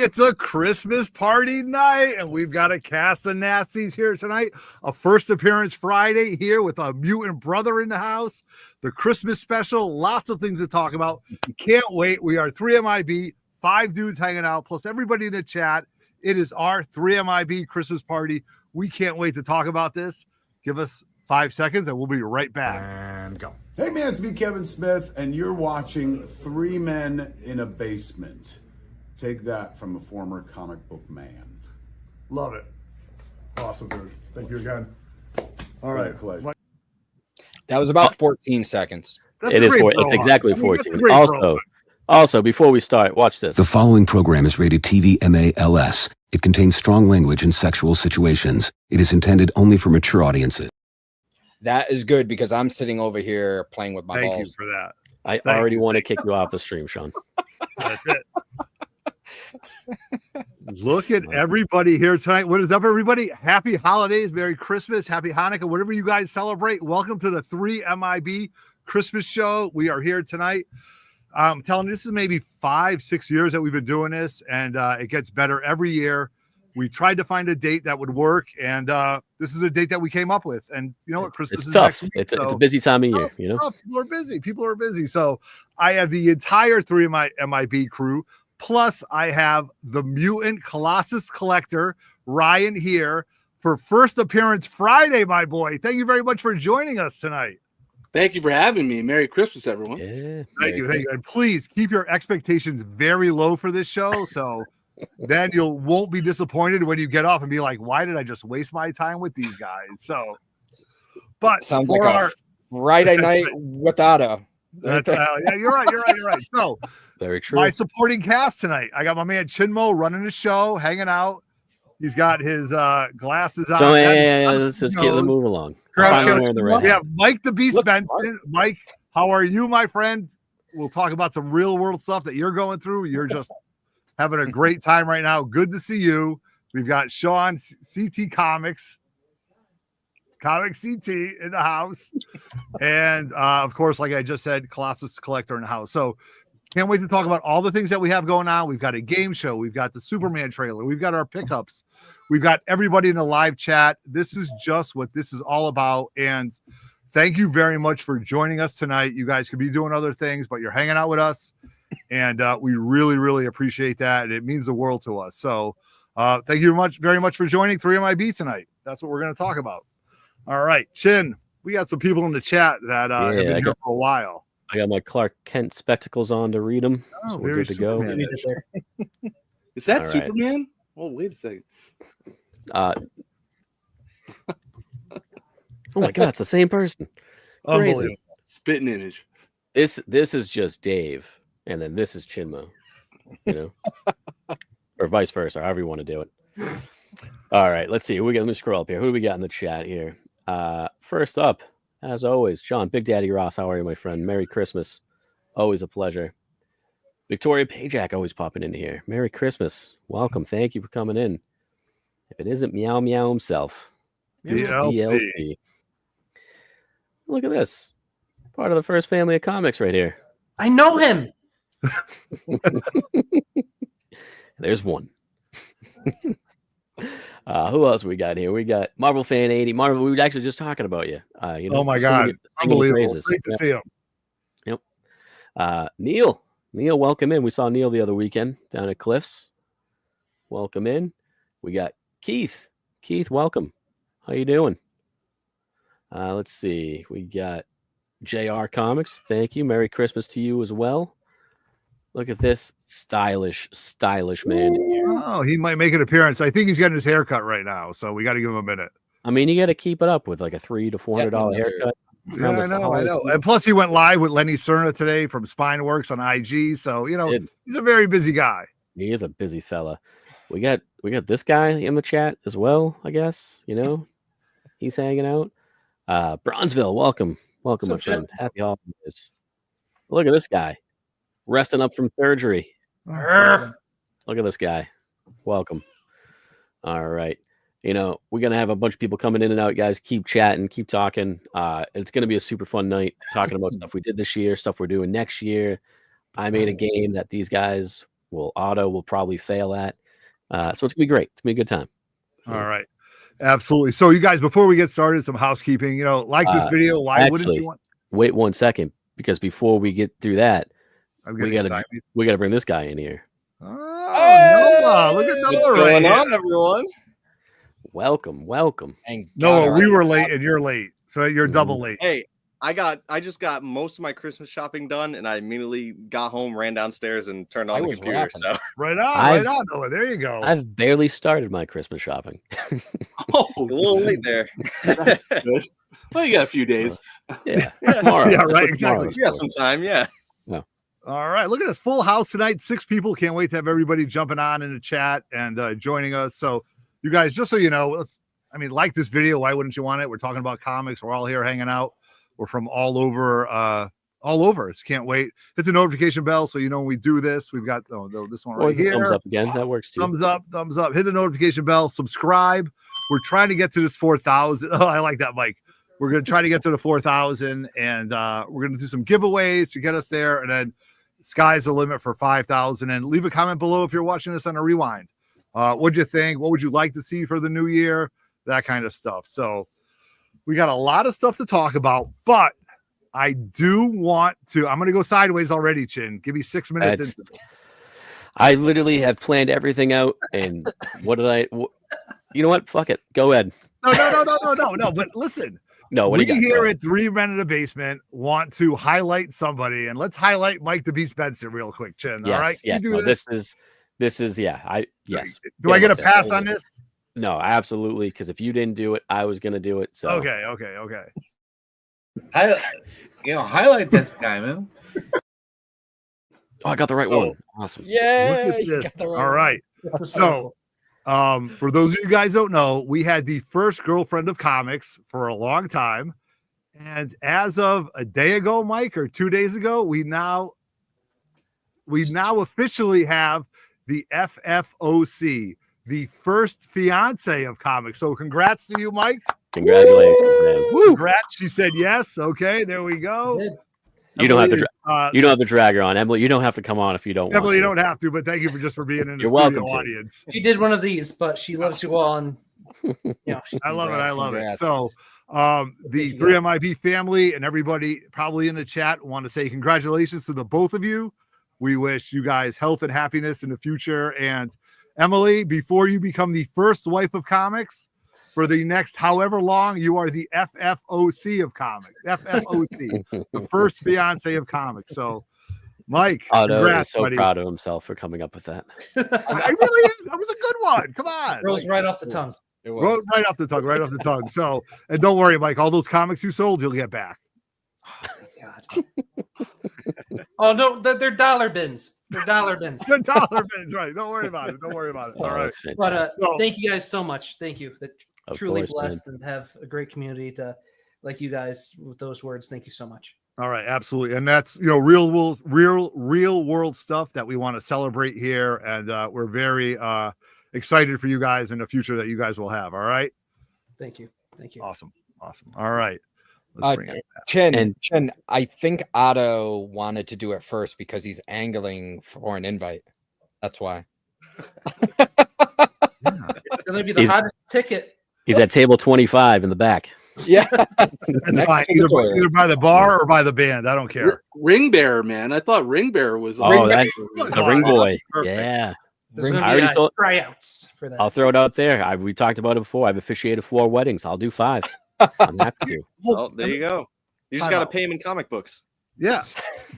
It's a Christmas party night, and we've got a cast of nasties here tonight. A first appearance Friday here with a mutant brother in the house. The Christmas special, lots of things to talk about. Can't wait. We are 3MIB, 5 dudes hanging out, plus everybody in the chat. It is our 3MIB Christmas party. We can't wait to talk about this. Give us 5 seconds, and we'll be right back. And go. Hey man, it's me, Kevin Smith, and you're watching 3 Men in a Basement. Take that from a former comic book man. Love it. Awesome, dude. Thank you again. All right. That was about 14 seconds. It's exactly 14. Also, before we start, watch this. The following program is rated TV MALS. It contains strong language and sexual situations. It is intended only for mature audiences. That is good because I'm sitting over here playing with my balls. Thank you for that. I already want to kick you off the stream, Sean. That's it. Look at everybody here tonight. What is up, everybody? Happy holidays, Merry Christmas, Happy Hanukkah, whatever you guys celebrate. Welcome to the 3MIB Christmas show. We are here tonight. I'm telling you, this is maybe 5-6 years that we've been doing this, and it gets better every year. We tried to find a date that would work, and this is a date that we came up with. And you know what? Christmas is tough. next week, it's a busy time of year, you know? People are busy. So I have the entire 3MIB crew. Plus, I have the mutant Colossus collector, Ryan, here for first appearance Friday, my boy. Thank you very much for joining us tonight. Thank you for having me. Merry Christmas, everyone. Yeah. Thank you. And please keep your expectations very low for this show. So then you won't be disappointed when you get off and be like, why did I just waste my time with these guys? So, but sounds like a Friday night without a. That's, yeah, you're right. So, very true. My supporting cast tonight. I got my man Chinmo running the show, hanging out. He's got his glasses on. Let's just move along. Yeah, Mike the Beast Benson. Mike, how are you, my friend? We'll talk about some real world stuff that you're going through. You're just having a great time right now. Good to see you. We've got Sean CT Comics. Comic CT in the house. And of course, like I just said, Colossus Collector in the house. So can't wait to talk about all the things that we have going on. We've got a game show. We've got the Superman trailer. We've got our pickups. We've got everybody in the live chat. This is just what this is all about. And thank you very much for joining us tonight. You guys could be doing other things, but you're hanging out with us. And we really, really appreciate that. And it means the world to us. So thank you very much for joining 3MIB tonight. That's what we're going to talk about. All right, Chin, we got some people in the chat that have been here for a while. I got my Clark Kent spectacles on to read them. Oh, so we're good to go. Is that Superman? Oh, wait a second. Oh my God, it's the same person. Unbelievable. Spitting image. This is just Dave, and then this is Chinmo, you know, or vice versa, however you want to do it. All right, let's see. Let me scroll up here. Who do we got in the chat here? First up, as always, John, Big Daddy Ross. How are you, my friend? Merry Christmas. Always a pleasure. Victoria Pajak always popping in here. Merry Christmas. Welcome. Thank you for coming in. If it isn't Meow Meow himself, DLC. Look at this. Part of the first family of comics right here. I know him. There's one. Who else we got here? We got Marvel Fan 80. Marvel, we were actually just talking about you. You know, oh my God. Unbelievable. Great to see him. Yep. Neil, welcome in. We saw Neil the other weekend down at Cliffs. Welcome in. We got Keith. Keith, welcome. How you doing? Let's see. We got JR Comics. Thank you. Merry Christmas to you as well. Look at this stylish man. Oh, he might make an appearance. I think he's getting his haircut right now, so we got to give him a minute. I mean, you got to keep it up with like a $300 to $400 haircut. Yeah, I know. And plus, he went live with Lenny Cerna today from Spineworks on IG. So you know, he's a very busy guy. He is a busy fella. We got this guy in the chat as well. I guess you know he's hanging out. Bronzeville, welcome, my friend. Happy holidays. Look at this guy. Resting up from surgery. Look at this guy. Welcome. All right. You know, we're going to have a bunch of people coming in and out. Guys, keep chatting, keep talking. It's going to be a super fun night talking about stuff we did this year, stuff we're doing next year. I made a game that these guys Otto will probably fail at. So it's gonna be great. It's gonna be a good time. All right. Absolutely. So you guys, before we get started, some housekeeping, like this video. Why wouldn't you want? Wait 1 second, because before we get through that, we gotta bring this guy in here. Oh, Noah. Look at Noah. What's going on, everyone? Welcome. Noah, we were late and you're late. So you're double late. Hey, I just got most of my Christmas shopping done, and I immediately got home, ran downstairs, and turned on the computer. So right on, Noah. There you go. I've barely started my Christmas shopping. Oh, a little late there. That's good. Well, you got a few days. Yeah. Tomorrow. Yeah, right. Exactly. You got some time. Yeah. No. All right. Look at this full house tonight. 6 people. Can't wait to have everybody jumping on in the chat and joining us. So you guys, just so you know, like this video. Why wouldn't you want it? We're talking about comics. We're all here hanging out. We're from all over. Just can't wait. Hit the notification bell so you know when we do this. We've got this one right here. Thumbs up again. That works too. Thumbs up. Hit the notification bell. Subscribe. We're trying to get to this 4,000. Oh, I like that, Mike. We're going to try to get to the 4,000, and we're going to do some giveaways to get us there. And then sky's the limit for 5,000. And leave a comment below if you're watching this on a rewind. What'd you think? What would you like to see for the new year? That kind of stuff. So we got a lot of stuff to talk about, but I do want to. I'm going to go sideways already, Chin. Give me 6 minutes. Into this. I literally have planned everything out. And what did I? You know what? Fuck it. Go ahead. No. But listen. No, we here at 3 Men in the Basement want to highlight somebody, and let's highlight Mike the Beast Benson real quick, Chin. Yes, all right? Yes. You do This is yes. Do I get a pass on this? No, absolutely. Because if you didn't do it, I was going to do it. So okay. Highlight this guy, man. Oh, I got the right one. Awesome. Yeah. Look at this. All right. So, for those of you guys don't know, we had the first girlfriend of comics for a long time, and as of a day ago, Mike, or 2 days ago, we now officially have the FFOC, the first fiance of comics. So congrats to you, Mike. Congratulations, man. Woo. Congrats. She said yes. Okay, there we go. You don't have to drag her on, Emily. You don't have to come on if you don't. Emily, you don't have to, but thank you for being in the You're studio welcome audience. She did one of these, but she loves you all. And I love it. So the 3MIP family and everybody probably in the chat want to say congratulations to the both of you. We wish you guys health and happiness in the future. And Emily, before you become the first wife of comics, for the next however long, you are the FFOC of comics. FFOC, the first fiance of comics. So, Mike, Otto is so proud of himself for coming up with that. I really am. That was a good one. Come on. Rolls right off the tongue. Right off the tongue. So, and don't worry, Mike, all those comics you sold, you'll get back. God. Oh, no, they're dollar bins. They're dollar bins. They're dollar bins, right. Don't worry about it. All right. But thank you guys so much. Thank you. Truly blessed and have a great community to like you guys with those words. Thank you so much. All right, absolutely. And that's real world stuff that we want to celebrate here. And we're very excited for you guys in the future that you guys will have. All right. Thank you. Awesome. All right. Let's bring it back. Chin, I think Otto wanted to do it first because he's angling for an invite. That's why. It's gonna be the hottest ticket. He's at table 25 in the back. Yeah. That's fine. Either by the bar or by the band. I don't care. Ring bearer, man. I thought ring bearer was the ring boy. Perfect. Yeah. There's tryouts for that. I'll throw it out there. We talked about it before. I've officiated 4 weddings. I'll do 5. I'm happy to. Oh, there you go. You just got to pay him in comic books. Yeah.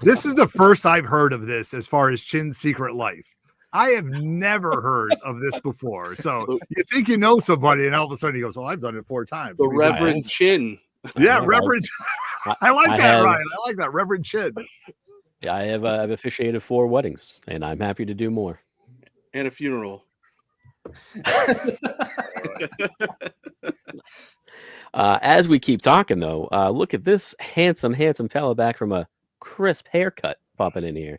This is the first I've heard of this as far as Chin's secret life. I have never heard of this before. So you think you know somebody, and all of a sudden he goes, "Oh, I've done it 4 times." The Reverend Chin. Yeah, Reverend. I like that, Ryan. I like that, Reverend Chin. Yeah, I've officiated 4 weddings, and I'm happy to do more. And a funeral. As we keep talking, though, look at this handsome fella back from a crisp haircut popping in here.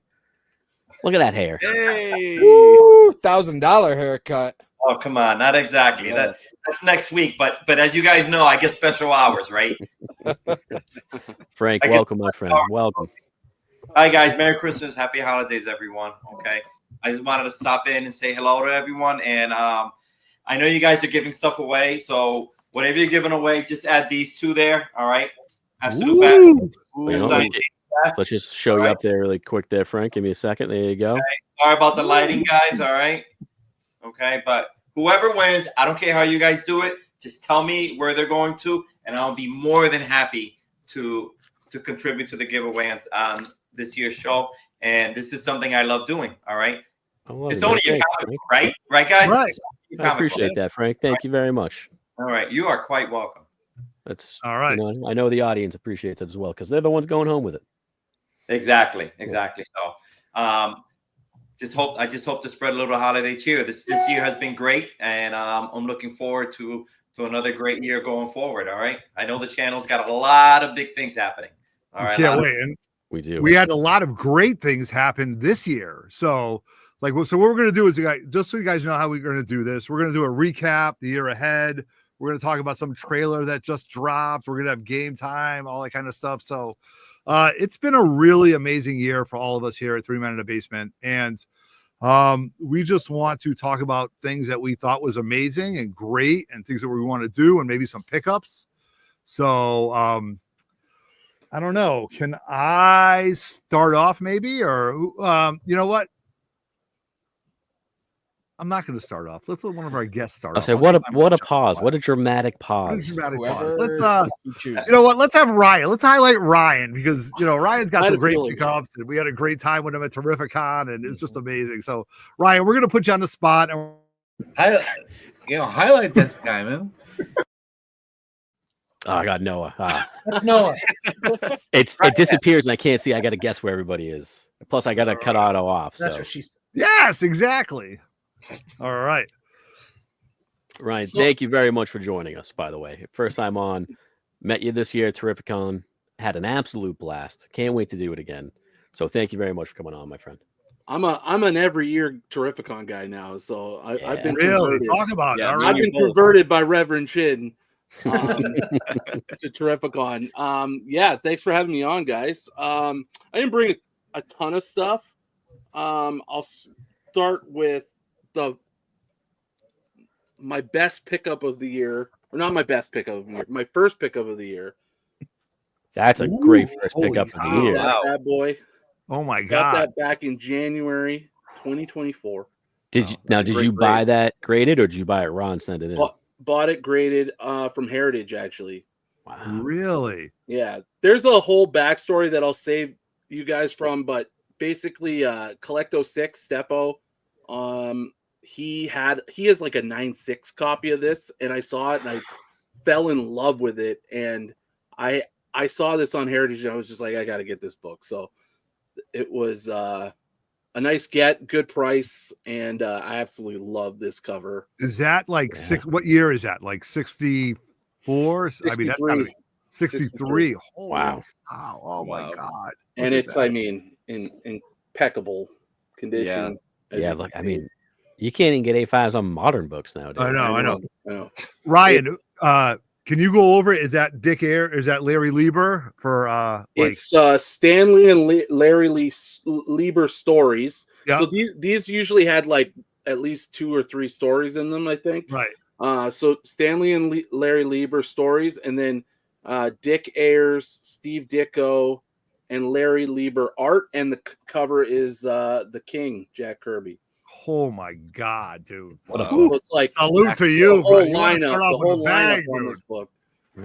Look at that hair. Hey. Woo, $1,000 haircut. Oh, come on. Not exactly. That's next week. But as you guys know, I get special hours, right? Frank, welcome, my friend. Welcome. Hi, guys. Merry Christmas. Happy holidays, everyone. Okay. I just wanted to stop in and say hello to everyone. And I know you guys are giving stuff away, so whatever you're giving away, just add these two there. All right. Absolute best. Let's just show you up there really quick there, Frank. Give me a second. There you go. Okay. Sorry about the lighting, guys. All right. Okay. But whoever wins, I don't care how you guys do it. Just tell me where they're going to, and I'll be more than happy to contribute to the giveaway on this year's show. And this is something I love doing. All right. It's only a comic book, right? Right, guys? Right. I appreciate that, Frank. Thank you very much. All right. You are quite welcome. That's all right. You know, I know the audience appreciates it as well because they're the ones going home with it. Exactly. So I just hope to spread a little holiday cheer. This year has been great, and I'm looking forward to another great year going forward. All right. I know the channel's got a lot of big things happening. All right. Can't wait. And we do. We had a lot of great things happen this year. So what we're going to do is, just so you guys know how we're going to do this, we're going to do a recap the year ahead. We're going to talk about some trailer that just dropped. We're going to have game time, all that kind of stuff. So it's been a really amazing year for all of us here at Three Men in a Basement. And we just want to talk about things that we thought was amazing and great and things that we want to do and maybe some pickups. So I don't know. Can I start off maybe? Or you know what? I'm not going to start off. Let's let one of our guests start. I'll say what a pause. What a dramatic pause. Let's you know what? Let's have Ryan. Let's highlight Ryan because Ryan's got some great pickups and we had a great time with him at Terrificon and it's just amazing. So Ryan, we're going to put you on the spot and highlight this guy, man. Oh, I got Noah. That's Noah. It disappears and I can't see. I got to guess where everybody is. Plus, I got to cut Otto off. That's so. what she said. Yes, exactly. All right. Ryan, thank you very much for joining us, by the way. First time on. Met you this year at Terrificon. Had an absolute blast. Can't wait to do it again. So thank you very much for coming on, my friend. I'm an every year Terrificon guy now. So I've been really converted. talk about it. Yeah, I've been converted by Reverend Chin to Terrificon. Thanks for having me on, guys. I didn't bring a ton of stuff. I'll start with my best pickup of the year, or not my best pickup of the year, my first pickup of the year. That's a great first pickup of the year. That boy. Oh my God. Got that back in January 2024. Did you buy that graded or did you buy it raw and send it in? Bought it graded from Heritage, actually. Wow. Really? Yeah. There's a whole backstory that I'll save you guys from, but basically Collecto 6 Stepo, he has like a 9.6 copy of this, and I saw it and I fell in love with it, and I saw this on Heritage and I was just like, I gotta get this book. So it was a nice get, good price, and I absolutely love this cover. Is that like what year is that? Like 64? I mean, that's gotta be 63. Wow. Oh my God. And it's, I mean, in impeccable condition. Yeah, look, I mean, you can't even get A5s on modern books nowadays. I know. Ryan, can you go over it? Is that Dick Ayre? Is that Larry Lieber for it's Stanley and Larry Lieber stories. Yeah. So these usually had like at least 2 or 3 stories in them, I think. Right. So Stanley and Larry Lieber stories, and then Dick Ayres, Steve Ditko, and Larry Lieber art, and the cover is the King, Jack Kirby. Oh my God, dude! It's like salute to you. The whole lineup on this book.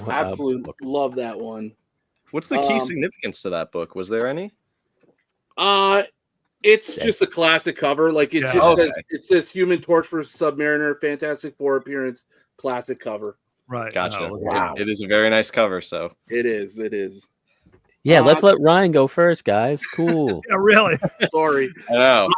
Absolutely love that one. What's the key significance to that book? Was there any? It's just a classic cover. Like it says Human Torch vs. Submariner, Fantastic Four appearance, classic cover. Right. Gotcha. Wow. It is a very nice cover. So it is. Yeah, let's let Ryan go first, guys. Cool. Yeah, really. Sorry. I know.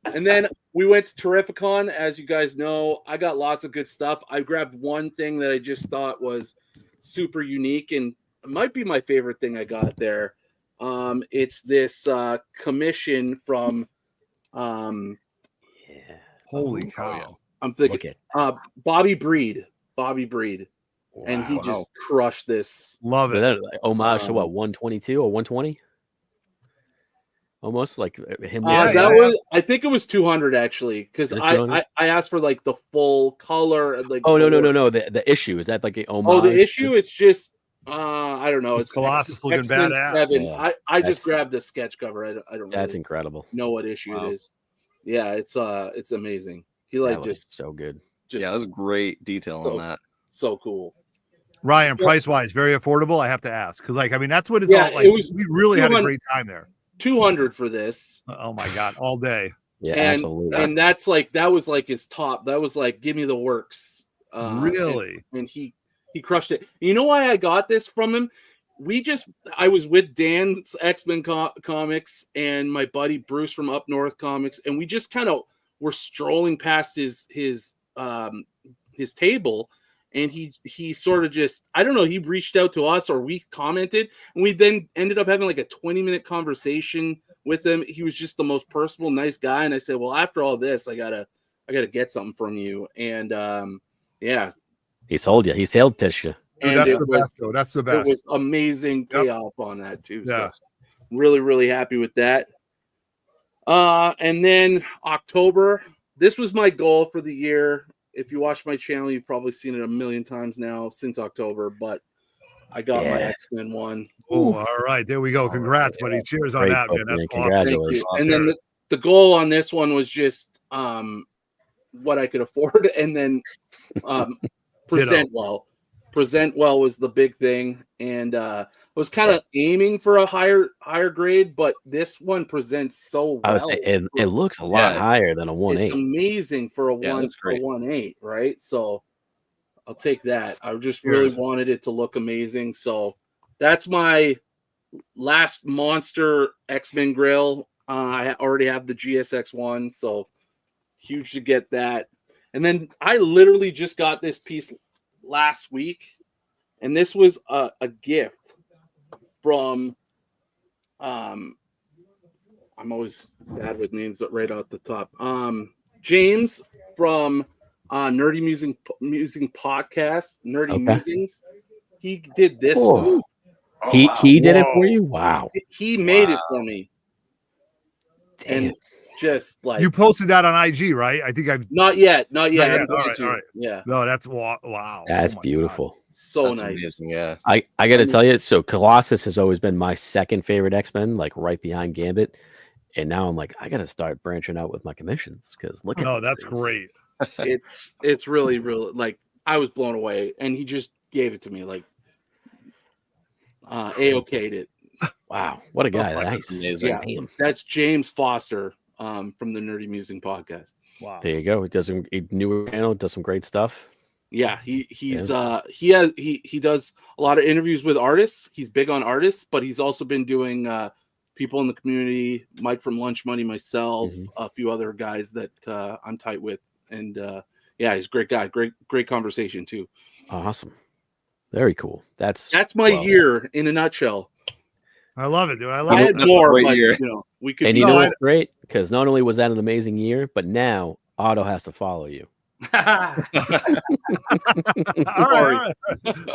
And then we went to Terrificon. As you guys know, I got lots of good stuff. I grabbed one thing that I just thought was super unique, and it might be my favorite thing I got there. It's this commission from Holy cow. I'm thinking Bobby Breed. Wow. And he just crushed this. Love it. That, homage to what, 122 or 120? almost like him. I think it was 200 actually, because I asked for like the full color. Like no. The issue is that like a homage? Oh, the issue. It's just I don't know. It's Colossus looking X-Men badass. 7. Yeah, I just grabbed the sketch cover. I don't. That's really incredible. know what issue it is. Yeah, it's amazing. He like just so good. Yeah, that was great detail on that. So cool. Ryan, price wise, very affordable. I have to ask because, like, I mean, that's what it's all like. We really had a great time there. 200 for this. Oh my god, all day. Yeah, absolutely. And that was like his top. That was like, give me the works. Really? And he crushed it. You know why I got this from him? I was with Dan's X-Men comics and my buddy Bruce from Up North Comics, and we just kind of were strolling past his table. And he sort of just, I don't know, he reached out to us or we commented, and we then ended up having like a 20-minute conversation with him. He was just the most personable, nice guy. And I said, well, after all this, I gotta get something from you. And yeah. He sold you. He sales pitched you. Dude, that's the best, though. That's the best. It was amazing payoff on that too. Yeah. So really, really happy with that. And then October, this was my goal for the year. If you watch my channel, you've probably seen it a million times now since October, but I got my X-Men one. Oh, all right. There we go. Congrats, buddy. Cheers on that, man. That's congratulations. awesome. And then the goal on this one was just what I could afford, and then present well. Present well was the big thing, and I was kind of aiming for a higher grade, but this one presents so well. I would say it looks a lot higher than a 1.8. It's amazing for a 1.8, right? So I'll take that. I just really wanted it to look amazing. So that's my last monster X-Men grill. I already have the GSX one, so huge to get that. And then I literally just got this piece last week, and this was a gift from I'm always bad with names right off the top. James from Nerdy Musing Podcast, Nerdy Musings. He did this. Cool. He did it for you? Wow. He made it for me. Damn. And just like, you posted that on IG, right? I think I've not yet. All right. Yeah. No, that's wow. That's beautiful. God. So nice. Amazing, yeah. I got to tell you, so Colossus has always been my second favorite X-Men, like right behind Gambit. And now I'm like, I got to start branching out with my commissions because look at that's great. It's really, really, like, I was blown away, and he just gave it to me, like, A-okayed it. Wow, what a guy! Nice. Yeah, that's James Foster from the Nerdy Musing Podcast. Wow, there you go. He does a newer channel, does some great stuff. Yeah, he does a lot of interviews with artists. He's big on artists, but he's also been doing people in the community, Mike from Lunch Money, myself, a few other guys that I'm tight with, and yeah, he's a great guy. Great conversation too. Awesome, very cool. That's my year in a nutshell. I love it, dude. I had more, but you know, we could. And you know what's great? Because not only was that an amazing year, but now Otto has to follow you. All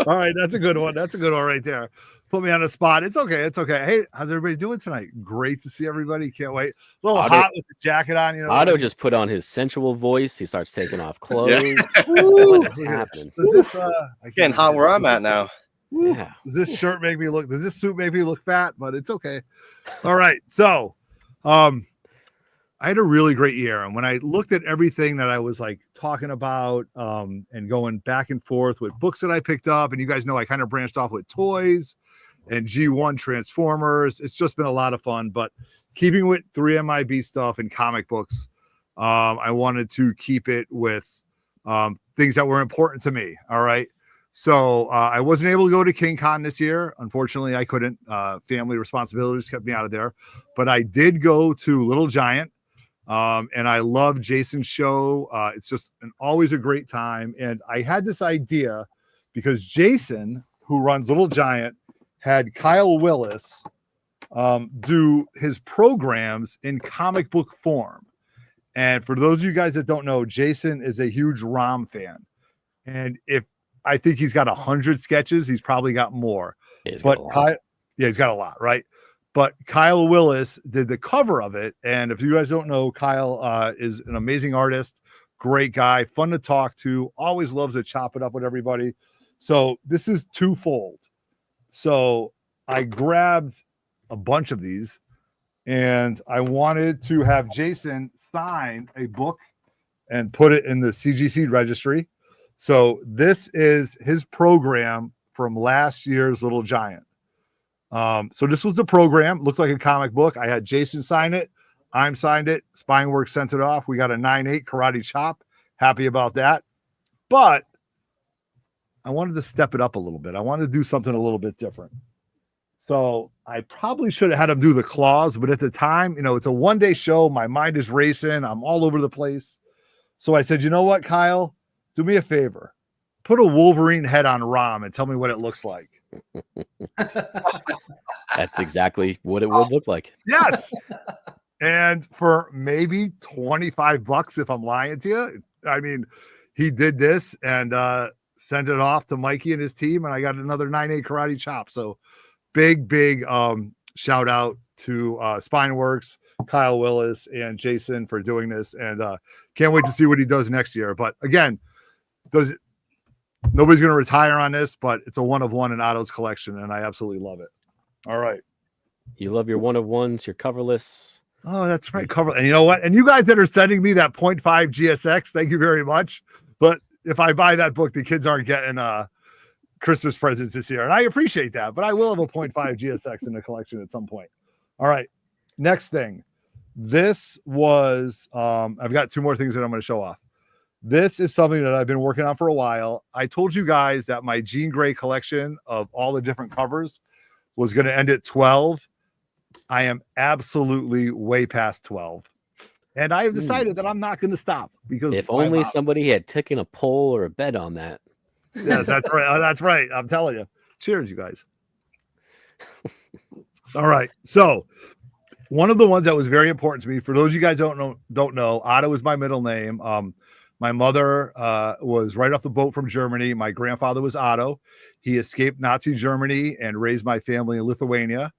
right. That's a good one. That's a good one right there. Put me on the spot. It's okay. Hey, how's everybody doing tonight? Great to see everybody. Can't wait. A little hot with the jacket on. You know, Otto just put on his sensual voice. He starts taking off clothes. What is happening? Does this getting hot where I'm at now? Yeah. Does this suit make me look fat? But it's okay. All right. So I had a really great year. And when I looked at everything that I was like talking about and going back and forth with books that I picked up, and you guys know I kind of branched off with toys and G1 Transformers. It's just been a lot of fun, but keeping with 3MIB stuff and comic books, I wanted to keep it with things that were important to me. All right. So I wasn't able to go to King Con this year. Unfortunately, I couldn't. Family responsibilities kept me out of there. But I did go to Little Giant. And I love Jason's show. It's just always a great time. And I had this idea because Jason, who runs Little Giant, had Kyle Willis do his programs in comic book form. And for those of you guys that don't know, Jason is a huge ROM fan. And I think he's got 100 sketches, he's probably got more. He's got a lot, right? but Kyle Willis did the cover of it. And if you guys don't know, Kyle is an amazing artist, great guy, fun to talk to, always loves to chop it up with everybody. So this is twofold. So I grabbed a bunch of these, and I wanted to have Jason sign a book and put it in the CGC registry. So this is his program from last year's Little Giant. So this was the program. Looks like a comic book. I had Jason sign it. I'm signed it. Spineworks sent it off. We got a 9/8 karate chop. Happy about that. But I wanted to step it up a little bit. I wanted to do something a little bit different. So I probably should have had him do the claws, but at the time, you know, it's a one-day show. My mind is racing. I'm all over the place. So I said, you know what, Kyle, do me a favor. Put a Wolverine head on Rom and tell me what it looks like. That's exactly what it would look like. Yes. And for maybe $25, if I'm lying to you, I mean, he did this and sent it off to Mikey and his team, and I got another 9/8 karate chop. So big shout out to Spineworks, Kyle Willis, and Jason for doing this, and can't wait to see what he does next year. But again, nobody's going to retire on this, but it's a one of one in Otto's collection, and I absolutely love it. All right. You love your one of ones, your coverless. Oh, that's right. Cover. And you know what? And you guys that are sending me that 0.5 GSX, thank you very much. But if I buy that book, the kids aren't getting Christmas presents this year. And I appreciate that, but I will have a 0.5 GSX in the collection at some point. All right. Next thing. This was, I've got two more things that I'm going to show off. This is something that I've been working on for a while. I told you guys that my Jean Grey collection of all the different covers was going to end at 12. I am absolutely way past 12. And I have decided that I'm not going to stop because if only somebody had taken a poll or a bet on that. Yes, that's right. Oh, that's right. I'm telling you. Cheers, you guys. All right. So one of the ones that was very important to me, for those of you guys don't know, Otto is my middle name. My mother was right off the boat from Germany. My grandfather was Otto. He escaped Nazi Germany and raised my family in Lithuania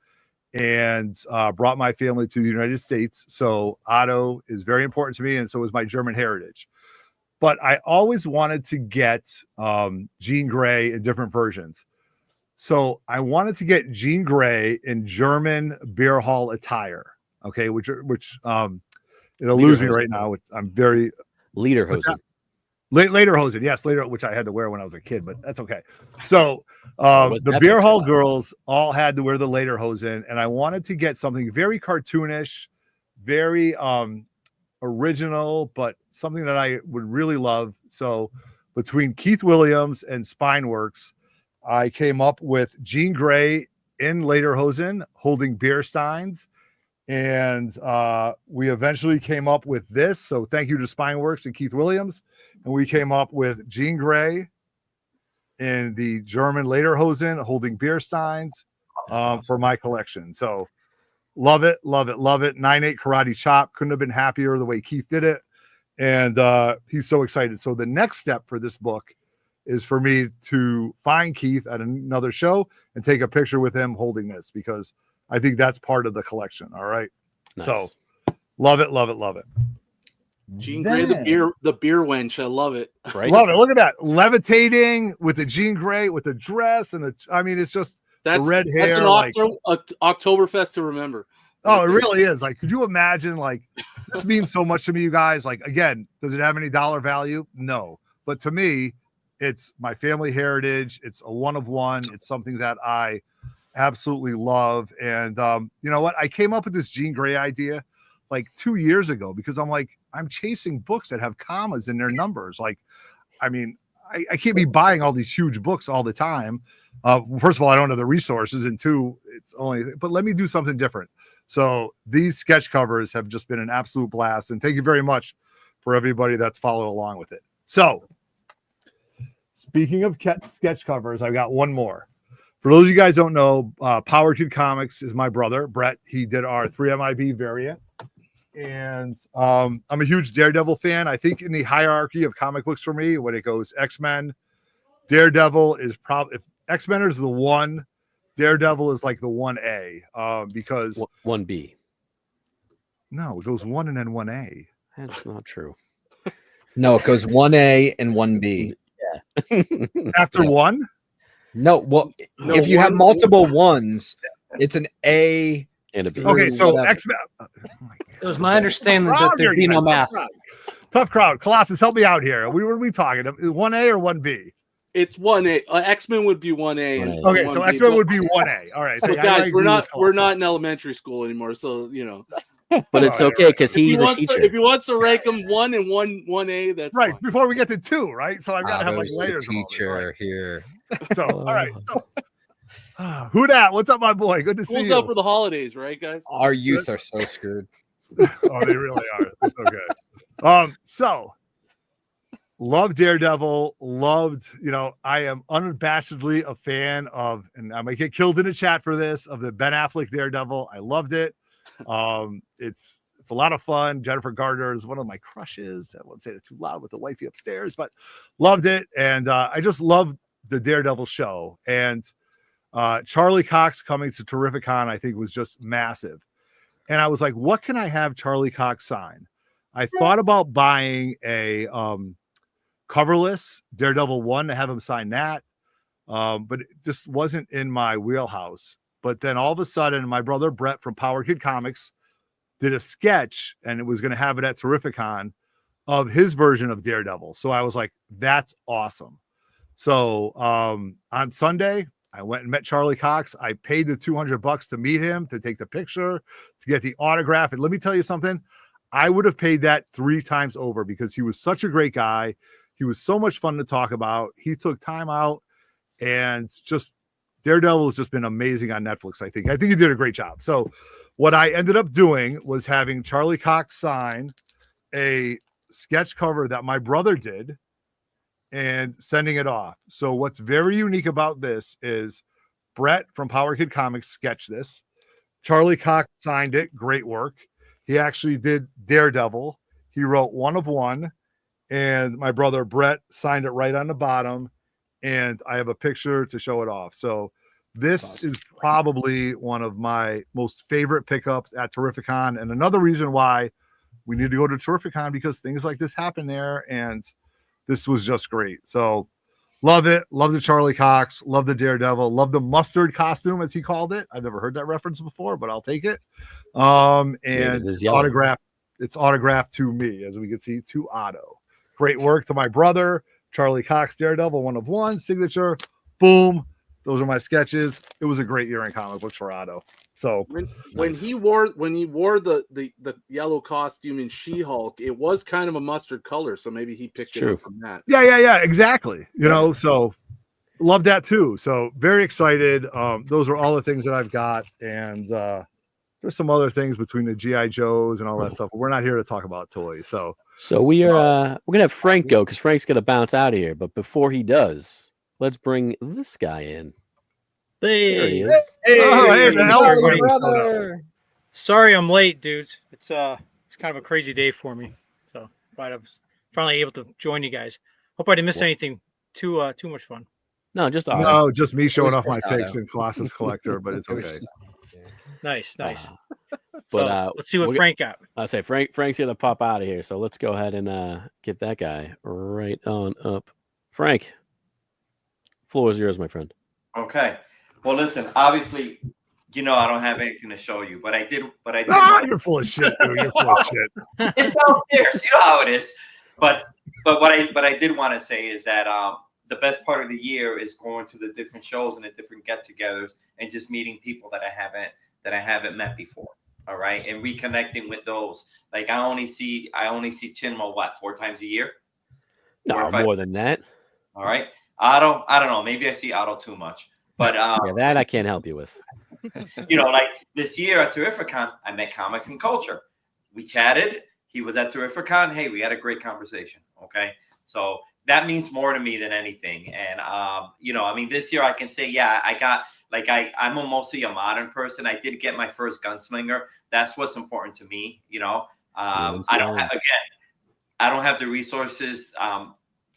and brought my family to the United States. So Otto is very important to me, and so is my German heritage. But I always wanted to get Jean Grey in different versions. So I wanted to get Jean Grey in German beer hall attire. Okay, which it'll lose me right now. I'm very Lederhosen. Lederhosen, yes, later, which I had to wear when I was a kid, but that's okay. So the beer hall girls all had to wear the Lederhosen, and I wanted to get something very cartoonish, very original, but something that I would really love. So between Keith Williams and Spineworks, I came up with Jean Grey in Lederhosen holding beer steins. And we eventually came up with this. So thank you to Spineworks and Keith Williams. And we came up with Jean Grey in the German Lederhosen holding beer steins for my collection. So love it, love it, love it. 9/8 karate chop. Couldn't have been happier the way Keith did it. And he's so excited. So the next step for this book is for me to find Keith at another show and take a picture with him holding this, because I think that's part of the collection. All right. Nice. So love it, love it, love it. Jean Grey, the beer wench. I love it. Right. Love it. Look at that. Levitating with the Jean Grey with the dress and I mean, it's just the red hair. That's an Oktoberfest to remember. Oh, it really is. Like, could you imagine? Like, this means so much to me, you guys. Like, again, does it have any dollar value? No. But to me, it's my family heritage. It's a one of one. It's something that I absolutely love. And you know what? I came up with this Jean Grey idea like 2 years ago because I'm like, I'm chasing books that have commas in their numbers. Like, I mean, I can't be buying all these huge books all the time. First of all, I don't have the resources, and two, it's only, but let me do something different. So these sketch covers have just been an absolute blast. And thank you very much for everybody that's followed along with it. So speaking of sketch covers, I've got one more. For those of you guys don't know, Power Kid Comics is my brother, Brett. He did our 3MIB variant. And I'm a huge Daredevil fan. I think in the hierarchy of comic books for me, when it goes X-Men, Daredevil is probably, if X-Men is the one, Daredevil is like the 1A because 1B. No, it goes 1 and then 1A. That's not true. No, it goes 1A and 1B. Yeah. After 1? No, well, No, if you have one- multiple ones, it's an A And a B. Okay, so whatever. X-Men. It was my understanding that there'd be no math. Tough crowd. Colossus, help me out here. What are we talking? 1A or 1B? It's 1A. X-Men would be 1A. And Okay, so 1B, X-Men but- would be 1A. All right. So I guys, agree with we're not in elementary school anymore, so But it's okay because he's a teacher. If he wants to rank them 1 and 1A, that's right fine. before we get to 2, right? So I've got to have like Otto's the layers of all this, teacher right? here. So all right. So who dat? What's up, my boy? Good to see School's you. out for the holidays, right, guys? Our youth are so screwed. Oh, they really are. It's so good. So love Daredevil. Loved, I am unabashedly a fan of, and I might get killed in the chat for this, of the Ben Affleck Daredevil. I loved it. It's a lot of fun. Jennifer Garner is one of my crushes. I won't say it too loud with the wifey upstairs, but loved it. And I just loved the Daredevil show. And Charlie Cox coming to Terrificon, I think, was just massive. And I was like, what can I have Charlie Cox sign? I thought about buying a coverless Daredevil 1 to have him sign that. But it just wasn't in my wheelhouse. But then all of a sudden, my brother Brett from Power Kid Comics did a sketch, and it was going to have it at Terrificon of his version of Daredevil. So I was like, that's awesome. So on Sunday, I went and met Charlie Cox. I paid the $200 to meet him, to take the picture, to get the autograph. And let me tell you something, I would have paid that 3 times over because he was such a great guy. He was so much fun to talk about. He took time out, and just Daredevil has just been amazing on Netflix. I think he did a great job. So what I ended up doing was having Charlie Cox sign a sketch cover that my brother did and sending it off. So what's very unique about this is Brett from Power Kid Comics sketched this. Charlie Cox signed it. Great work. He actually did Daredevil. He wrote 1 of 1, and my brother Brett signed it right on the bottom. And I have a picture to show it off. So this is probably one of my most favorite pickups at Terrificon. And another reason why we need to go to Terrificon, because things like this happen there. And this was just great. So love it. Love the Charlie Cox. Love the Daredevil. Love the mustard costume, as he called it. I've never heard that reference before, but I'll take it. And it's autographed to me, as we can see, to Otto. Great work to my brother, Charlie Cox, Daredevil, 1 of 1, signature. Boom. Those are my sketches. It was a great year in comic books for Otto. So when he wore the yellow costume in She-Hulk, it was kind of a mustard color, so maybe he picked it up from that. Yeah, exactly. So love that too. So very excited. Those are all the things that I've got, and there's some other things between the GI Joes and all that stuff. But we're not here to talk about toys. So we are we're gonna have Frank go because Frank's gonna bounce out of here. But before he does, let's bring this guy in. There he is. Sorry I'm late, dudes. It's kind of a crazy day for me. So glad I was finally able to join you guys. Hope I didn't miss anything too much fun. No, just me showing off my picks and Colossus Collector, but it's okay. Nice. But let's see what Frank got. I say Frank's gonna pop out of here, so let's go ahead and get that guy right on up. Frank, floor is yours, my friend. Okay. Well, listen. Obviously, I don't have anything to show you, but I did. You're full of shit, dude. You're full of shit. It's downstairs. You know how it is. But what I did want to say is that the best part of the year is going to the different shows and the different get-togethers and just meeting people that I haven't met before. All right, and reconnecting with those. Like I only see Chinmo 4 times a year. No, more than that. All right, Otto. I don't know. Maybe I see Otto too much. But that I can't help you with. Like this year at Terrificon, I met Comics and Culture. We chatted. He was at Terrificon. Hey, we had a great conversation. Okay, so that means more to me than anything. And this year I can say, yeah, I got I'm mostly a modern person. I did get my first gunslinger. That's what's important to me. I don't have the resources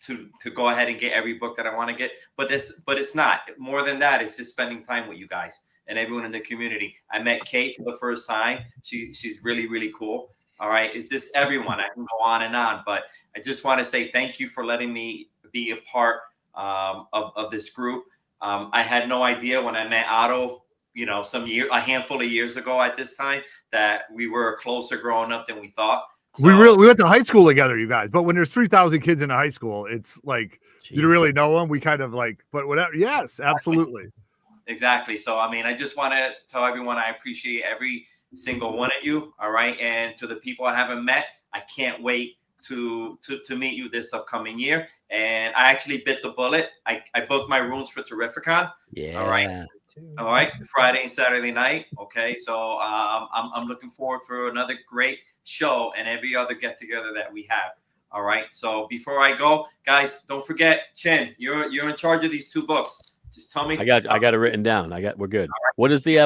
to go ahead and get every book that I want to get. But it's not. More than that, it's just spending time with you guys and everyone in the community. I met Kate for the first time. She's really, really cool. All right. It's just everyone. I can go on and on, but I just want to say thank you for letting me be a part of this group. I had no idea when I met Otto, you know, a handful of years ago at this time, that we were closer growing up than we thought. So, we went to high school together, you guys. But when there's 3,000 kids in a high school, it's like you really know them. We kind of like, but whatever. Yes, absolutely. Exactly. So I mean, I just want to tell everyone I appreciate every single one of you. All right, and to the people I haven't met, I can't wait to meet you this upcoming year. And I actually bit the bullet. I booked my rooms for Terrificon. Yeah. All right. Friday and Saturday night. Okay. So I'm looking forward for another great show and every other get together that we have. All right. So before I go, guys, don't forget, Chin, you're in charge of these 2 books. Just tell me. I got it written down. We're good. Right. What is the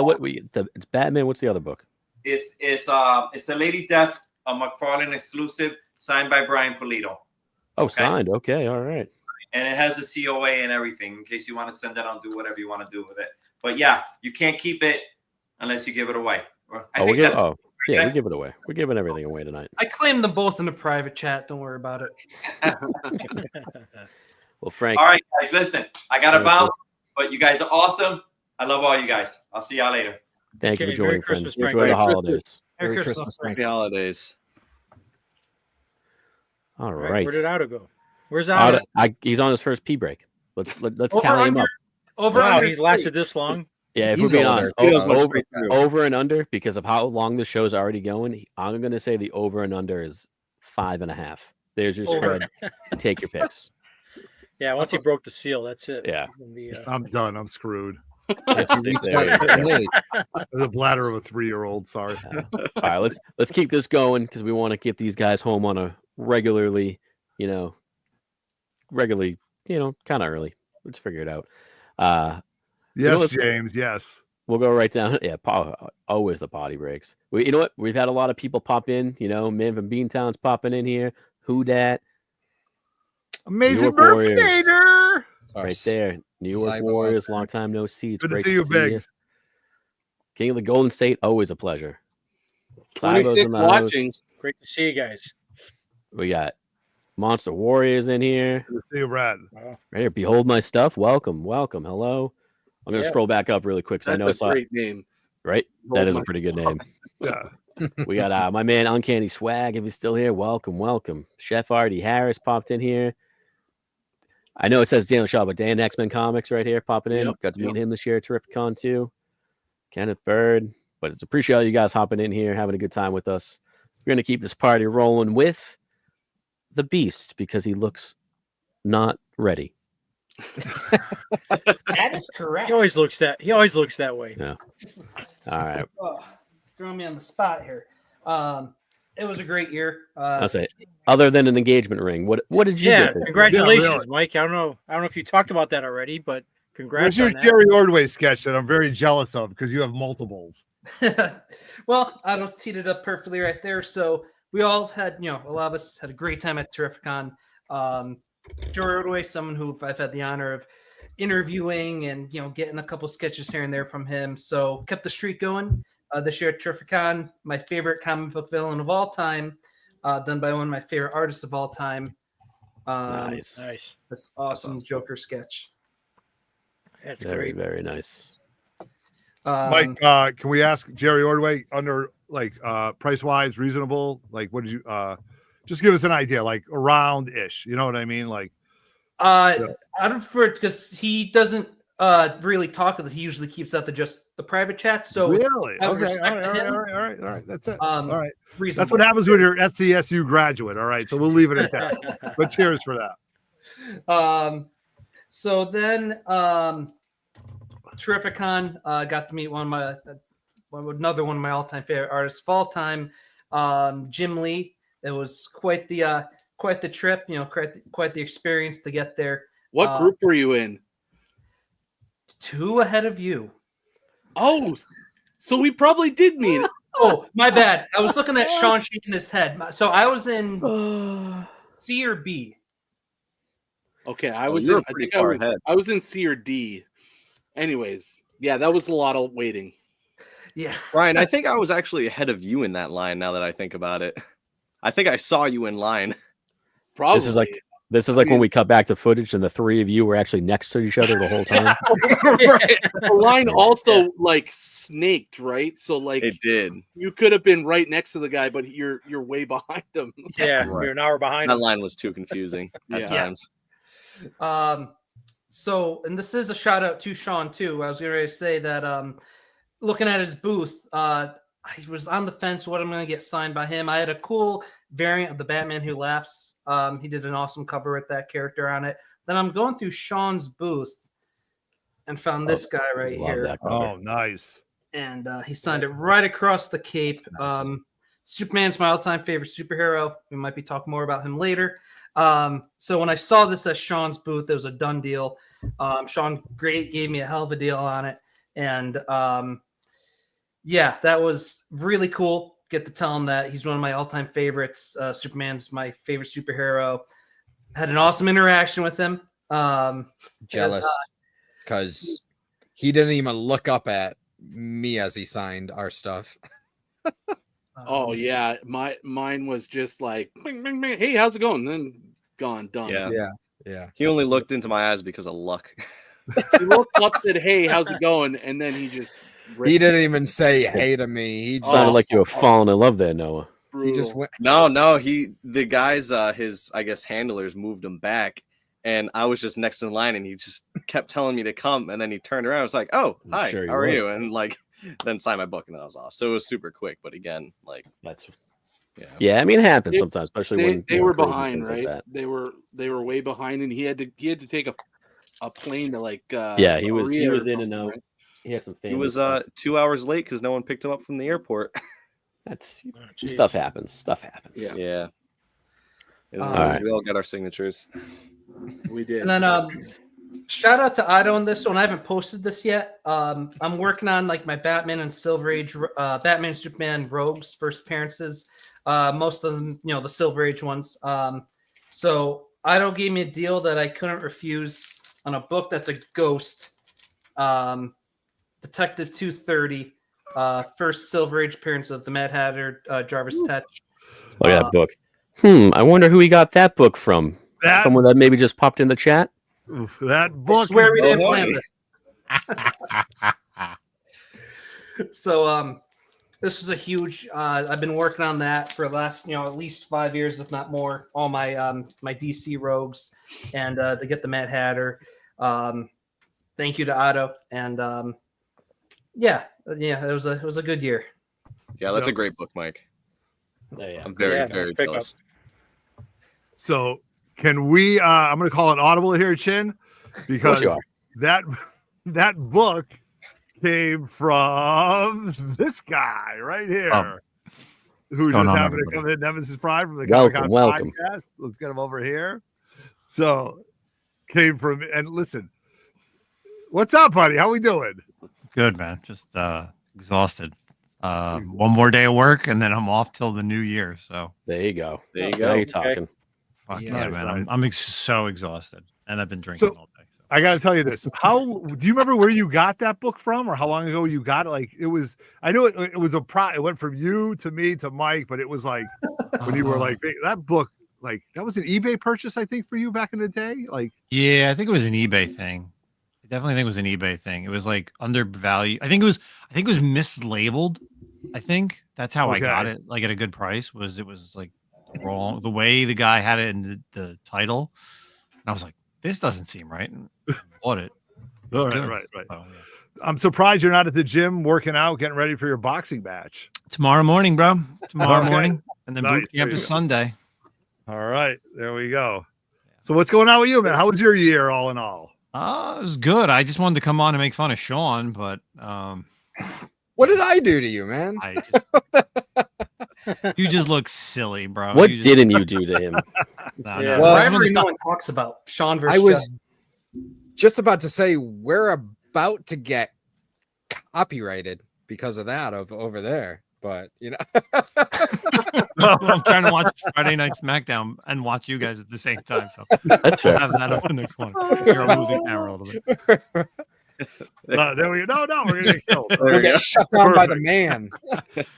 it's Batman? What's the other book? It's a Lady Death, a McFarlane exclusive, signed by Brian Pulido. Oh, okay? Signed. Okay, all right. And it has the COA and everything in case you want to send that on, do whatever you want to do with it. But yeah, you can't keep it unless you give it away. We give it away. We're giving everything away tonight. I claim them both in the private chat. Don't worry about it. Well, Frank. All right, guys, listen. I got to bounce, but you guys are awesome. I love all you guys. I'll see y'all later. Thank you for joining, friends. Enjoy the holidays. Merry Christmas. Happy holidays. All right. Where did Otto go? Where's Otto? He's on his first pee break. Let's tally him up. Wow, he's lasted this long. Yeah, if we're being honest, over and under, because of how long the show's already going, I'm going to say the over and under is 5.5. There's your spread. Take your picks. Yeah, once he broke the seal, that's it. Yeah. I'm done. I'm screwed. There's a bladder of a 3-year-old. Sorry. All right, let's keep this going because we want to get these guys home on a regularly, kind of early. Let's figure it out. Yes, James. Yes. We'll go right down. Yeah, always the potty breaks. You know what? We've had a lot of people pop in. Man from Beantown's popping in here. Who dat? Amazing birthday, right there. New York Warriors, long time no see. Good to see you, Biggs. King of the Golden State, always a pleasure. 26 watching. Great to see you guys. We got Monster Warriors in here. Good to see you, Brad. Right here, behold my stuff. Welcome. Hello. I'm going to scroll back up really quick because I know it's a great name. Right? That is a pretty good name. Yeah. We got my man Uncanny Swag. If he's still here, welcome. Chef Artie Harris popped in here. I know it says Daniel Shaw, but Dan X-Men Comics right here popping in. Got to meet him this year at Terrificon too. Kenneth Bird. But it's appreciate all you guys hopping in here, having a good time with us. We're going to keep this party rolling with the Beast because he looks not ready. That is correct. He always looks that way. Yeah. All right. Throwing me on the spot here. It was a great year. I'll say, other than an engagement ring, what did you get? Congratulations, Mike. I don't know if you talked about that already, but congrats. Where's your Jerry Ordway sketch that I'm very jealous of because you have multiples? Well, I don't teed it up perfectly right there. So we all had, a lot of us had a great time at Terrificon. Jerry Ordway, someone who I've had the honor of interviewing and, getting a couple sketches here and there from him. So kept the streak going. This year at Terrificon, my favorite comic book villain of all time, done by one of my favorite artists of all time. Nice. This awesome Joker sketch. That's very, great. very nice. Mike, can we ask Jerry Ordway under price wise, reasonable? Like, what did you just give us an idea, like around ish? You know what I mean? Like, I don't prefer it because he doesn't really talk. He usually keeps that to just the private chat. So really, okay, all right. That's it. All right, reasonable. That's what happens when you're SCSU graduate. All right, so we'll leave it at that. But cheers for that. So then, Terrificon got to meet another one of my all-time favorite artists of all time, Jim Lee. It was quite the trip, quite the experience to get there. What group were you in? 2 ahead of you. Oh, so we probably did meet. Oh, my bad. I was looking at Sean shaking his head. So I was in C or B. Okay, I Oh, was you were in, I pretty think far I ahead. was in C or D. Anyways, yeah, that was a lot of waiting. Yeah. Ryan, I think I was actually ahead of you in that line now that I think about it. I think I saw you in line. Probably. This is like when we cut back to footage and the three of you were actually next to each other the whole time. Right. The line also like snaked, right? So like it did. You could have been right next to the guy, but you're way behind him. Yeah, you're an hour behind. That line was too confusing at times. So, and this is a shout out to Sean too. I was going to say that looking at his booth, I was on the fence what I'm going to get signed by him. I had a cool variant of the Batman Who Laughs. He did an awesome cover with that character on it. Then I'm going through Sean's booth and found this guy right here. Oh, nice. And he signed it right across the cape. Nice. Superman's my all-time favorite superhero. We might be talking more about him later. So when I saw this at Sean's booth, it was a done deal. Sean gave me a hell of a deal on it. And yeah, that was really cool. Get to tell him that he's one of my all-time favorites. Superman's my favorite superhero. Had an awesome interaction with him. Jealous because he didn't even look up at me as he signed our stuff. Oh yeah, mine was just like, bing, bing, bing. Hey, how's it going? And then gone, done. Yeah. He only looked into my eyes because of luck. He looked up, said, "Hey, how's it going?" And then he just he didn't even say hey to me. He sounded like you were falling in love there, Noah. Brutal. He just went. No, the guys, his I guess handlers moved him back, and I was just next in line, and he just kept telling me to come, and then he turned around. I was like, "Oh, hi, sure how are you?" And like, then signed my book, and then I was off. So it was super quick, but again, like that's. Yeah, I mean, it happens sometimes, especially when they were behind, right? Like they were way behind, and he had to take a plane to like. Yeah, he was in and out. Right? He had some. He was 2 hours late because no one picked him up from the airport. That's stuff happens. Stuff happens. Yeah. All right. We all got our signatures. We did. And then shout out to Ido on this one. I haven't posted this yet. I'm working on like my Batman and Silver Age, Batman and Superman Rogues first appearances. Most of them, the Silver Age ones. So Ido gave me a deal that I couldn't refuse on a book that's a ghost. Detective 230, first Silver Age appearance of the Mad Hatter, Jarvis Tetch. Look at that book. I wonder who he got that book from. Someone that maybe just popped in the chat. Oof, that book. I swear we didn't plan this. So this was a huge. I've been working on that for the last, at least 5 years, if not more. All my my DC rogues, and to get the Mad Hatter. Thank you to Otto, and yeah, it was a good year. Yeah, that's a great book, Mike. Yeah. I'm very jealous. So can we? I'm going to call it audible here, Chin, because that book came from this guy right here, who just happened to come in, Nemesis Prime from the Comic-Con podcast. Let's get him over here. So came from, and listen, what's up, buddy? How we doing? Good, man. Just exhausted. One more day of work, and then I'm off till the new year. So there you go. Now you're talking. Fuck yeah, man. I'm so exhausted, and I've been drinking all day. So. I got to tell you this. How do you remember where you got that book from, or how long ago you got it? Like it was. I know it was it went from you to me to Mike, but it was like when you were like that book. Like that was an eBay purchase, I think, for you back in the day. Like yeah, I think it was an eBay thing. I definitely think it was an eBay thing. It was like undervalued. I think it was mislabeled. I think that's how I got it. Like at a good price. It was like wrong the way the guy had it in the title. And I was like, this doesn't seem right. And I bought it. All right. Oh, yeah. I'm surprised you're not at the gym working out, getting ready for your boxing match. Tomorrow morning, bro. Tomorrow morning. And then boot camp is Sunday. All right. There we go. So what's going on with you, man? How was your year all in all? It was good. I just wanted to come on and make fun of Sean, but what did I do to you, man? You just look silly, bro. What didn't you do to him? Well, no one talks about Sean versus. I was just about to say we're about to get copyrighted because of that over there. but you know, I'm trying to watch Friday Night SmackDown and watch you guys at the same time. So That's fair. Have that up in the corner. You're moving camera a little bit. No, there we go. No, we're gonna get killed. we'll get shut down by the man.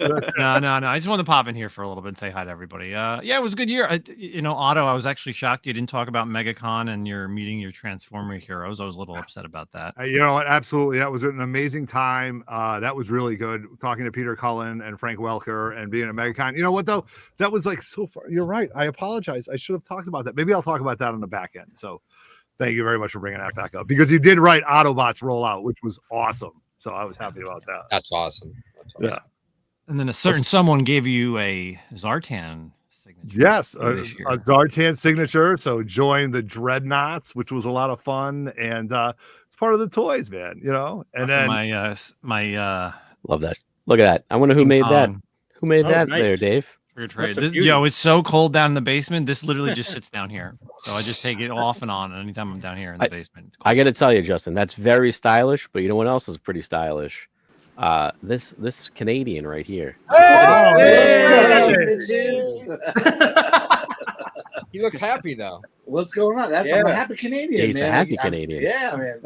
No. I just wanted to pop in here for a little bit and say hi to everybody. Yeah, it was a good year. Otto, I was actually shocked you didn't talk about MegaCon and your meeting your Transformer heroes. I was a little upset about that. You know what? Absolutely, that was an amazing time. That was really good. Talking to Peter Cullen and Frank Welker and being at MegaCon. You know what though? That was like so far. You're right. I apologize. I should have talked about that. Maybe I'll talk about that on the back end. So. Thank you very much for bringing that back up because you did write Autobots rollout, which was awesome. So I was happy about that. That's awesome. Yeah. And then a certain someone gave you a Zartan signature. Yes, a Zartan signature. So join the Dreadnoughts, which was a lot of fun, and it's part of the toys, man. You know. And then my love that. Look at that. I wonder who made that. Who made that there, Dave? It's so cold down in the basement. This literally just sits down here. So I just take it off and on anytime I'm down here in the basement. I got to tell you, Justin, that's very stylish. But you know what else is pretty stylish? This Canadian right here. He looks happy though. What's going on? I'm a happy Canadian. He's man. the happy Canadian. Yeah, man.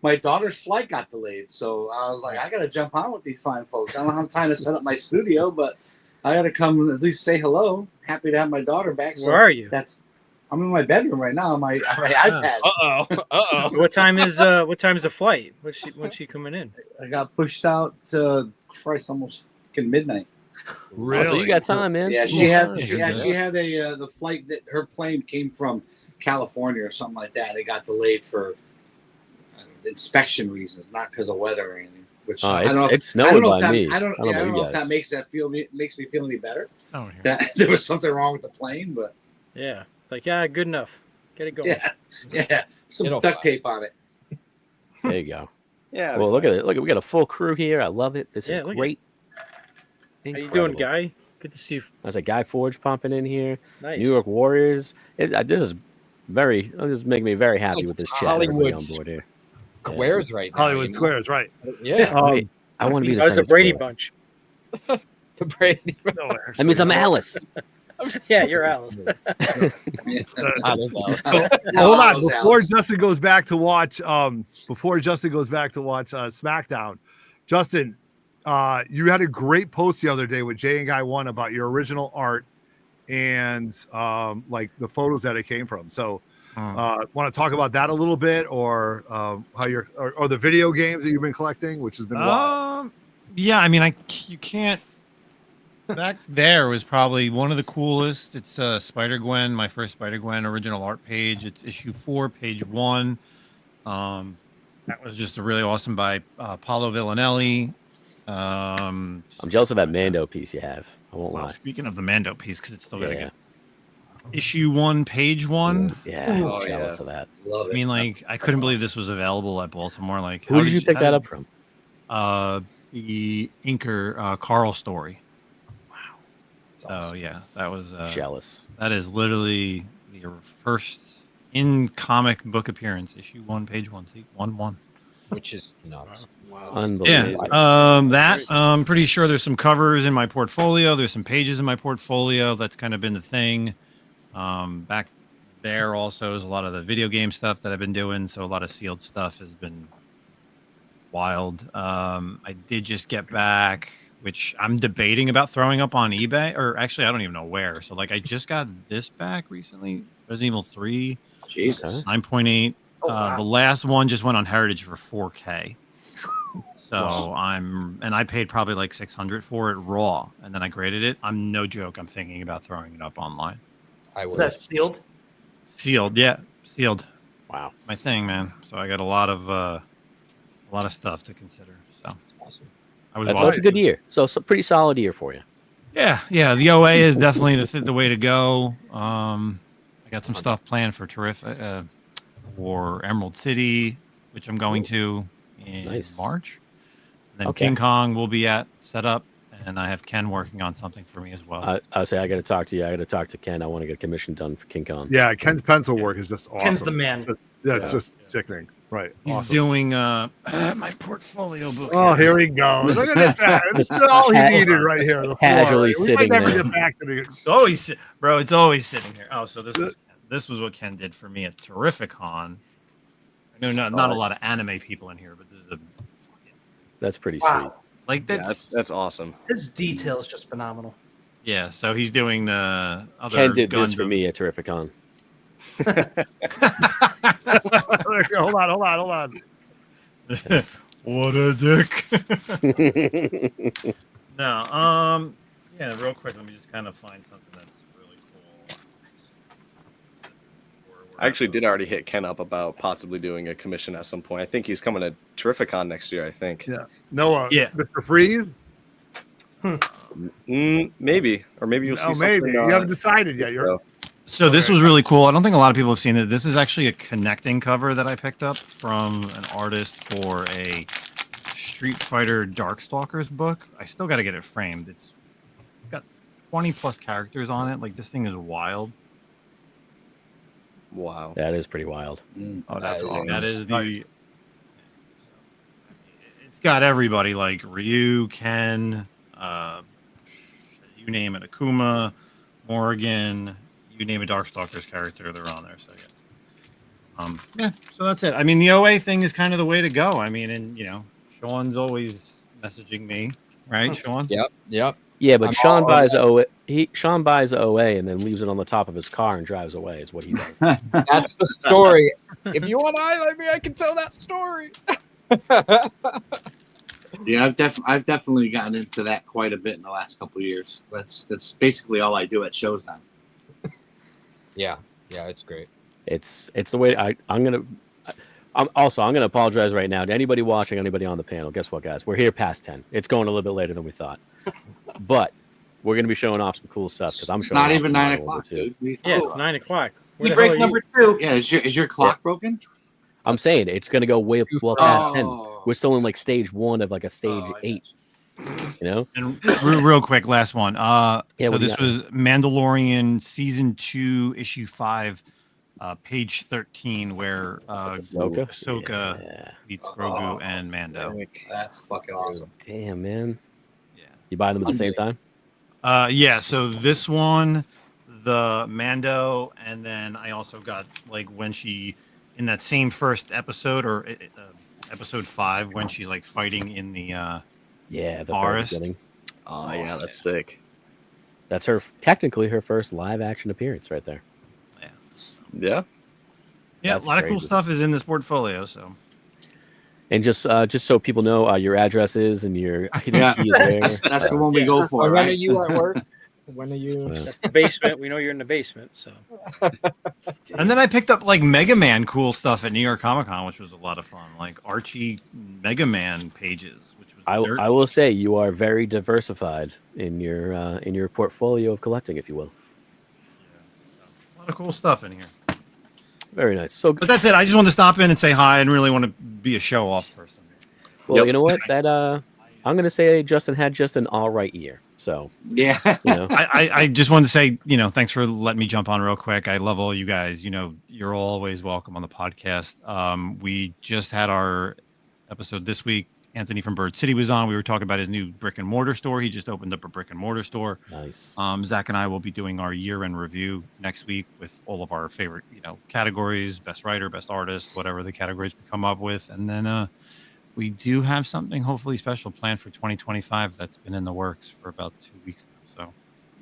My daughter's flight got delayed, so I was like, I got to jump on with these fine folks. I don't have time to set up my studio, but I got to come and at least say hello. Happy to have my daughter back. So where are you? I'm in my bedroom right now on my iPad. What time is the flight? When's she coming in? I got pushed out to almost fucking midnight. Really? Oh, so you got time, man. Yeah, she had the flight that her plane came from California or something like that. It got delayed for inspection reasons, not because of weather or anything. Which it's snowing by me. I don't know if that makes me feel any better. That there was something wrong with the plane, but yeah, good enough. Get it going. Yeah. Some duct tape on it. There you go. Yeah. Well, look at it. Look, we got a full crew here. I love it. This is great. How you doing, Guy? Good to see you. There's a Guy Forge pumping in here. Nice. New York Warriors. This is making me very happy with this chat. Everybody on board here. Squares right now. Hollywood Squares, right? Yeah. I want to be the Brady Bunch. The Brady. That means I'm Alice. Yeah, you're Alice. Hold on. Before Justin goes back to watch SmackDown, Justin, you had a great post the other day with Jay and Guy One about your original art and like the photos that it came from. So want to talk about that a little bit, or how you're or the video games that you've been collecting, which has been wild. Yeah, I mean, you can't. Back there was probably one of the coolest. It's Spider-Gwen, my first Spider-Gwen original art page. It's issue 4, page 1. That was just a really awesome by Paolo Villanelli. I'm jealous of that Mando piece you have. I won't lie. Speaking of the Mando piece, because it's still got to get issue 1, page 1. Yeah, jealous of that. Love it. I mean, like, I couldn't believe this was available at Baltimore. Like, who did you pick that up from? The inker Carl Story. So yeah, that was jealous. That is literally your first in comic book appearance, issue 1, page 1. See, 1/1, which is nuts. Wow, unbelievable. Yeah, I'm pretty sure there's some covers in my portfolio. There's some pages in my portfolio. That's kind of been the thing. Back there also is a lot of the video game stuff that I've been doing. So a lot of sealed stuff has been wild. I did just get back, which I'm debating about throwing up on eBay, or actually I don't even know where. So like I just got this back recently, Resident Evil 3, Jesus, 9.8. The last one just went on Heritage for 4K. So I paid probably like 600 for it raw, and then I graded it. I'm no joke. I'm thinking about throwing it up online. Is that sealed? Sealed, yeah, sealed. Wow, my thing, man. So I got a lot of stuff to consider. So awesome. That's a good year. So it's a pretty solid year for you. Yeah. The OA is definitely the way to go. I got some stuff planned for for Emerald City, which I'm going to in March. And then King Kong will be set up, and I have Ken working on something for me as well. I'll say I got to talk to you. I got to talk to Ken. I want to get a commission done for King Kong. Yeah, Ken's pencil work is just awesome. Ken's the man. It's just sickening. Right. He's Awesome. doing my portfolio book. Oh, here he goes. Look at that. This is all he needed right here. The Casually floor. We might sitting never there. get back to the. It's always, bro. It's always sitting here. Oh, so this was what Ken did for me at Terrificon. I know not a lot of anime people in here, but this is a. That's pretty Wow. sweet. Like that's awesome. His detail is just phenomenal. Yeah, so he's doing the other. Ken did this Gundam. for me at Terrificon. Hold on. What a dick. No, yeah, real quick, let me just kind of find something that's really cool. I actually did already hit Ken up about possibly doing a commission at some point. I think he's coming to Terrificon next year, I think. Yeah. Noah. Yeah. Mr. Freeze. Maybe. Or maybe you'll see something. Maybe. You haven't decided yet. So this was really cool. I don't think a lot of people have seen it. This is actually a connecting cover that I picked up from an artist for a Street Fighter Darkstalkers book. I still got to get it framed. It's got 20 plus characters on it. Like, this thing is wild. Wow. That is pretty wild. Oh, that's awesome. awesome. That is the. It's got everybody like Ryu, Ken, you name it, Akuma, Morgan. You name a Darkstalkers character, they're on there. So yeah, so that's it. I mean, the OA thing is kind of the way to go. I mean, and Sean's always messaging me, right, Sean? Yep. Yeah, but Sean buys OA. Sean buys OA and then leaves it on the top of his car and drives away. Is what he does. That's the story. If you want to highlight me, I can tell that story. Yeah, I've definitely gotten into that quite a bit in the last couple of years. That's basically all I do at shows now. Yeah, it's great. It's the way I'm gonna apologize right now to anybody watching, anybody on the panel. Guess what, guys? We're here past 10. It's going a little bit later than we thought, but we're gonna be showing off some cool stuff because I'm It's showing not off even some 9 more o'clock, too. dude. Yeah, it's 9 o'clock. You break number 2. Yeah, is your clock broken? I'm saying it's gonna go way well past 10. We're still in like stage 1 of like a stage 8. And real quick, last one. Yeah, So what do you this got? was Mandalorian season 2, issue 5, page 13, where Ahsoka meets Grogu and Mando. That's fucking awesome. Damn, man. Yeah. You buy them at the same time? Yeah. So this one, the Mando, and then I also got like when she in that same first episode or episode 5 when she's like fighting in the the forest. beginning. Oh yeah, that's sick. That's technically her first live action appearance right there. Yeah. Yeah, That's a lot of cool crazy. stuff is in this portfolio. So And just so people know, your address is and your Yeah, key is there. that's the one we go for, When right? are you at work? When are you? Yeah. That's the basement. We know you're in the basement. So. and then I picked up like Mega Man cool stuff at New York Comic Con, which was a lot of fun. Like Archie Mega Man pages, which was I will say you are very diversified in your portfolio of collecting, if you will. a lot of cool stuff in here. Very nice. So, but that's it. I just wanted to stop in and say hi and really want to be a show off person. well, you know what? That I'm gonna say Justin had just an all right year. So yeah, I just wanted to say, thanks for letting me jump on real quick. I love all you guys. You're always welcome on the podcast. We just had our episode this week. Anthony from Bird City was on. We were talking about his new brick and mortar store. He just opened up a brick and mortar store. Nice. Zach and I will be doing our year-end review next week with all of our favorite, categories: best writer, best artist, whatever the categories we come up with, and then we do have something hopefully special planned for 2025 that's been in the works for about 2 weeks now. So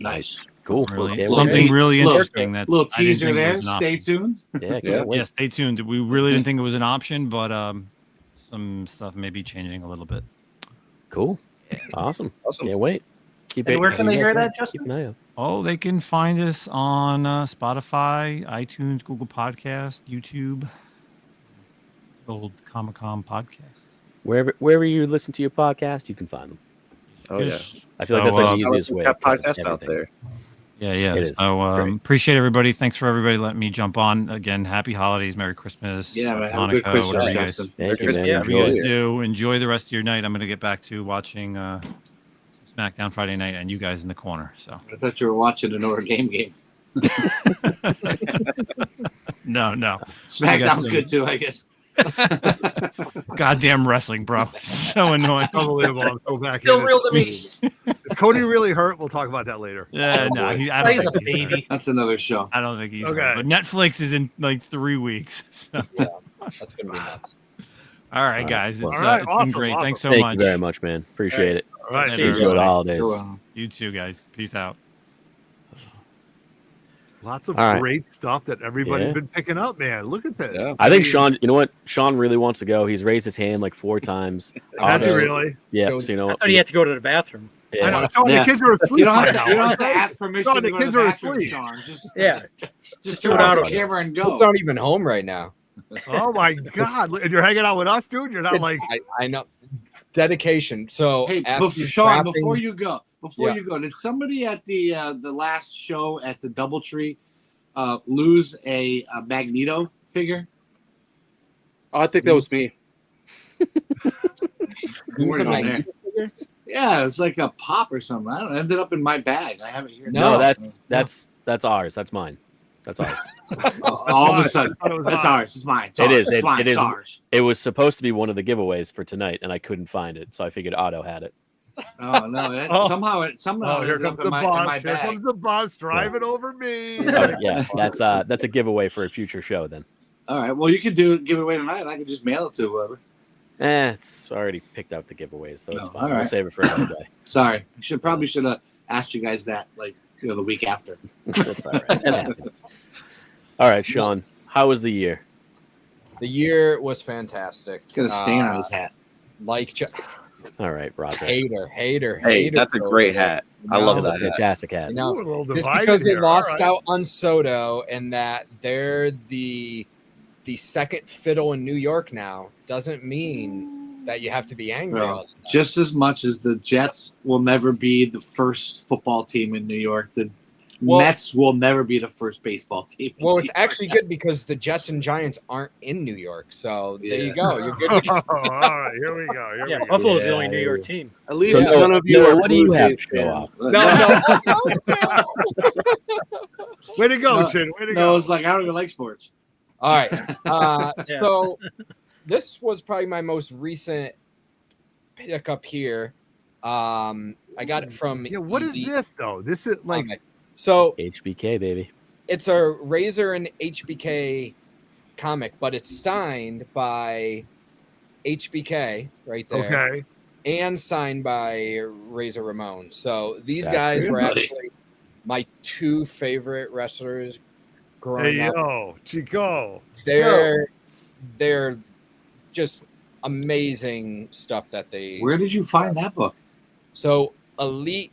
nice, cool. Something really interesting. That's little I didn't teaser think it there. was an Stay option. tuned. Yeah, Stay tuned. We really didn't think it was an option, but some stuff may be changing a little bit. Cool. Awesome. Can't wait. And where can they hear that, Justin? Keep an eye out. Oh, they can find us on Spotify, iTunes, Google Podcast, YouTube, old Comic-Con podcast. Wherever you listen to your podcast, you can find them. Oh yeah. I feel like that's like the easiest way. Got 'cause it's podcast out everything. there. Yeah. It is. So Great. appreciate everybody. Thanks for everybody letting me jump on. Again, happy holidays, Merry Christmas. Yeah, man. Have a Hanukkah, good Christmas, whatever you guys- Justin. Thank you, man. Whatever you Enjoy guys it. do. Enjoy the rest of your night. I'm going to get back to watching SmackDown Friday night and you guys in the corner. So I thought you were watching a Notre Dame game. no. SmackDown's good too, I guess. Goddamn wrestling, bro. So annoying. Unbelievable. I'll go back Still in real to me. Is Cody really hurt? We'll talk about that later. Yeah, no, I don't He's a think he's baby. That's another show. I don't think he's Okay. hurt, but Netflix is in like 3 weeks. So. Yeah, that's gonna be nuts. All right, guys. It's, All right, it's awesome, been great. awesome. Thanks so Thank much. you very much, man. Appreciate it. All right. Later, Enjoy the everybody. holidays. You too, guys. Peace out. Lots of All right. great stuff that everybody's Yeah. been picking up, man. Look at this. Yeah. I think mean, Sean, you know what? Sean really wants to go. He's raised his hand like 4 times. Has he Otto- really? Yeah. Go- So you know I what? thought he had to go to the bathroom. I know. Yeah. Sean, Yeah. the kids are asleep You don't right have now. to, you don't have to ask permission No, to the go to kids the are bathroom, asleep. Sean. Just Yeah. turn Put off Otto the there. camera and go. Kids aren't even home right now. Oh my God! And you're hanging out with us, dude. You're not like. I know. Dedication. So Hey, after Sean, scrapping- before you go, Yeah. did somebody at the last show at the DoubleTree lose a Magneto figure? Oh, I think that was me. You weren't Some on Magneto there. Yeah, it was like a pop or something. I don't know. It ended up in my bag. I have it here. No, now. that's ours. That's mine. That's ours. All of a sudden, I thought it was that's mine. ours. It's mine. It's It ours. is. It's mine. It It's is. ours. It was supposed to be one of the giveaways for tonight, and I couldn't find it, so I figured Otto had it. Oh no! It, Oh. somehow it Oh, here ended comes up the in my bus. Here bag. comes the bus driving over me. Yeah, that's a giveaway for a future show then. All right. Well, you could give it away tonight. I could just mail it to whoever. It's already picked out the giveaways, so it's Oh, fine. all We'll right. save it for another day. Sorry, probably should have asked you guys that the week after. That's all right. It happens. All right, Sean. How was the year? The year was fantastic. He's got a stain on his hat. All right, Roger. Hater. Hey, that's a great hat. I love That's a that hat. fantastic hat. You know, Ooh, a little just divided because they here. lost All right. out on Soto and that they're the second fiddle in New York now doesn't mean that you have to be angry all the time. Just as much as the Jets will never be the first football team in New York, the Mets will never be the first baseball team. Well, it's actually good because the Jets and Giants aren't in New York. So there you go. You're good. Oh, all right, here we go. Here Yeah, we go. Buffalo's the only New York team. At least So, none of you Noah, are what do you Blue have Jays to show fans. off? Way to go, No, Chin. Way to No, go. it's like I don't even like sports. All right. Yeah. So this was probably my most recent pickup here. I got it from Yeah, what is Elite this though? This is like Comic. So HBK, baby. it's a Razor and HBK comic, but it's signed by HBK right there. okay. And signed by Razor Ramon. So these That's guys pretty were funny. actually my 2 favorite wrestlers growing Hey up. yo, Chico. They're just amazing stuff that they. Where did you find that book? So Elite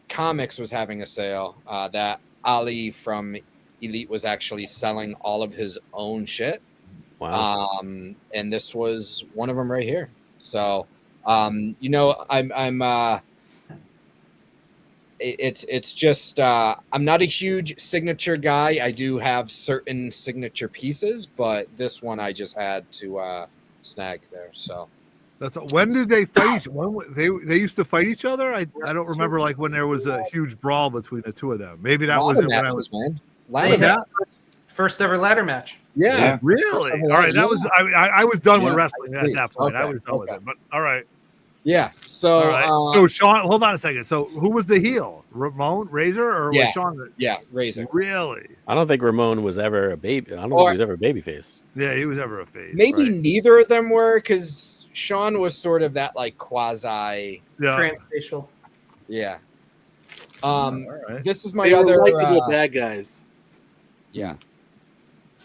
Comics was having a sale that Ali from Elite was actually selling all of his own shit. Wow. And this was one of them right here. So, I'm it's just I'm not a huge signature guy. I do have certain signature pieces, but this one I just had to snag there. So That's when did they fight each? When they used to fight each other? I don't remember like when there was a huge brawl between the two of them. Maybe that was it when I was. man. Was that? First ever ladder match. Yeah. Really? First All ever right. That was I was done with wrestling at that point. I Okay, was done with it. But all right. Yeah. So All right. So Sean, hold on a second. So who was the heel? Ramon Razor or Yeah. was Sean? Yeah, Razor. Really? I don't think Ramon was ever a baby. I don't think he was ever a baby face. Yeah, he was ever a face. Maybe right? neither of them were because Sean was sort of that like quasi. Yeah. Transfacial. Yeah. All right. This is my They were other likable bad guys. Yeah.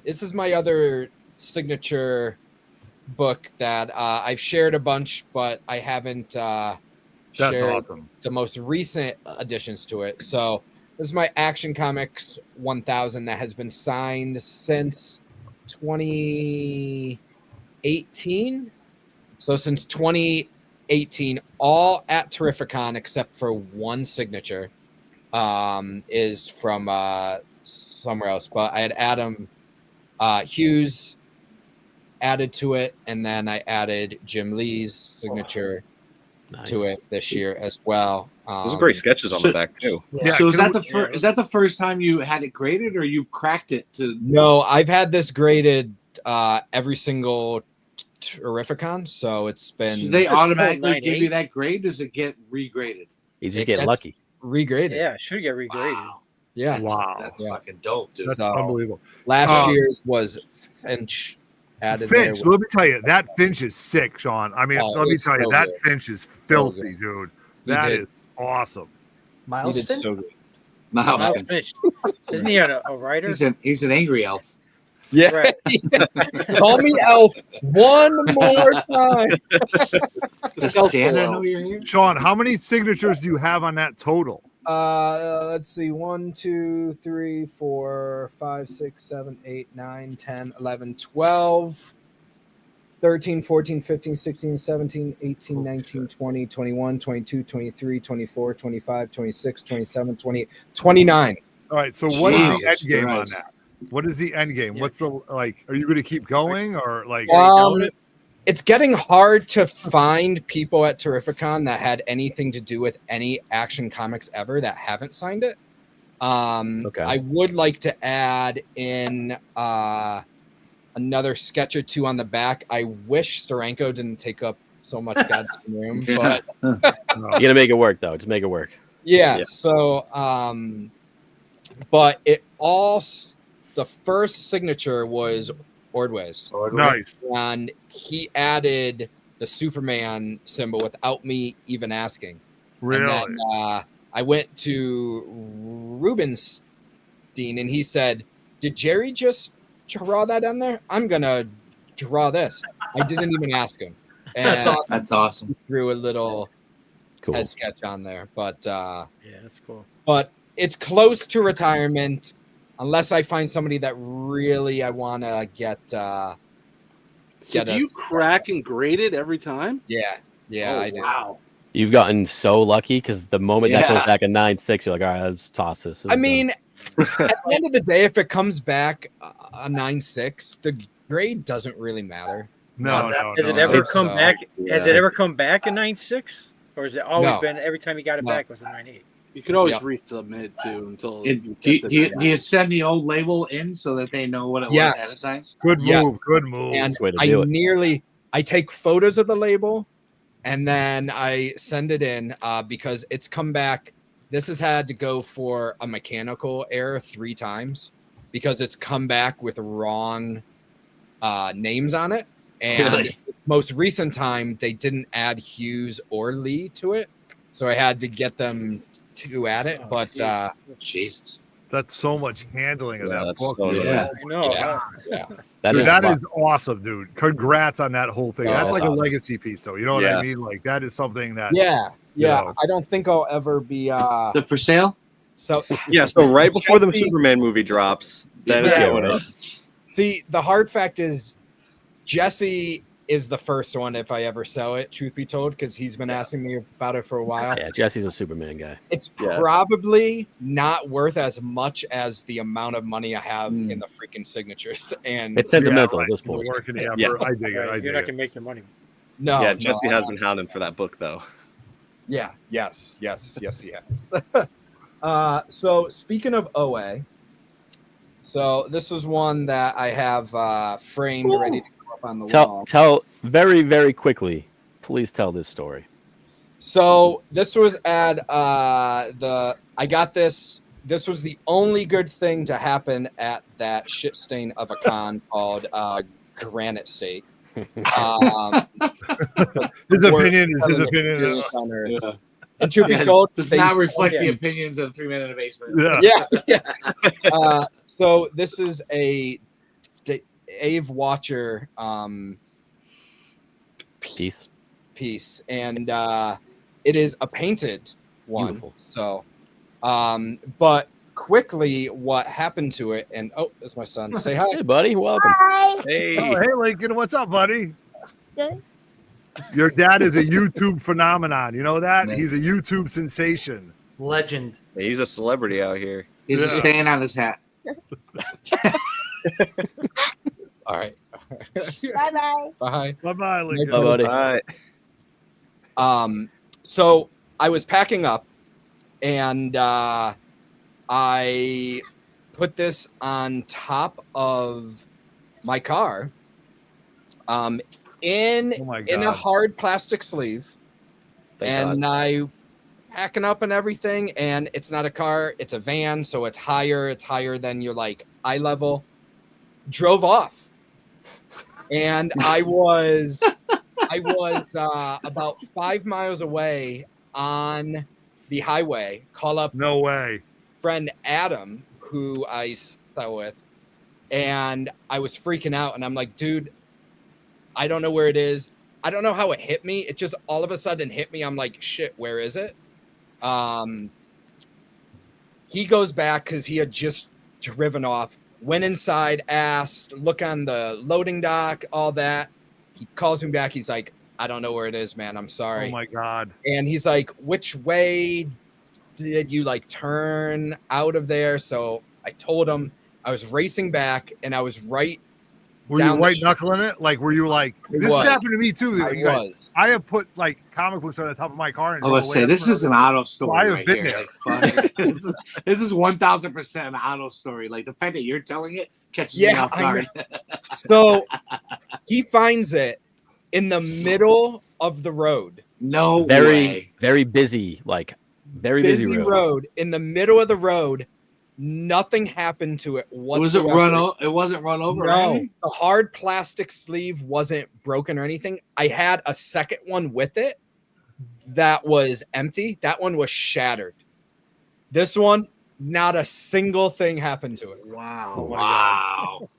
This is my other signature book that I've shared a bunch, but I haven't That's shared awesome. the most recent additions to it. So this is my Action Comics 1000 that has been signed since 2018. So since 2018, all at Terrificon except for one signature is from somewhere else. But I had Adam Hughes added to it, and then I added Jim Lee's signature to it this year as well. Those are great sketches on the back too. Yeah, So is can that we- is that the first time you had it graded, or you cracked it to? No, I've had this graded every single Terrificon. So it's been. So they That's still automatically give 9.8. you that grade? Does it get regraded? You just It get gets lucky. regraded. Yeah, it should get regraded. Wow. Yeah. Wow. That's Yeah. fucking dope, dude. That's So, unbelievable. Last year's was Finch added there. Finch, let me tell you, that Finch is sick, Sean. I mean, Oh, let me it's tell you, so that good. Finch is So filthy, good. dude. He That did. is awesome. He Miles did Finch? so good. Miles Miles. Finch. Isn't he a writer? He's an angry elf. Yeah. Right. Call me Elf one more time. Does Elf Santa Elf. know you're here? Sean, how many signatures do you have on that total? Let's see. 1, 2, 3, 4, 5, 6, 7, 8, 9, 10, 11, 12, 13, 14, 15, 16, 17, 18, 19, 20, 21, 22, 23, 24, 25, 26, 27, 28, 29. All right, so what is the end Jesus game on Christ. that? What is the end game? Yeah. What's the like? Are you going to keep going or like? It's getting hard to find people at Terrificon that had anything to do with any Action Comics ever that haven't signed it. Okay. I would like to add in another sketch or two on the back. I wish Steranko didn't take up so much goddamn room, but You're gonna make it work though. Just make it work. yeah. So, but it all. The first signature was Ordway's. Nice. And he added the Superman symbol without me even asking. Really? And then, I went to Rubenstein and he said, "Did Jerry just draw that on there? I'm gonna draw this." I didn't even ask him. And That's awesome. That's awesome. he threw a little Cool. head sketch on there, but Yeah, that's cool. but it's close to retirement. Unless I find somebody that really I want to get. So do you crack and grade it every time? Yeah, Oh, I do. wow. You've gotten so lucky because the moment that Yeah. goes back a 9.6, you're like, all right, let's toss this. This I is mean, at the end of the day, if it comes back a 9.6, the grade doesn't really matter. Has it ever come back? Has it ever come back a 9.6, or has it always No. been every time you got it No. back was a 9.8? You could always Yep. resubmit too until. Do you send the old label in so that they know what it was ahead of time? Good Yes. move. Good move. And way to I do it. I take photos of the label and then I send it in because it's come back. This has had to go for a mechanical error 3 times because it's come back with wrong names on it. And Really? most recent time, they didn't add Hughes or Lee to it. So I had to get them to add it. But Jesus. That's so much handling of Yeah, that that's book. so dude. good. I know. yeah. Dude, that is awesome, dude. Congrats on that whole thing. Oh, That's that's like a awesome. legacy piece, though. You know what Yeah. I mean? Like that is something that. Yeah. you Yeah. know. I don't think I'll ever be Is it for sale? so Yeah, so right before the Jesse- Superman movie drops, then it's Yeah. going up. See, the hard fact is Jesse is the first one if I ever sell it, truth be told, because he's been asking me about it for a while. Yeah, Jesse's a Superman guy. It's Yeah. probably not worth as much as the amount of money I have in the freaking signatures. And It's sentimental right. at this The point. work and the effort. Yeah. I dig it. I Right, dig you're not it. gonna make your money. no, Yeah, no, Jesse I'm has not. been hounding for that book though. Yeah, yes, he has. So speaking of OA, so this is one that I have framed ready to go up on the wall. Tell very, very quickly. Please tell this story. So this was at I got this. This was the only good thing to happen at that shit stain of a con called Granite State. His opinion is his opinion. Yeah. And to be told, does they not still reflect the get- opinions of 3 Men in a Basement. Yeah. So this is a Ave Watcher piece, and it is a painted one. Beautiful. So, but quickly, what happened to it? And oh, there's my son. Say hi, Hey, buddy. Welcome. Hey. Oh, hey, Lincoln. What's up, buddy? Good. Your dad is a YouTube phenomenon. You know that? Yeah. He's a YouTube sensation. Legend. He's a celebrity out here. He's just staying on his hat. All right. Bye bye. Bye. Bye-bye, Lincoln. Bye, buddy. All right. So I was packing up, and I put this on top of my car in a hard plastic sleeve. Thank God. I packing up and everything, and it's not a car, it's a van, so it's higher than your like eye level. Drove off, and I was about 5 miles away on the highway. Call up friend Adam, who I sell with, and I was freaking out, and I'm like, dude, I don't know where it is. I don't know how it hit me. It just all of a sudden hit me. I'm like, shit, where is it? He goes back because he had just driven off, went inside, asked, look on the loading dock, all that. He calls me back. He's like, I don't know where it is, man. I'm sorry. Oh my God. And he's like, which way did you like turn out of there? So I told him I was racing back, and I was right. Were you white knuckling it? Like, were you like, this has happened to me too. I have put like comic books on the top of my car. And I was say this is an auto story. I have right been here. there. Like, this is 1000% an auto story. Like the fact that you're telling it catches me off guard. So he finds it in the middle of the road. No way. Very busy, like very busy road. In the middle of the road. Nothing happened to it whatsoever. It wasn't run over. No, right? the hard plastic sleeve wasn't broken or anything. I had a second one with it that was empty. That one was shattered. This one, not a single thing happened to it. Wow.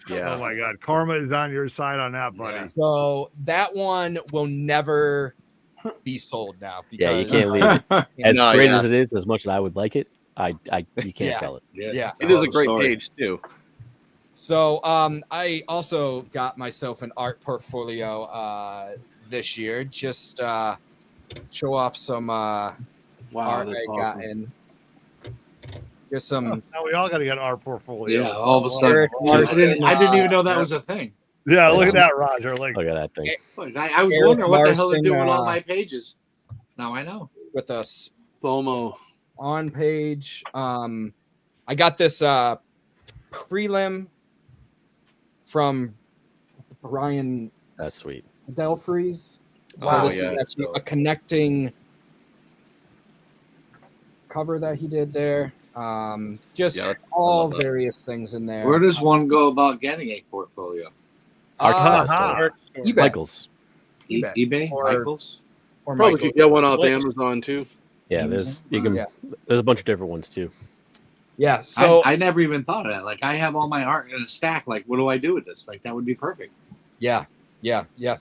Yeah. Oh my God. Karma is on your side on that, buddy. Yeah. So that one will never be sold now. Yeah, you can't leave it. As great as it is, as much as I would like it, you can't sell it. Yeah. It is a great page too. So I also got myself an art portfolio this year. Just show off some art I got in. Just some. Now we all got to get art portfolio. Yeah, all of a sudden. I didn't even know that was a thing. Yeah, look at that, Roger. Like, look at that thing. I was wondering what the hell to do with all my pages. Now I know. With a FOMO on page. I got this prelim from Brian. That's sweet. Delfries. Wow, So this is actually a connecting cover that he did there. Just all various things in there. Where does one go about getting a portfolio? eBay. Michaels. eBay? Michaels? Or probably could get one off Amazon too. Yeah, there's there's a bunch of different ones too. Yeah, so I never even thought of that. Like I have all my art in a stack. Like, what do I do with this? Like that would be perfect. Yeah.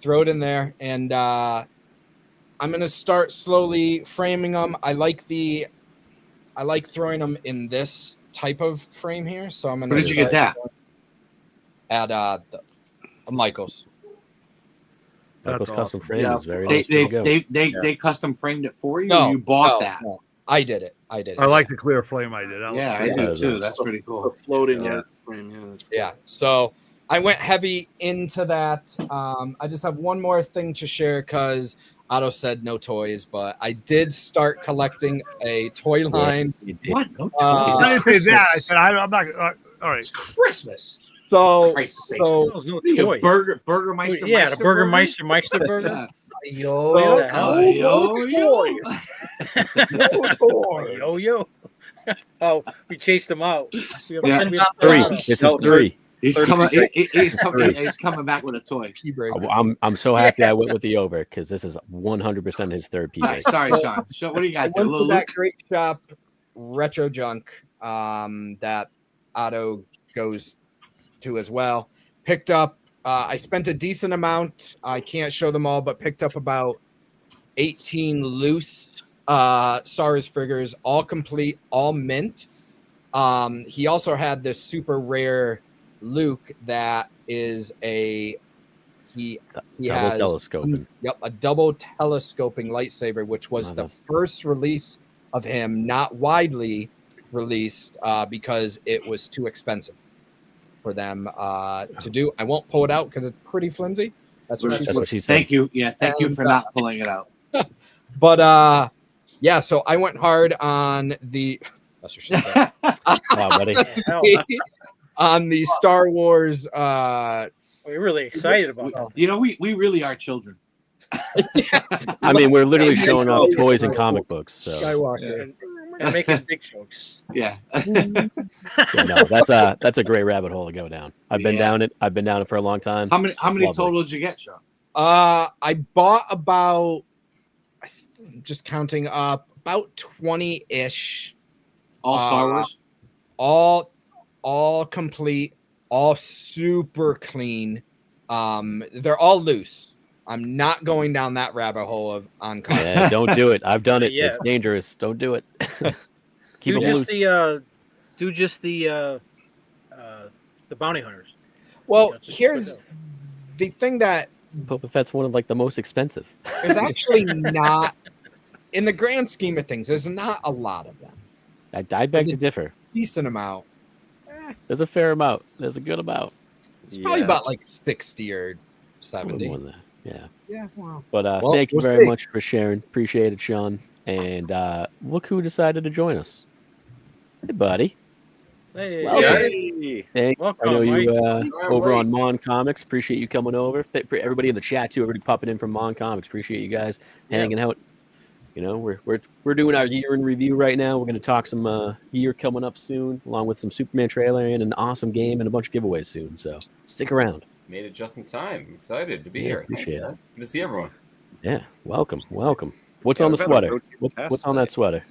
Throw it in there, and I'm gonna start slowly framing them. I like throwing them in this type of frame here. So I'm gonna. Where did you get that? At Michaels. Michaels That's custom awesome. frame is very They nice. they custom framed it for you. No, or you bought no, that. no. I did it. I like the clear flame I did. I do too. That's pretty cool. Floating frame. Yeah. So I went heavy into that. I just have one more thing to share because Otto said no toys, but I did start collecting a toy line. What? No toys? I didn't say that. I said I'm not. All right. It's Christmas. So, Christ's sakes. so No toys. Burgermeister. Yeah, the Burgermeister Meister burger. Yo. Yo. Oh, we chased him out. Yeah. Three. This is three. He's coming back with a toy. I'm so happy I went with the over because this is 100% his third PJ. Right, sorry, Sean. So what do you got? I went to that great shop, Retro Junk, that Otto goes to as well. Picked up. I spent a decent amount. I can't show them all, but picked up about 18 loose Star Wars figures, all complete, all mint. He also had this super rare Luke that is he double has telescoping. Yep, a double telescoping lightsaber, which was the first release of him, not widely released because it was too expensive for them to do. I won't pull it out because it's pretty flimsy. That's what she said. Thank you. Yeah, thank you for not pulling it out. But yeah, so I went hard on the. That's what she said. Wow, buddy. on the Star Wars. We're really excited about that. You know, we really are children. I mean, we're literally showing off toys and comic books. So Skywalker. We're making big jokes. Yeah. yeah, no, that's a great rabbit hole to go down. I've been down it. I've been down it for a long time. How many It's lovely. total did you get, Sean? I bought about, just counting up, about 20-ish. All Star Wars? All complete, all super clean. They're all loose. I'm not going down that rabbit hole of on cards. Yeah, don't do it. I've done it. Yeah. It's dangerous. Don't do it. Keep do them just loose. the bounty hunters. Well, here's the thing that Boba Fett's one of like the most expensive. there's actually not, in the grand scheme of things, there's not a lot of them. I beg to differ. Decent amount. There's a fair amount. There's a good amount. It's probably about like 60 or 70. More than that. Yeah. Yeah. Wow. But Well, thank you we'll very see. much for sharing. Appreciate it, Sean. And look who decided to join us. Hey, buddy. Hey, Welcome. Hey, Welcome, I know you Mike. over on Mon Comics. Appreciate you coming over. Everybody in the chat too. Everybody popping in from Mon Comics. Appreciate you guys hanging out. You know, we're doing our year in review right now. We're going to talk some year coming up soon, along with some Superman trailer and an awesome game and a bunch of giveaways soon. So stick around. Made it just in time. I'm excited to be Yeah, here. appreciate Thanks, guys. Good to see everyone. Yeah, welcome. What's Yeah, on the we've had a sweater? road trip What's on that sweater?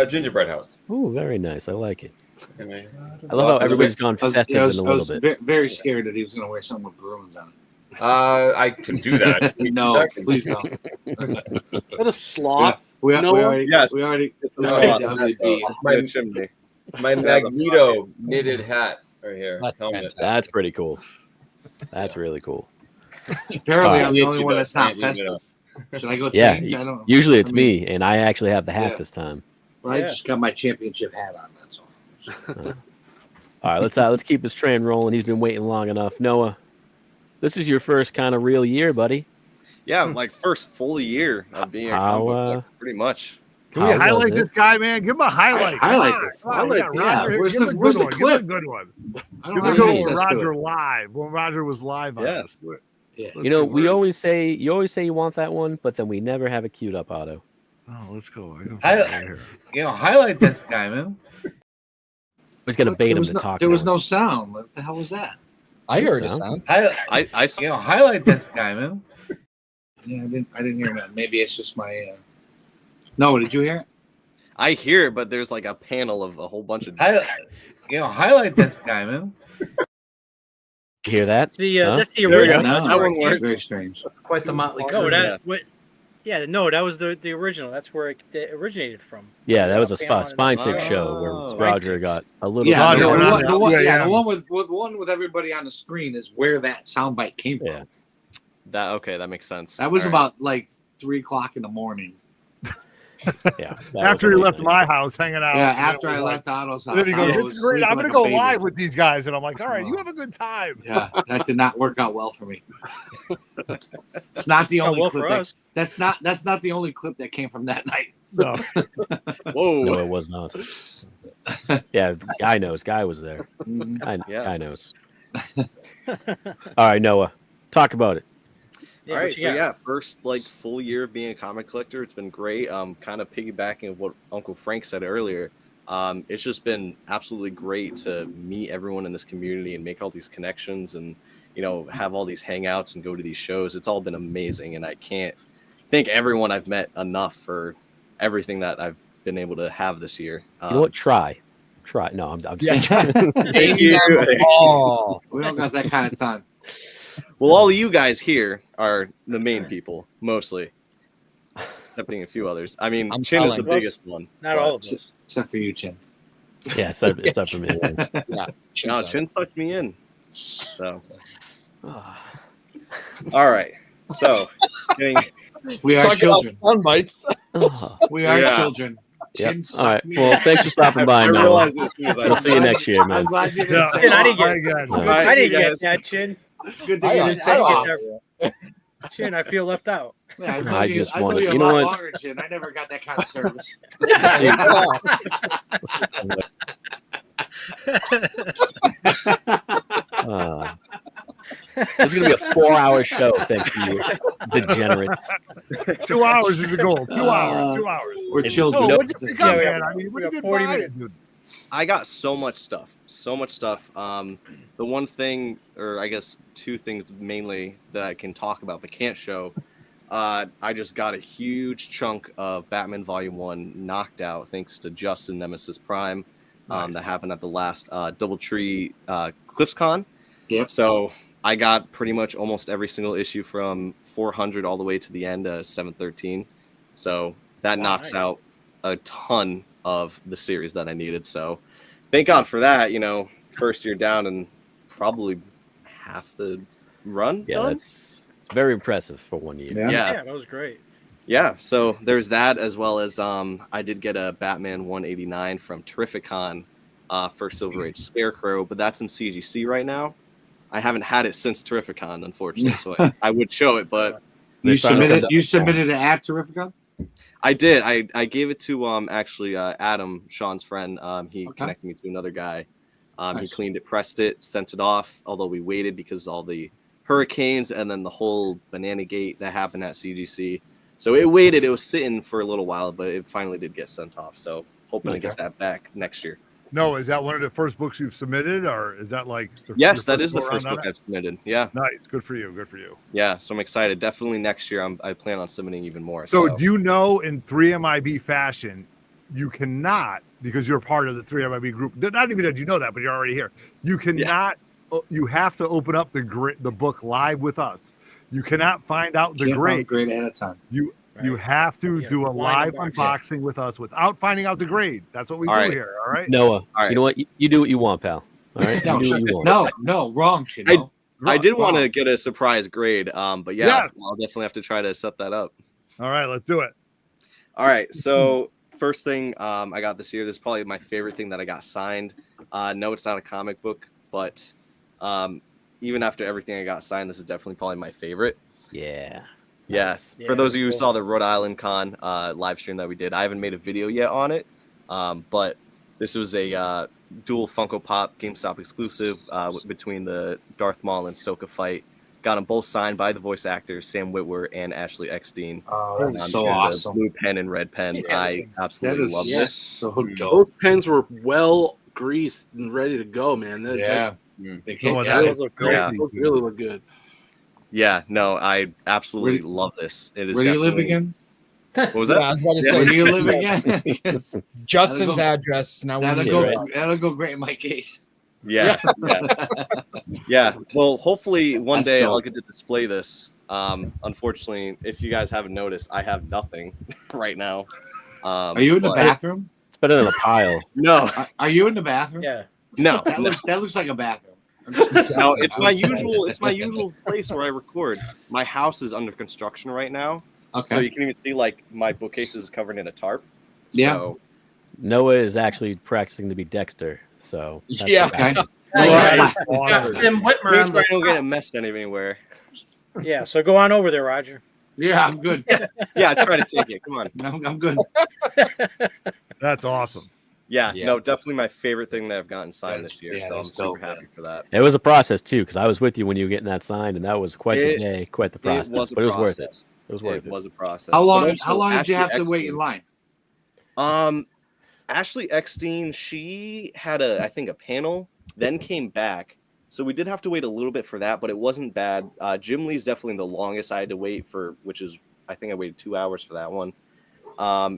Gingerbread house. Ooh, very nice. I like it. And I love how everybody's gone festive in a little bit. Very scared that he was going to wear something with Bruins on it. I could do that. No, please don't. Is that a sloth? We Noah? already. Yes. We already. It's my Magneto knitted hat right here. That's Helmet. fantastic. That's pretty cool. That's really cool. Apparently, I'm the It's only you, one though. that's not Can't leave it festive. Should I go Yeah, change? I don't know. usually it's I mean, me, and I actually have the hat Yeah. this time. Well, I just got my championship hat on. That's all. All right, let's keep this train rolling. He's been waiting long enough. Noah, this is your first kind of real year, buddy. Yeah, like first full year of being a How, comic book collector, pretty much. Can we highlight this guy, man? Give him a highlight. Highlight Come on, this. come on, we got Yeah, Roger here. where's Give him the- a where's good the one. Give him a clip? good one. I don't Give him a have good one access with to Roger it. live. When Roger was live on Yeah. this. Yeah. You know, you always say you want that one, but then we never have it queued up, Otto. Oh, let's go. I can Hi- find it right here. You know, highlight this guy, man. He's gonna bait There him was to no, talk. there was now. no sound. What the hell was that? I heard a Sound? sound. I You know, highlight this guy, man. Yeah, I didn't hear that. Maybe it's just my. No, did you hear it? I hear it, but there's like a panel of a whole bunch of. You know, highlight this guy, man. You hear that? That's the Huh? that's the There we go. original. No, That one it's worked. very strange. That's quite the motley No, crew. that no, that was the original. That's where it originated from. Yeah, that was a Panel Spine and- Six show where Oh. Roger got a little. Yeah, Roger, the we're one, not- the one, yeah, yeah, yeah. the one with the one with everybody on the screen is where that soundbite came from. Yeah. That okay, that makes sense. That was All right. about like 3:00 in the morning. Yeah. After he left my house hanging out. Yeah, you know, after I like- left Otto's house. Then he goes, Otto "It's was great. sleeping I'm like gonna a go baby." live with these guys," and I'm like, "All right, you have a good time." Yeah, that did not work out well for me. It's not the Oh, only well clip. for That, us. that's not the only clip that came from that night. No. Whoa. No, it was not. Yeah, Guy knows. Guy was there. Yeah. Guy knows. All right, Noah, talk about it. Yeah, All what right, you so got? yeah, first like full year of being a comic collector. It's been great. Kind of piggybacking of what Uncle Frank said earlier. It's just been absolutely great to meet everyone in this community and make all these connections and have all these hangouts and go to these shows. It's all been amazing, and I can't thank everyone I've met enough for everything that I've been able to have this year. You know what? Try. No, I'm just Thank you. Oh, We don't got that kind of time. Well, all of you guys here are the main people, mostly. Excepting a few others. I mean, I'm Chin is the telling. biggest one. Not but- all of us. Except for you, Chin. Yeah, except for me. yeah. No, Chin sucked me in. So, all right. So, getting, We are Talk about children. sound bites. We are Yeah. children. Yep. Chin All right. sucked me Well, in. thanks for stopping by, I Noah. realized as soon as I We'll see you next year, I'm man. glad you didn't Yeah. say Chin, I didn't All get right, guys. No. Bye. I didn't you get guys. that, Chin. It's good that I you got- didn't say I got off. Chin, I feel left out. Yeah, I just I know wanted- you a you know lot what? longer, Chin. I never got that kind of service. This is gonna be a 4-hour show, thanks to you, degenerates. 2 hours is the goal. 2 hours. 2 hours. We're children. No, what'd you pick up, we man? have- I mean, what we did have you 40 buy, minutes. dude? I got so much stuff. The one thing, or I guess two things mainly that I can talk about but can't show. I just got a huge chunk of Batman Volume 1 knocked out thanks to Justin Nemesis Prime. That happened at the last Doubletree CliffsCon. Yep. So I got pretty much almost every single issue from 400 all the way to the end of 713. So that knocks out a ton of the series that I needed. So thank God for that. You know, first year down and probably half the run. Yeah, done? that's very impressive for 1 year. Yeah. that was great. Yeah, so there's that, as well as I did get a Batman 189 from Terrificon for Silver Age Scarecrow, but that's in CGC right now. I haven't had it since Terrificon, unfortunately, so I would show it, but You submitted it at Terrificon? I did. I gave it to actually Adam, Sean's friend. He connected me to another guy. He Nice. cleaned it, pressed it, sent it off. Although we waited because all the hurricanes and then the whole banana gate that happened at CGC. So it waited. It was sitting for a little while, but it finally did get sent off. So hoping to get that back next year. No, is that one of the first books you've submitted, or is that like? Yes, that is the go first around book on it? I've submitted. Yeah. Nice. Good for you. Good for you. Yeah. So I'm excited. Definitely next year. I plan on submitting even more. So do you know, in 3MIB fashion, you cannot, because you're part of the 3MIB group, not even that you know that, but you're already here. You cannot, you have to open up the book live with us. You cannot find out the Can't find grade. grade ahead of time. You have to Yeah, do a live blind unboxing with us without finding out the grade. That's what we All do right. here. All right. Noah, you know what? You do what you want, pal. All right. No, You do what you want. no, wrong, Chino. I did want to get a surprise grade, but yeah, Yes. I'll definitely have to try to set that up. All right, let's do it. All right, so first thing I got this year, this is probably my favorite thing that I got signed. No, it's not a comic book, but even after everything I got signed, this is definitely probably my favorite. Yeah. Yeah. Nice. For those of you who saw the Rhode Island Con live stream that we did, I haven't made a video yet on it, but this was a dual Funko Pop GameStop exclusive between the Darth Maul and Sokka fight. Got them both signed by the voice actors Sam Witwer and Ashley Eckstein. Oh, that's so sharing the awesome. Blue pen and red pen. Yeah, I absolutely love yeah. this. So dope. Those pens were well greased and ready to go, man. They really look good. Yeah, no, I absolutely love this. It is. Where do you live definitely- again? What was that? Yeah, I was about to say, Where do you live again? Because Justin's that'll go- address. Now we That'll need go. it, right? That'll go great in my case. Yeah, yeah. Well, hopefully one That's day dope. I'll get to display this. Unfortunately, if you guys haven't noticed, I have nothing right now. Are you in the but- bathroom? It's better than a pile. No, Are you in the bathroom? Yeah. no, That no. looks like a bathroom. No, it's my usual place where I record. My house is under construction right now. Okay. So you can even see like my bookcase is covered in a tarp. Yeah. So, Noah is actually practicing to be Dexter. So that's Yeah. okay. Tim Whitmer make on sure I don't the get it messed anywhere. Yeah. So go on over there, Roger. Yeah, I'm good. Yeah, try to take it. Come on. I'm good. That's awesome. Yeah, Yeah. no, definitely my favorite thing that I've gotten signed this year. yeah, So I'm that's super dope, happy for that. It was a process too, because I was with you when you were getting that signed, and that was quite the It- day, quite the process. was a but it was worth it. process. It was worth It it. was a process. How But long? also, How long did you Ashley have to wait in Eckstein- line? Ashley Eckstein, she had I think a panel, then came back. So we did have to wait a little bit for that, but it wasn't bad. Jim Lee's definitely the longest I had to wait for, which is I think I waited 2 hours for that one.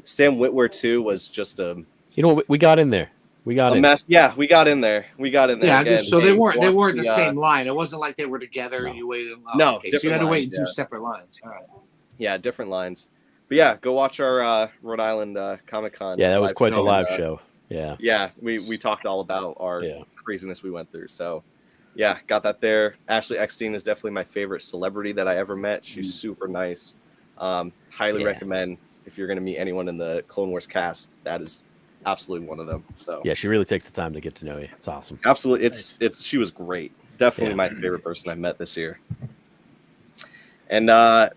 Sam Witwer too was just a You know, we got in there. We got in. mess. Yeah, we got in there. Yeah, again. just, so they weren't blocked the same line. It wasn't like they were together No. and you waited. No, okay. So you had different to wait lines, in two yeah. separate lines. All right. Yeah, different lines. But yeah, go watch our Rhode Island Comic Con. Yeah, that was quite the live and, show. Yeah. Yeah, we talked all about our craziness we went through. So yeah, got that there. Ashley Eckstein is definitely my favorite celebrity that I ever met. She's super nice. Highly recommend if you're going to meet anyone in the Clone Wars cast. That is absolutely one of them. So Yeah, she really takes the time to get to know you. It's awesome. absolutely, it's she was great. Definitely my favorite person I met this year. And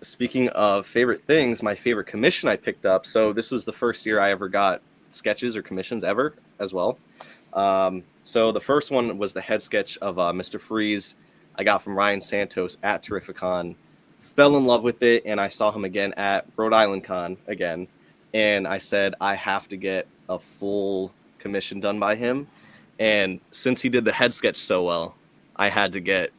speaking of favorite things, my favorite commission I picked up. So this was the first year I ever got sketches or commissions ever as well. So the first one was the head sketch of Mr. Freeze. I got from Ryan Santos at Terrificon. Fell in love with it, and I saw him again at Rhode Island Con again. And I said, I have to get a full commission done by him. And since he did the head sketch so well, I had to get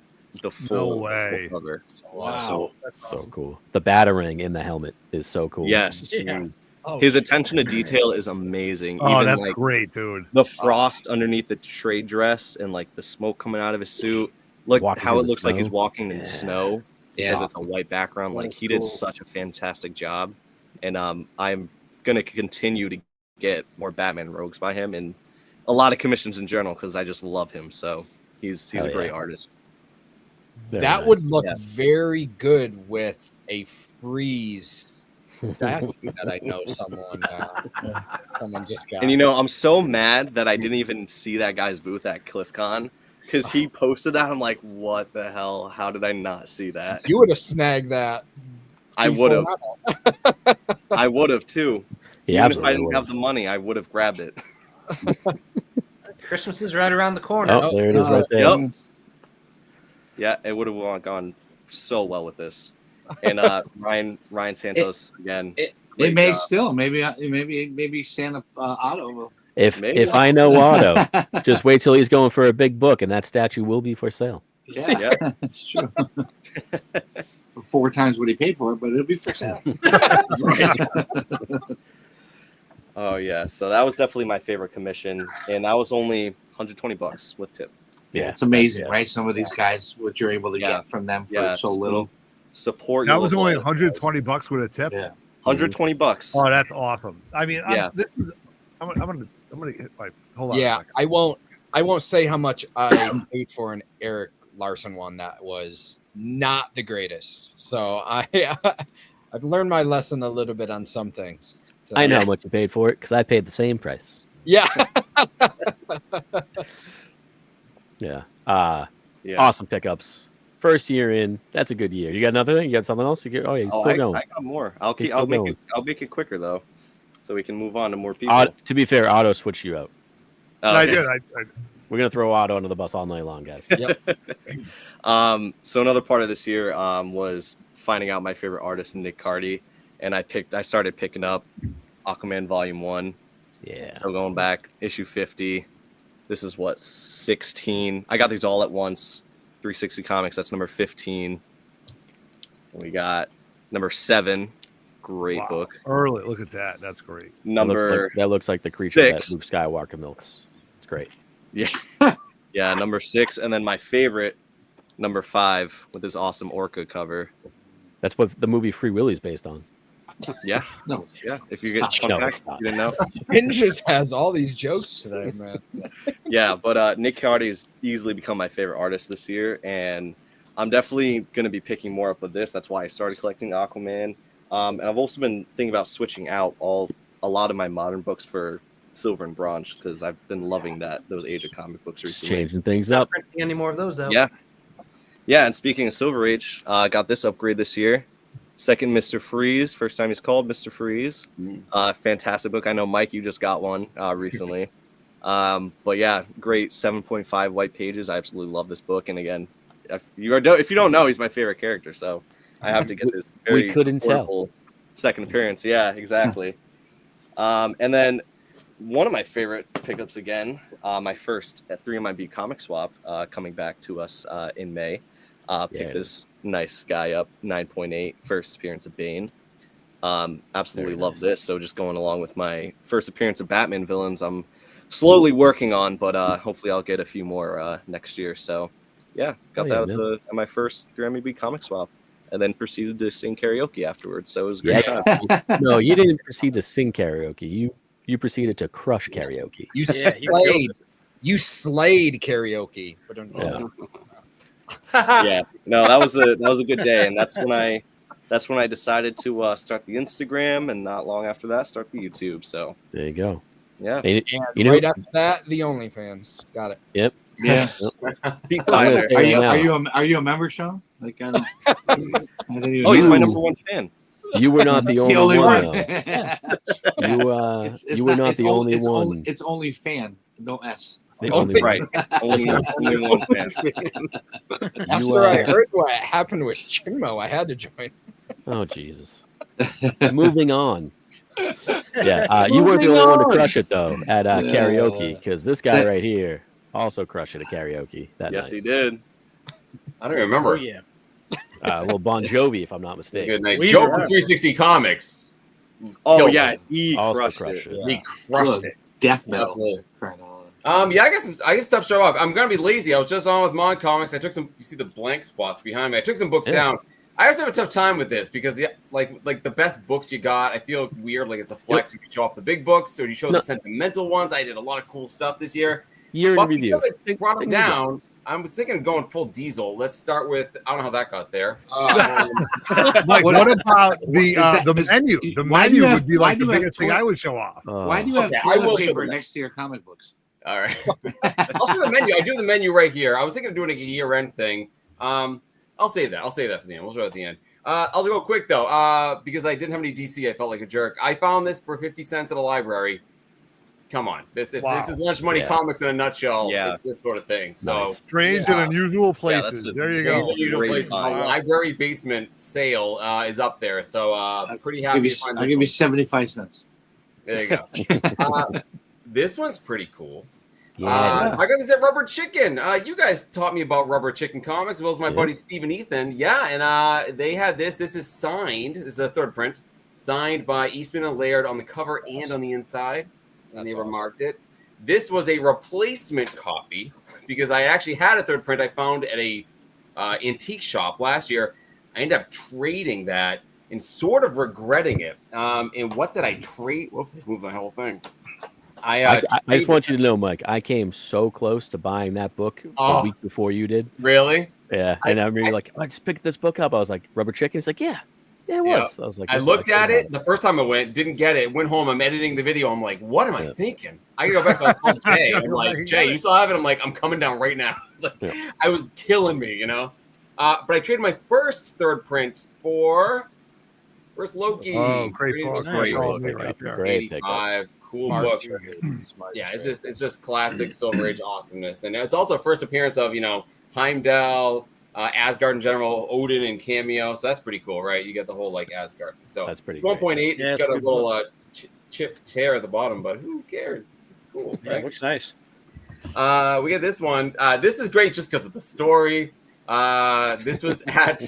the full cover. Wow. That's so cool. The batarang in the helmet is so cool. Yes. Yeah. His attention to detail is amazing. Oh, Even, that's like, great, dude. the frost underneath the trade dress and like the smoke coming out of his suit. Look Walking how through it the looks like he's snow. walking in snow because it's a white background. Like, he did cool. such a fantastic job. And I'm gonna continue to get more Batman rogues by him and a lot of commissions in general because I just love him. So he's a great artist. Very that nice. would look Yeah. very good with a freeze statue that I know someone just got. And I'm so mad that I didn't even see that guy's booth at CliffCon because he posted that. I'm like, what the hell? How did I not see that? You would have snagged that. I would have. I would have too. Yeah, Even if I didn't have the money, I would have grabbed it. Christmas is right around the corner. Oh, there it is right there. Yep. Yeah, it would have gone so well with this. And Ryan Santos again. We may still maybe Santa Otto will. If I know Otto, just wait till he's going for a big book, and that statue will be for sale. Yeah, that's true. For 4 times what he paid for it, but it'll be for sale. Oh yeah, so that was definitely my favorite commission, and that was only $120 with tip. Yeah, it's amazing, right? Some of these guys, what you're able to get from them for so little. Support. That was only $120 with a tip. Yeah, $120. Oh, that's awesome. I mean, Yeah. I'm gonna hit my. Hold on. A Yeah, second. I won't say how much I paid for an Eric Larson one that was not the greatest. So I've learned my lesson a little bit on some things. So, I know how much you paid for it because I paid the same price. Yeah. Yeah. Yeah. Awesome pickups. First year in, that's a good year. You got another thing? You got something else? You're still going. I got more. I'll You're make still it make it quicker though, so we can move on to more people. To be fair, Otto switched you out. I Okay. did. We're gonna throw Otto under the bus all night long, guys. Yep. So another part of this year was finding out my favorite artist, Nick Cardy, and I started picking up Aquaman Volume 1. Yeah. So going back, issue 50. This is 16. I got these all at once. 360 Comics. That's number 15. We got number 7. Great book. Early. Look at that. That's great. Number looks like the creature 6. that Luke Skywalker milks. It's great. Yeah. Yeah, number 6. And then my favorite, number 5, with this awesome Orca cover. That's what the movie Free Willy's based on. Yeah. No. Yeah. If you get No, back, it's not. you didn't know. Ninjas has all these jokes today, man. Yeah, but Nick Cardy has easily become my favorite artist this year, and I'm definitely going to be picking more up of this. That's why I started collecting Aquaman. And I've also been thinking about switching out a lot of my modern books for silver and bronze because I've been loving those Age of comic books Just recently. changing things Not up. printing any more of those out. Yeah. Yeah, and speaking of Silver Age, I got this upgrade this year. Second Mr. Freeze. First time he's called Mr. Freeze. Fantastic book. I know, Mike, you just got one recently. But yeah, great 7.5 white pages. I absolutely love this book. And again, if you don't know, he's my favorite character. So I have to get this very We couldn't tell. affordable second appearance. Yeah, exactly. And then one of my favorite pickups again, my first at 3MIB Comic Swap coming back to us in May. Picked this nice guy up, 9.8, first appearance of Bane. Absolutely love this. So just going along with my first appearance of Batman villains, I'm slowly working on, but hopefully I'll get a few more next year. So yeah, got that at my first 3MIB Comic Swap, and then proceeded to sing karaoke afterwards. So it was a great time. No, you didn't proceed to sing karaoke. You proceeded to crush karaoke. You slayed karaoke. Yeah. Yeah, no, that was a good day, and that's when I decided to start the Instagram, and not long after that, start the YouTube. So there you go. Yeah, And right after that, the OnlyFans. Got it. Yep. Yeah. Are you a member, Sean? Like I didn't even Oh, he's know. my number one fan. You were not the It's only one. one. Though. You were not the only one. It's only fan. No S. The only Right. Only one fan. After I heard what happened with Chinmo, I had to join. Oh Jesus. Moving on. Yeah, you weren't the only one to crush it though at karaoke, because this guy right here also crushed it at karaoke that Yes, night. he did. I don't remember. Oh yeah. Well, Bon Jovi, if I'm not mistaken. Good night. We Joe were- from 360 Comics. Oh Killed yeah, it. he Also crushed it. He crushed it. Death metal. Absolutely. Crying out loud. Yeah, I got stuff to show off. I'm gonna be lazy. I was just on with Mon Comics. I took some. You see the blank spots behind me. I took some books down. I also have a tough time with this because like the best books you got. I feel weird. Like it's a flex. You can show off the big books, or you show the sentimental ones. I did a lot of cool stuff this year. Year in review. Because I brought them down. I was thinking of going full diesel. Let's start with. I don't know how that got there. Like, what about the menu? The menu would be like the biggest thing I would show off. Why do you have Okay, I will toilet show paper them. next to your comic books? All right. I'll show the menu. I do the menu right here. I was thinking of doing a year-end thing. I'll save that. I'll save that for the end. We'll show it at the end. I'll go quick though, because I didn't have any DC. I felt like a jerk. I found this for 50 cents at a library. Come on, this is lunch money comics in a nutshell. Yeah. It's this sort of thing. So Strange and unusual places. There you go. Unusual places. The library basement sale is up there. So I'm pretty happy. I'll give you 75 cents. There you go. This one's pretty cool. Yeah. I got this at Rubber Chicken. You guys taught me about Rubber Chicken comics, as well as my buddy Steve and Ethan. Yeah, and they had this. This is signed. This is a third print, signed by Eastman and Laird on the cover and on the inside. And they remarked it. This was a replacement copy because I actually had a third print I found at a antique shop last year. I ended up trading that and sort of regretting it. And what did I trade? Whoops, I moved my whole thing. I just want you to know, Mike, I came so close to buying that book a week before you did. Really? Yeah. And I remember like, I just picked this book up. I was like, Rubber Chicken? He's like, yeah, it was. I was like, I looked at it the first time I went, didn't get it. Went home, I'm editing the video. I'm like, what am I thinking? I gotta go back. So I called Jay. I'm like, Jay, you still have it? I'm like, I'm coming down right now. Like, I was killing me, you know. But I traded my first third print for first Loki. Oh, great book. Great book. Right there. Great 85. Cool Smart book. trade. Yeah, it's just classic Silver Age awesomeness, and it's also first appearance of Heimdall, Asgard in general, Odin and cameo. So that's pretty cool, right? You get the whole like Asgard. So that's pretty. 1.8. Yeah, It's got a little chipped tear at the bottom, but who cares? It's cool. Yeah, Right? looks nice. We get this one. This is great just because of the story. This was at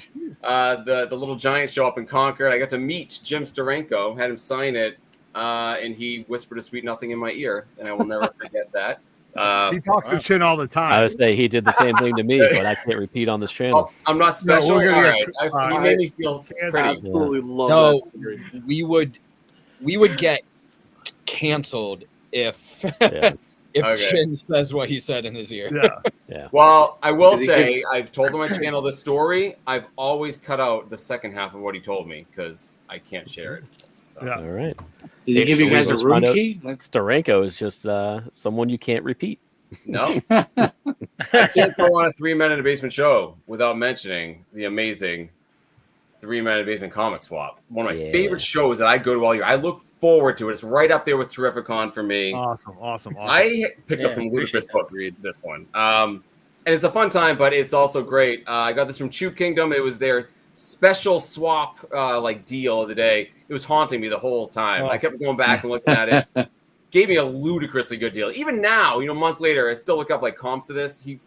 the Little Giant show up in Concord. I got to meet Jim Steranko, had him sign it, and he whispered a sweet nothing in my ear, and I will never forget that. He talks to Chin all the time. I would say he did the same thing to me, but I can't repeat on this channel. Oh, I'm not special. No, we're gonna All right. He made me feel pretty. Absolutely love No, that. we would get canceled if if Okay. Chin says what he said in his ear. Yeah. Well, I will Did he say, I've told on my channel this story. I've always cut out the second half of what he told me because I can't share it. So. All right. Did he give you guys a room key? Steranko is just someone you can't repeat. No. I can't go on a 3 Men in a Basement show without mentioning the amazing 3 Men in a Basement comic swap. One of my favorite shows that I go to all year. I look forward to it. It's right up there with Terrificon for me. Awesome. I picked up some ludicrous books to read this one. And it's a fun time, but it's also great. I got this from Chew Kingdom. It was their special swap deal of the day. It was haunting me the whole time. I kept going back and looking at it. Gave me a ludicrously good deal. Even now, months later, I still look up like comps to this. He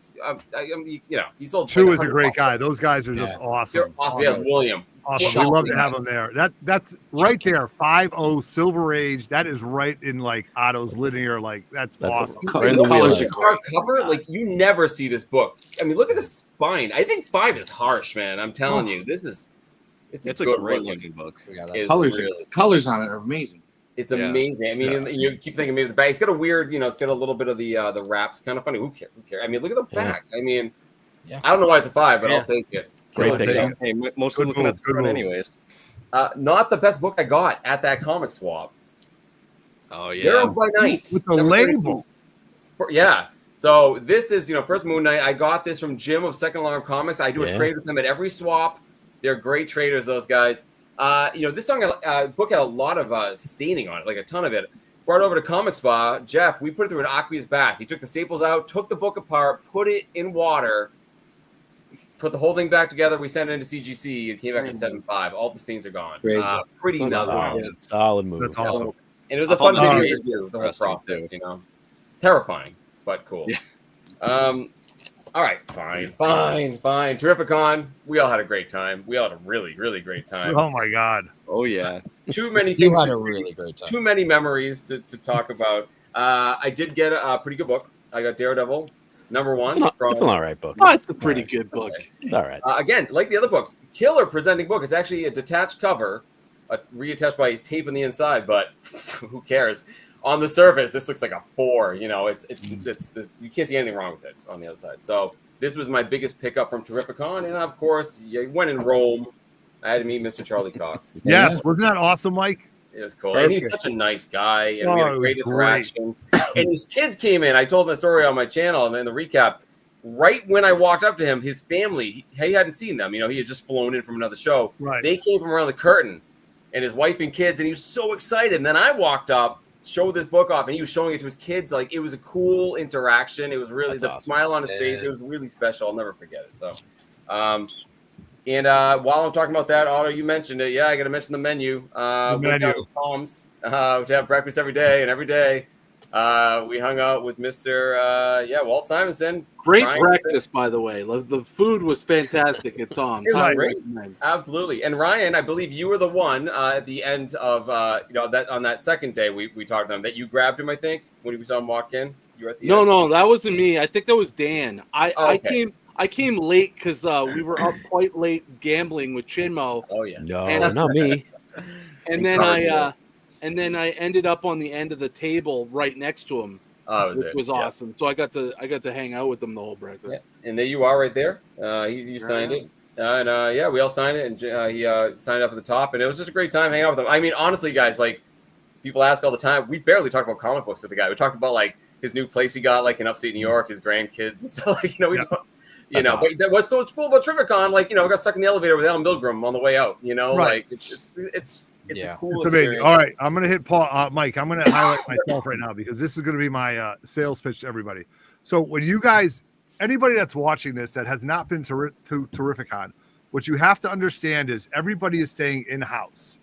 sold. Chew is a great guy. Those guys are just awesome. They're awesome. Yes, William. Awesome. We love to have him there. That's right there. 5.0 Silver Age. That is right in like Otto's linear. Like that's awesome. Colors cover. Like you never see this book. I mean, look at the spine. I think 5 is harsh, man. I'm telling you, this is. It's a great looking book. Colors on it are amazing. It's amazing. I mean, you keep thinking maybe the back. It's got a weird, it's got a little bit of the wraps. Kind of funny. Who cares? I mean, look at the back. I mean, I don't know why it's a 5, but I'll take it. Hey, mostly looking at the front anyways. Not the best book I got at that comic swap. Oh yeah, Werewolf by Night with the label. Yeah. So this is first Moon Knight. I got this from Jim of Second Alarm Comics. I do a Yeah. trade with them at every swap. They're great traders, those guys. This book had a lot of staining on it, like a ton of it. brought it over to Comic Spa. Jeff, we put it through an aqueous bath. He took the staples out, took the book apart, put it in water, put the whole thing back together. We sent it into CGC. It came back to 7.5. All the stains are gone. Pretty nuts. Solid move. That's awesome. And it was a fun video to do, the whole process, you know. Terrifying, but cool. Yeah. All right, fine. Terrificon. We all had a great time. We all had a really, really great time. Oh my God. Oh yeah. Too many things. You had a really great time. Too many memories to talk about. I did get a pretty good book. I got Daredevil #1. It's an all right book. Oh, it's a pretty good book. It's all right. Again, like the other books, killer presenting book. It's actually a detached cover, reattached by his tape on the inside, but who cares? On the surface, this looks like a 4. You know, it's you can't see anything wrong with it on the other side. So this was my biggest pickup from Terrificon, and of course, when in Rome, I had to meet Mr. Charlie Cox. Yes, wasn't that awesome, Mike? It was cool, and he's such a nice guy, and we had a great interaction. And his kids came in. I told the story on my channel, and then the recap. Right when I walked up to him, his family, he hadn't seen them. You know, he had just flown in from another show. Right. They came from around the curtain, and his wife and kids, and he was so excited. And then I walked up, showed this book off, and he was showing it to his kids. Like, it was a cool interaction. It was really the smile on his face. It was really special. I'll never forget it. So, and while I'm talking about that, Otto, you mentioned it. Yeah, I got to mention the menu. The menu. Palms. We have breakfast every day, and every day we hung out with Mr. Walt Simonson. Great Ryan breakfast, by the way. The food was fantastic at Tom's. It was great. Absolutely. And Ryan, I believe you were the one at the end of that on that second day we talked to him that you grabbed him. I think when we saw him walk in, you were at the end. No, that wasn't me. I think that was Dan. I came late because we were up quite late gambling with Chinmo. Oh yeah. No, not me. And then I ended up on the end of the table right next to him, which was awesome. So I got to hang out with him the whole breakfast. Yeah. And there you are, right there. You signed it, and we all signed it, and he signed up at the top, and it was just a great time hanging out with him. I mean, honestly, guys, like people ask all the time, we barely talked about comic books with the guy. We talked about like his new place he got, like in upstate New York, his grandkids, and so like we don't. But what's cool about Terrificon, like, I got stuck in the elevator with Alan Milgram on the way out, Right. like it's a cool It's amazing. experience. All right, I'm gonna hit Mike. I'm gonna highlight myself right now because this is gonna be my sales pitch to everybody. So when you guys, anybody that's watching this that has not been to Terrificon, what you have to understand is everybody is staying in house,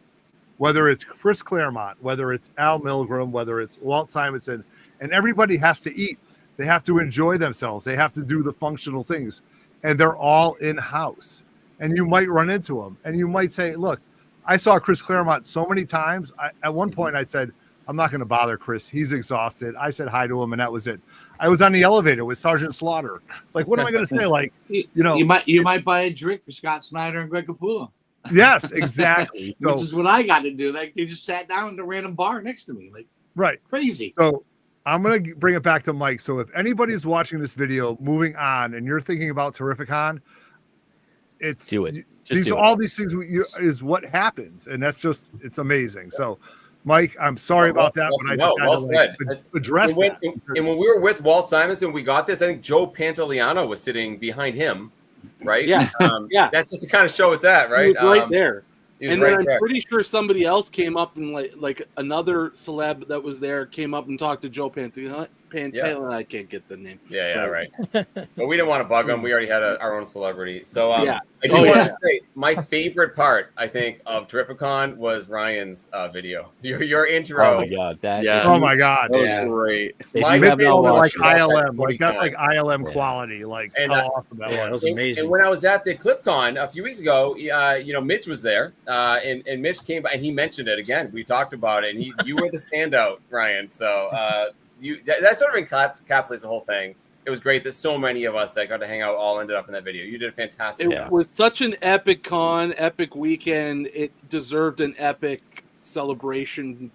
whether it's Chris Claremont, whether it's Al Milgram, whether it's Walt Simonson, and everybody has to eat. They have to enjoy themselves. They have to do the functional things, and they're all in house. And you might run into them, and you might say, "Look, I saw Chris Claremont so many times. At one point, I said, I'm not going to bother Chris. He's exhausted. I said hi to him, and that was it. I was on the elevator with Sergeant Slaughter. Like, what am I going to say? Like, you might buy a drink for Scott Snyder and Greg Capullo. Yes, exactly. Which is what I got to do. Like, they just sat down at a random bar next to me. Like, right. Crazy. So I'm going to bring it back to Mike. So if anybody's watching this video, moving on, and you're thinking about Terrificon, it's do it. All these things is what happens, and that's just it's amazing. So, Mike, I'm sorry about that, but I just had to address that. And when we were with Walt Simonson, we got this. I think Joe Pantoliano was sitting behind him, right? Yeah, yeah. That's just to kind of show it's at, right? He was right there. And then I'm pretty sure somebody else came up and like another celeb that was there came up and talked to Joe Pantoliano. I can't get the name. Yeah, right. But we didn't want to bug him. We already had our own celebrity. So I do want to say my favorite part, I think, of Terrificon was Ryan's video. Your intro. Oh my god, oh my god, that was great. Like ILM, like that's like ILM quality. Like how awesome that was. That was amazing. And when I was at the ClipCon a few weeks ago, Mitch was there, and Mitch came by and he mentioned it again. We talked about it, and you were the standout, Ryan. So that sort of encapsulates the whole thing. It was great that so many of us that got to hang out all ended up in that video. You did a fantastic job. It was such an epic con, epic weekend. It deserved an epic celebration.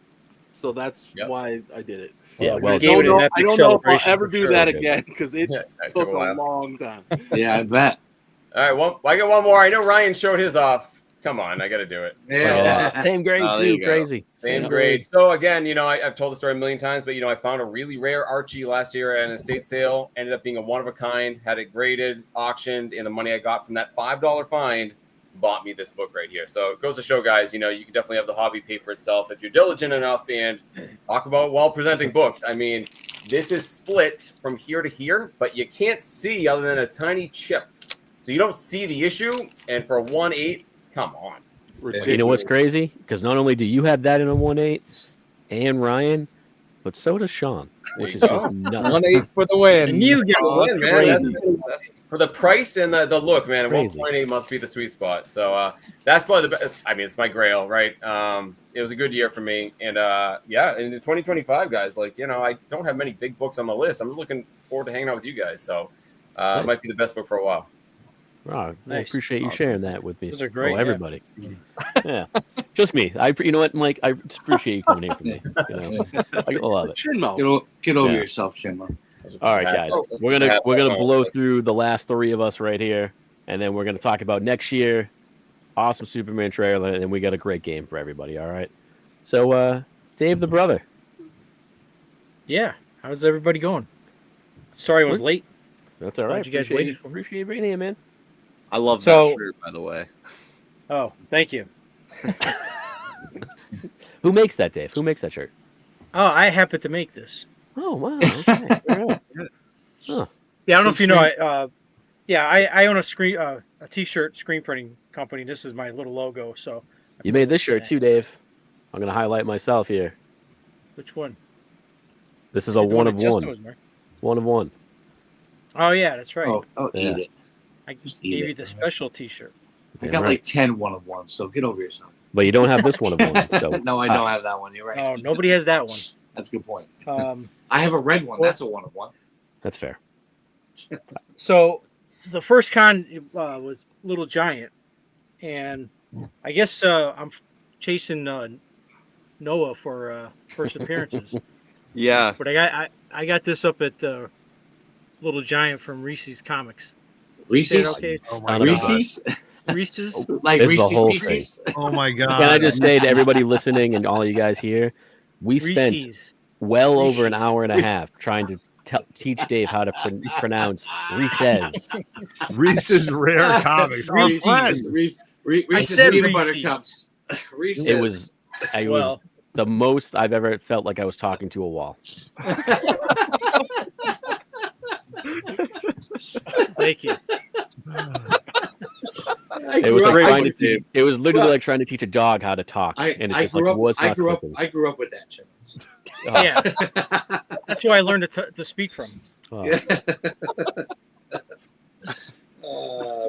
So that's why I did it. Yeah, well, I don't know if I'll ever do that again because it took a long time. Yeah, I bet. All right, well, I got one more. I know Ryan showed his off. Come on, I got to do it. Yeah. Same grade too. Crazy. Same grade. So again, I've told the story a million times, but I found a really rare Archie last year at an estate sale. Ended up being a one of a kind. Had it graded, auctioned, and the money I got from that $5 find bought me this book right here. So it goes to show, guys, you can definitely have the hobby pay for itself if you're diligent enough and talk about while presenting books. I mean, this is split from here to here, but you can't see other than a tiny chip. So you don't see the issue. And for a 1/8, come on. You know what's crazy? Because not only do you have that in a 1/8 and Ryan, but so does Sean, which is just nuts. 1/8 for the win. And you get a win, man. That's for the price and the look, man. Crazy. 1.8 must be the sweet spot. So that's probably the best. I mean, it's my grail, right? It was a good year for me, and yeah, in 2025, guys, I don't have many big books on my list. I'm looking forward to hanging out with you guys. So it might be the best book for a while. Wow, I Nice. appreciate you sharing that with me. Those are great, Oh, yeah. everybody. Yeah, just me. You know what, Mike? I just appreciate you coming here for me. I love it. Shinmo. Get over Yeah. yourself, Shinmo. All right, guys, we're gonna blow through the last 3 of us right here, and then we're gonna talk about next year. Awesome Superman trailer, and we got a great game for everybody. All right, so Dave the brother. Yeah, how's everybody going? Sorry I was late. That's all right. Glad you guys Appreciate waited for me. Appreciate you being here, man. I love So- that shirt, by the way. Oh, thank you. Who makes that, Dave? Who makes that shirt? Oh, I happen to make this. Oh wow. Okay. All right. Huh. Yeah, I don't know if you know. I own a t-shirt screen printing company. This is my little logo. So You made this shirt too, Dave. I'm gonna highlight myself here. which one? This is a The one of that just one. was, Mark. One of one. Oh yeah, that's right. Oh, Yeah. eat it. I just eat gave it. you the special T-shirt. I Damn got right. like 10 one of ones, so get over yourself. But you don't have this one of one. So No, I don't have that one. You're right. Oh, nobody has that one. That's a good point. Um, I have a red one. Well- That's a one of one. that's fair. So the first con was Little Giant, and I guess I'm chasing Noah for first appearances. Yeah. But I got this up at Little Giant from Reese's Comics. Reese's? Okay. Oh my Reese's? Reese's. Like This is the Reese's whole Pieces? Oh my god! Can I just say to everybody listening and all you guys here, we spent Reese's. well over an Reese's. hour and a half trying to teach Dave how to pronounce Reese's. Reese's Rare Comics. Our Reese's. friends. Reese's said peanut Reese's. butter cups. Reese's. It was Well. the most I've ever felt like I was talking to a wall. Thank you. It was like trying to teach, it was literally like trying to teach a dog how to talk, and it's just like was not clicking. I grew up with that shit. Oh, Yeah, that's who I learned to speak from. oh.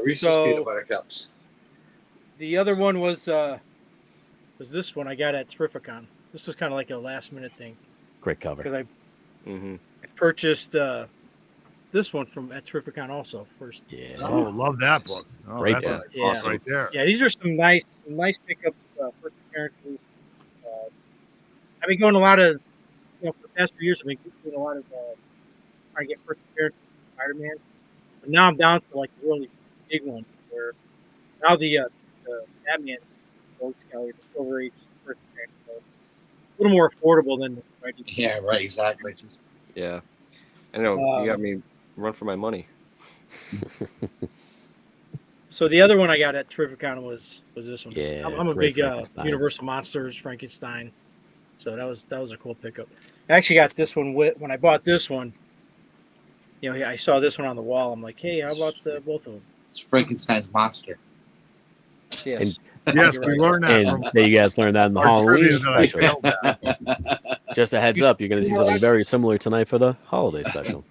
Reese's So- peanut butter cups. The other one was this one I got at Terrificon. This was kind of like a last minute thing Great cover. because I Mm-hmm. purchased this one from at Terrificon also first. Yeah. Oh, love that book. Oh, Right that's there. Yeah. awesome right there. Yeah, these are some nice pickups. First appearances. I've been going a lot of, for the past few years, I've been doing a lot of trying to get first appearances with Spider-Man. But now I'm down to like the really big one where now the Batman, the Silver Age first appearance, so a little more affordable than the Spider. Yeah, right, exactly. Yeah. I know. You got me run for my money. So the other one I got at Terrificon was this one. Yeah, I'm a great big Frankenstein. Universal Monsters Frankenstein, so that was a cool pickup. I actually got this one when I bought this one. I saw this one on the wall. I'm like, hey, how about both of them? It's Frankenstein's monster. Yes. Yes, we learned that. And there you guys learned that in the our Halloween trivia that I special. failed at. Just a heads up, you're going to see something very similar tonight for the holiday special.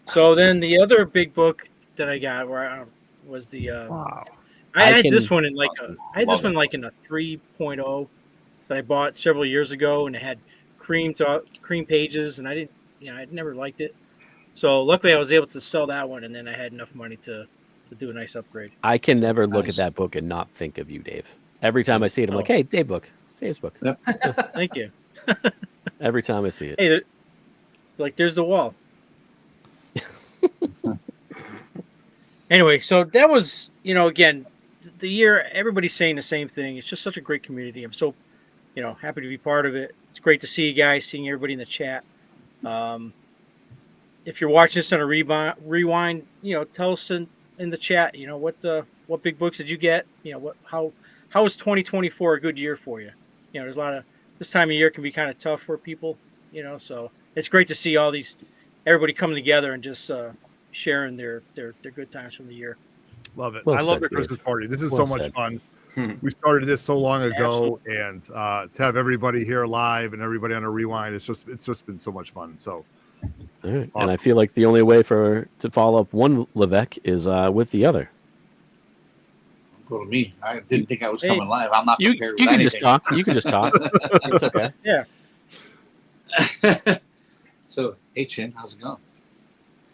So then the other big book that I got was the Wow. I had can- this one in like in a 3.0 that I bought several years ago, and it had cream pages, and I didn't, I'd never liked it. So luckily I was able to sell that one, and then I had enough money to do a nice upgrade. I can never look at Nice. that book and not think of you, Dave. Every time I see it, I'm like, hey, Dave book. It's Dave's book. Yep. Thank you. Every time I see it. Hey, there's the wall. Anyway, so that was, again, the year, everybody's saying the same thing. It's just such a great community. I'm so, happy to be part of it. It's great to see you guys, seeing everybody in the chat. If you're watching this on a rewind, tell us in the chat. You know, what big books did you get? You know, how was 2024 a good year for you? You know, there's a lot of this time of year can be kind of tough for people. You know, so it's great to see everybody coming together and just sharing their good times from the year. Love it. Well I love said, the Dave. Christmas party. This is Well so much said. fun. We started this so long ago, and to have everybody here live and everybody on a rewind, it's just been so much fun. So, All right. awesome. And I feel like the only way to follow up one Levesque is with the other. Go to me. I didn't think I was coming live. I'm not You prepared can with just anything. talk. You can just talk. It's okay. Yeah. So, hey, Chin, how's it going?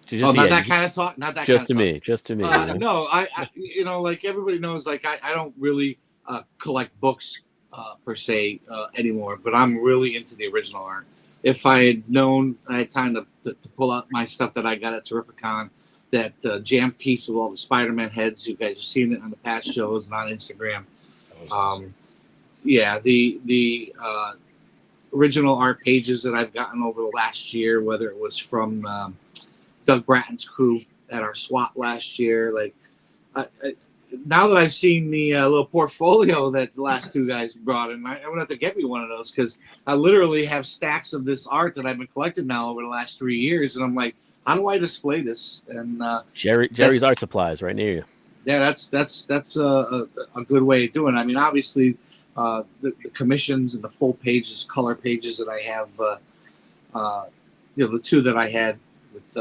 Just, not yeah, that kind of talk. Not that just kind to of me. Just to me. talk. you know? No, I, you know, like everybody knows, like I don't really collect books per se anymore, but I'm really into the original art. If I had known, I had time to pull out my stuff that I got at Terrificon, that jam piece of all the Spider-Man heads. You guys have seen it on the past shows and on Instagram. Yeah, the original art pages that I've gotten over the last year, whether it was from Doug Bratton's crew at our swap last year, like now that I've seen the little portfolio that the last two guys brought in, I'm gonna have to get me one of those, because I literally have stacks of this art that I've been collecting now over the last 3 years, and I'm like, how do I display this? And Jerry's Art Supplies right near you. yeah, that's a good way of doing it. I mean, obviously, the commissions and the full pages, color pages that I have, you know, the two that I had with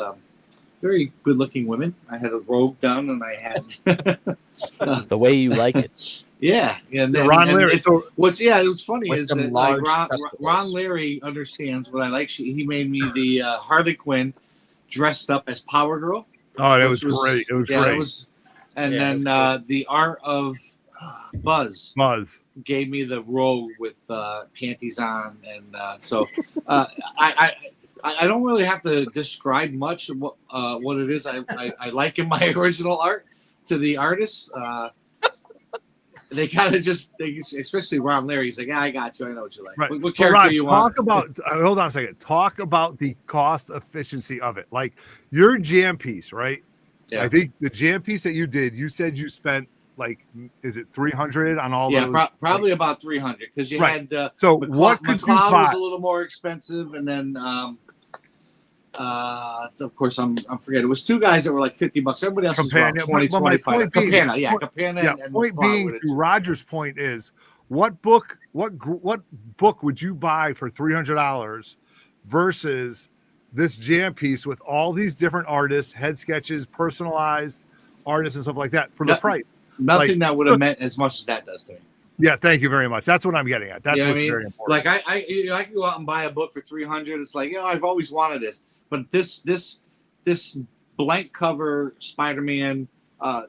very good-looking women. I had a robe done, and I had The way you like it. yeah. And then Ron Leary. it was funny With is them that like large Ron Leary understands what I like. He made me the Harley Quinn dressed up as Power Girl. Oh, that was great. It was great. It was, and then the art of Buzz gave me the robe with panties on, and so I don't really have to describe much of what it is I like in my original art to the artists. They kind of especially Ron Leary. He's like, yeah, I got you. I know what you like. Right. What character Ron, you want? Hold on a second. Talk about the cost efficiency of it. Like your jam piece, right? Yeah. I think the jam piece that you did, you said you spent like, is it 300 on all those? Probably about 300, because you Right. had so what could you McLeod buy? was a little more expensive, and then of course I'm forgetting. It was two guys that were like $50. Everybody else was around 20, 25. Campana, and point McLeod being, with it. to Roger's point is, what book would you buy for $300 versus this jam piece with all these different artists, head sketches, personalized artists, and stuff like that for the price? Nothing Like, that would have meant as much as that does to me. Yeah, thank you very much. That's what I'm getting at. That's You know what's what I mean? very important. Like I can go out and buy a book for 300. It's like, I've always wanted this, but this blank cover Spider-Man,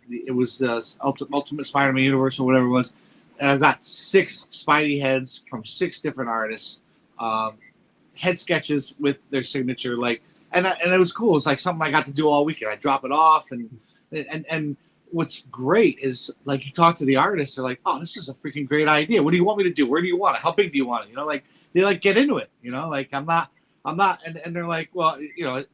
it was the Ultimate Spider-Man Universe or whatever it was, and I've got 6 Spidey heads from 6 different artists, head sketches with their signature, like, and it was cool. It's like something I got to do all weekend. I drop it off, and what's great is, like, you talk to the artists, they're like, oh, this is a freaking great idea. What do you want me to do? Where do you want it? How big do you want it? You know, like, they like get into it, you know, like I'm not, and they're like, well, you know,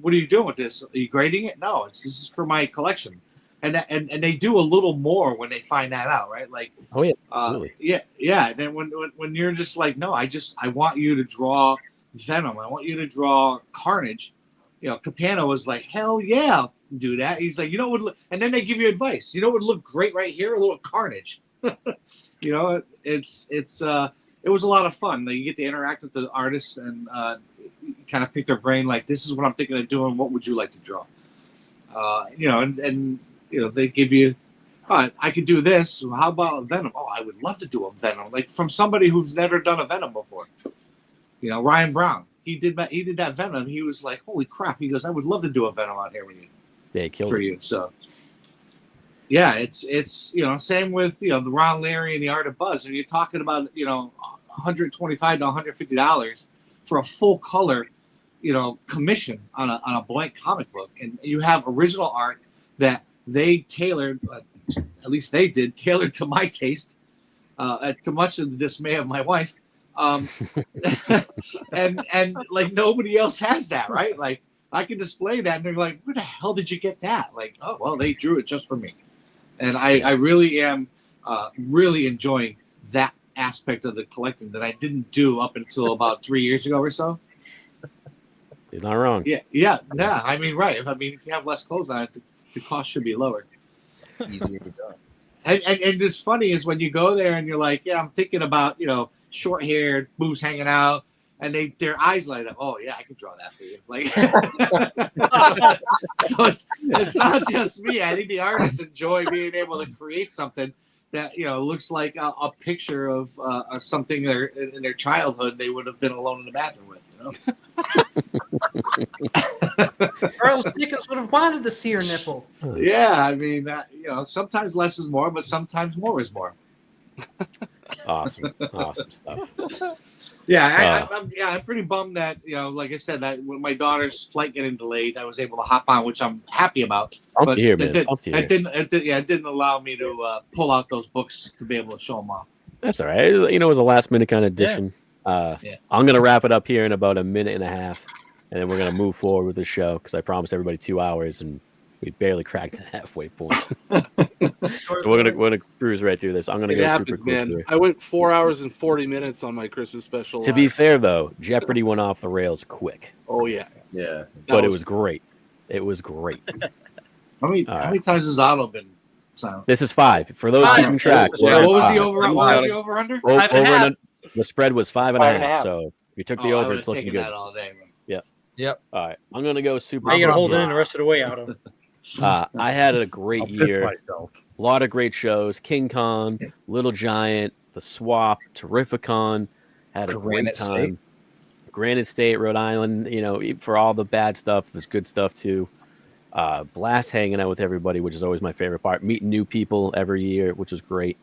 what are you doing with this? Are you grading it? No, this is for my collection. And they do a little more when they find that out, right? Like, oh yeah, really. yeah. And then when you're just like, no, I want you to draw Venom. I want you to draw Carnage. You know, Capano was like, hell yeah, do that. He's like, you know what? And then they give you advice. You know what would look great right here? A little Carnage. You know, it was a lot of fun. Like, you get to interact with the artists and kind of pick their brain. Like, this is what I'm thinking of doing. What would you like to draw? You know, and you know, they give you, I could do this. How about Venom? Oh, I would love to do a Venom. Like, from somebody who's never done a Venom before. You know, Ryan Brown. He did that Venom. He was like, holy crap. He goes, I would love to do a Venom out here with you. Yeah, killed for it. you. So yeah, it's you know, same with, you know, the Ron Leary and the Art of Buzz. And you're talking about, you know, $125 to $150 for a full color, you know, commission on a blank comic book, and you have original art that they tailored, at least they did, tailored to my taste, to much of the dismay of my wife. And like nobody else has that, right? Like I can display that, and they're like, "Where the hell did you get that?" Like, oh well, they drew it just for me, and I really am really enjoying that aspect of the collecting that I didn't do up until about 3 years ago or so. You're not wrong. Yeah. I mean, right. I mean, if you have less clothes on it, the cost should be lower. Easier to do. And it's funny is when you go there and you're like, yeah, I'm thinking about, short hair, boobs hanging out, and their eyes light up. Oh yeah, I can draw that for you. Like, so it's not just me. I think the artists enjoy being able to create something that looks like a picture of something in their childhood they would have been alone in the bathroom with. Charles Dickens would have wanted to see her nipples. Yeah, I mean, sometimes less is more, but sometimes more is more. Awesome stuff. Yeah, I'm pretty bummed that like I said, that when my daughter's flight getting delayed, I was able to hop on, which I'm happy about. But it didn't allow me to pull out those books to be able to show them off. That's all right. It was a last minute kind of addition. I'm gonna wrap it up here in about a minute and a half, and then we're gonna move forward with the show because I promised everybody 2 hours and we barely cracked the halfway point. So we're gonna cruise right through this. I'm gonna go super quick man. here. I went 4 hours and 40 minutes on my Christmas special. To be fair though, Jeopardy went off the rails quick. Oh yeah. But it was great. It was great. How many times has Otto been silent? This is 5 for those keeping track. What was the over under? The spread was 5.5. So if you took the over, it's looking good. That all day. Yep. All right, I'm gonna go super. Now you gotta hold it in the rest of the way, Otto. I had a great year. A lot of great shows. King Kong, Little Giant, The Swap, Terrificon. Had a great time. Granite State, Rhode Island. For all the bad stuff, there's good stuff too. Blast hanging out with everybody, which is always my favorite part. Meeting new people every year, which is great.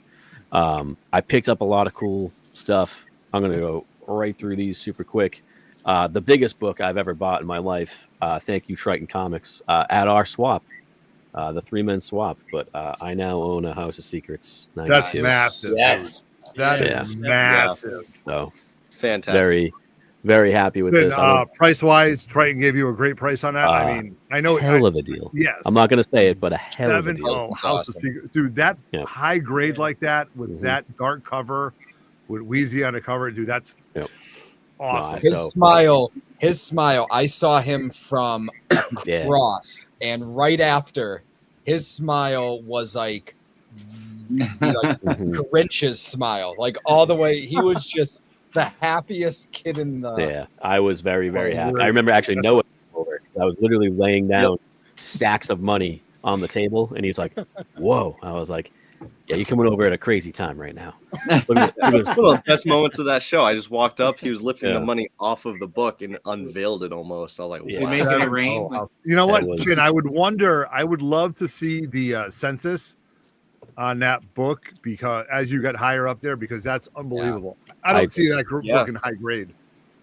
I picked up a lot of cool stuff. I'm gonna go right through these super quick. The biggest book I've ever bought in my life. Thank you, Triton Comics. At our swap, the 3-man swap. But I now own a House of Secrets. 92. That's massive. Yes, that is massive. So fantastic. Very, very happy with this. Price wise, Triton gave you a great price on that. I mean, I know hell of a deal. Yes, I'm not going to say it, but a hell of a deal. Oh, House of Secrets, dude! That high grade like that with that dark cover, with Wheezy on the cover, dude. That's awesome. His smile. I saw him from across, and right after, his smile was like Grinch's smile, like all the way. He was just the happiest kid in the. Yeah, I was very, very happy. I remember actually Noah over. I was literally laying down stacks of money on the table, and he's like, "Whoa!" I was like, "Yeah, you're coming over at a crazy time right now." One of the best moments of that show. I just walked up. He was lifting the money off of the book and unveiled it almost. I was like, wow. Making it rain. You know what, Chin? I would love to see the census on that book, because as you get higher up there, because that's unbelievable. I don't see that book in high grade.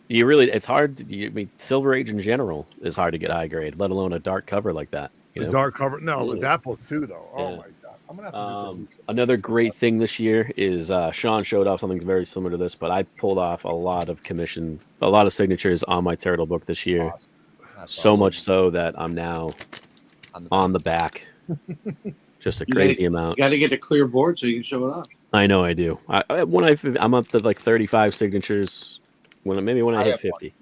It's hard. I mean, Silver Age in general is hard to get high grade, let alone a dark cover like that. Dark cover. No, but that book too, though. Oh my god. I'm gonna have to another great thing this year is Sean showed off something very similar to this, but I pulled off a lot of signatures on my Turtle book this year. So much so that I'm now on the back. Just a crazy amount. You got to get a clear board so you can show it off. I know I do. I'm up to like 35 signatures. When I hit 50. If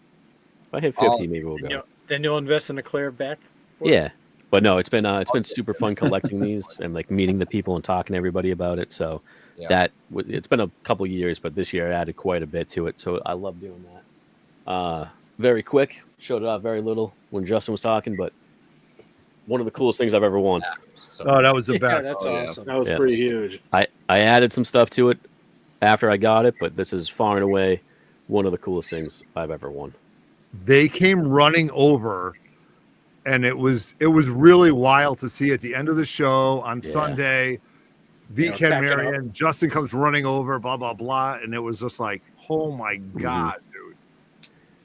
I hit 50, maybe we'll go. Then you'll invest in a clear back. Yeah. But no, it's been super fun collecting these and like meeting the people and talking to everybody about it. So it's been a couple years, but this year I added quite a bit to it. So I love doing that. Very quick, showed it off very little when Justin was talking, but one of the coolest things I've ever won. That was the best. Yeah, that's awesome. That was pretty huge. I added some stuff to it after I got it, but this is far and away one of the coolest things I've ever won. They came running over, and it was really wild to see at the end of the show on Sunday. Ken Marion, Justin comes running over, blah blah blah, and it was just like, oh my god, dude!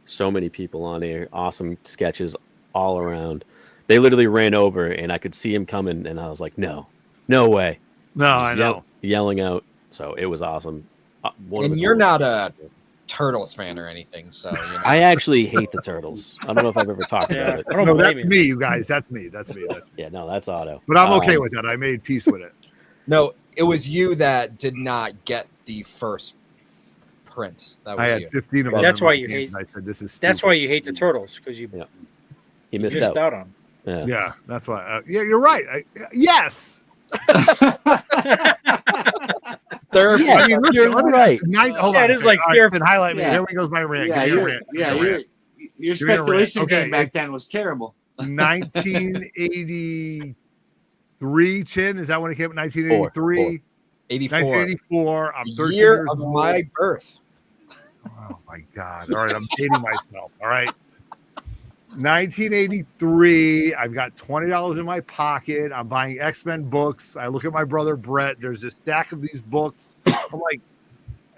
So many people on here, awesome sketches all around. They literally ran over, and I could see him coming, and I was like, no way. No, I know. Yelling out. So it was awesome. And you're not a Turtles fan or anything, so you know. I actually hate the Turtles. I don't know if I've ever talked about it. No, that's me, you guys. That's me. That's me. That's me. Yeah, no, that's Otto. But I'm okay with that. I made peace with it. No, it was you that did not get the first prints. That was I had you. 15 of them. That's in why my you hand, hate. and I said, "This is That's stupid." why you hate the turtles because you You missed missed out. out on. Yeah, that's why. Yeah, you're right. Yes. Third. Yeah, I mean, listen, you're let me- right. Hold Yeah, on. it is like All fair- then highlight me. Yeah. Here goes my rant. Yeah, Give me a your rant. Give me a rant. your Give me a rant. speculation Okay, game back then was terrible. 1983, Chin. Is that when it came? 1983. 84. 1984. I'm 13 Year years of old. my birth. Oh my God. All right. I'm dating myself. All right. 1983. I've got $20 in my pocket. I'm buying X-Men books. I look at my brother Brett. There's a stack of these books. I'm like,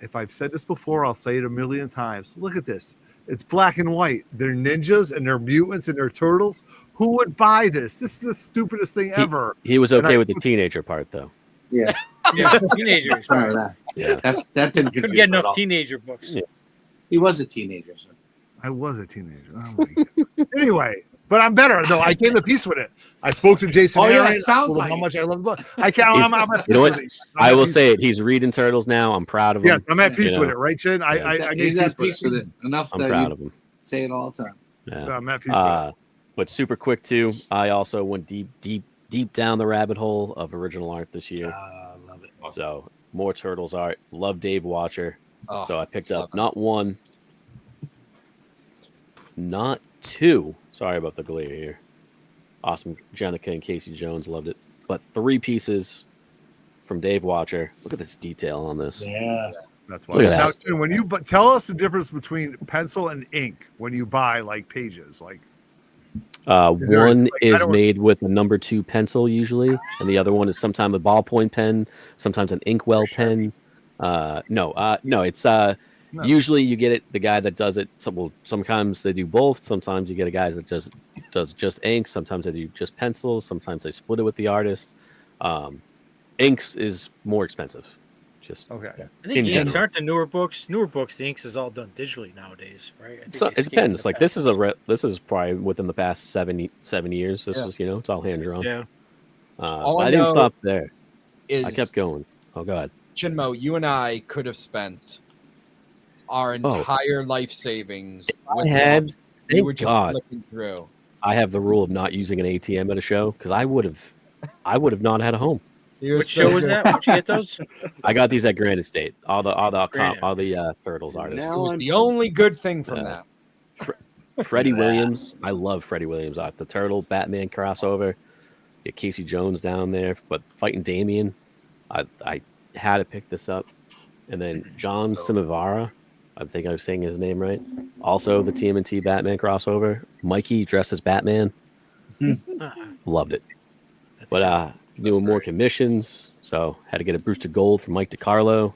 if I've said this before, I'll say it a million times. Look at this. It's black and white. They're ninjas and they're mutants and they're turtles. Who would buy this? This is the stupidest thing ever. He was And okay I- with the teenager part, though. Yeah, Teenagers. sorry that. Yeah. That didn't Couldn't confuse get me at enough all. teenager books. Yeah. He was a teenager. So. I was a teenager. Oh my God. Anyway, but I'm better though. I came to peace with it. I spoke to Jason. Oh, yeah, Aaron. it sounds I told him like how it. much I love the book. I can't. I'm at You peace know what? with it. I at will peace say with it. He's reading Turtles now. I'm proud of him. Yes, I'm at peace You with know. it, right, Chin? I made He's at peace peace with it. Enough I'm that proud you of him. say it all the time. Yeah. I'm at peace with it. But super quick too. I also went deep down the rabbit hole of original art this year. Love it. So more Turtles art. Love Dave Watcher. Oh, So I picked up not one, not two. Sorry about the glare here. Awesome. Jenica and Casey Jones loved it. But 3 pieces from Dave Watcher. Look at this detail on this. Yeah. That's why. Look at Now, that. Chin, when you tell us the difference between pencil and ink when you buy like pages, like there- One like, I is don't- made with a number 2 pencil usually, and the other one is sometimes a ballpoint pen, sometimes an inkwell pen. No, it's No. usually you get it the guy that does it. Sometimes they do both. Sometimes you get a guy that does just ink. Sometimes they do just pencils. Sometimes they split it with the artist. Inks is more expensive. Just okay. I think In the inks general. aren't the newer books. Newer books, the inks is all done digitally nowadays, right? I think So they it scan depends. the Like pen. this is probably within the past 7 years. This Yeah. was it's all hand drawn. Yeah. All But I I didn't know stop there. Is I kept going. Oh God. Chinmo, you and I could have spent our entire life savings. with had- books. We thank were just God. flipping through. I have the rule of not using an ATM at a show because I would have not had a home. Which show was that? Where'd you get those? I got these at Granite State. All the Granite. Turtles artists. It was the only good thing from Yeah. that. Freddie Williams. I love Freddie Williams art. The Turtle Batman crossover. Get Casey Jones down there, but fighting Damien. I had to pick this up. And then John Simivara. I think I was saying his name right. Also the TMNT Batman crossover. Mikey dressed as Batman. Loved it. But doing more commissions, so had to get a Brewster Gold from Mike DiCarlo.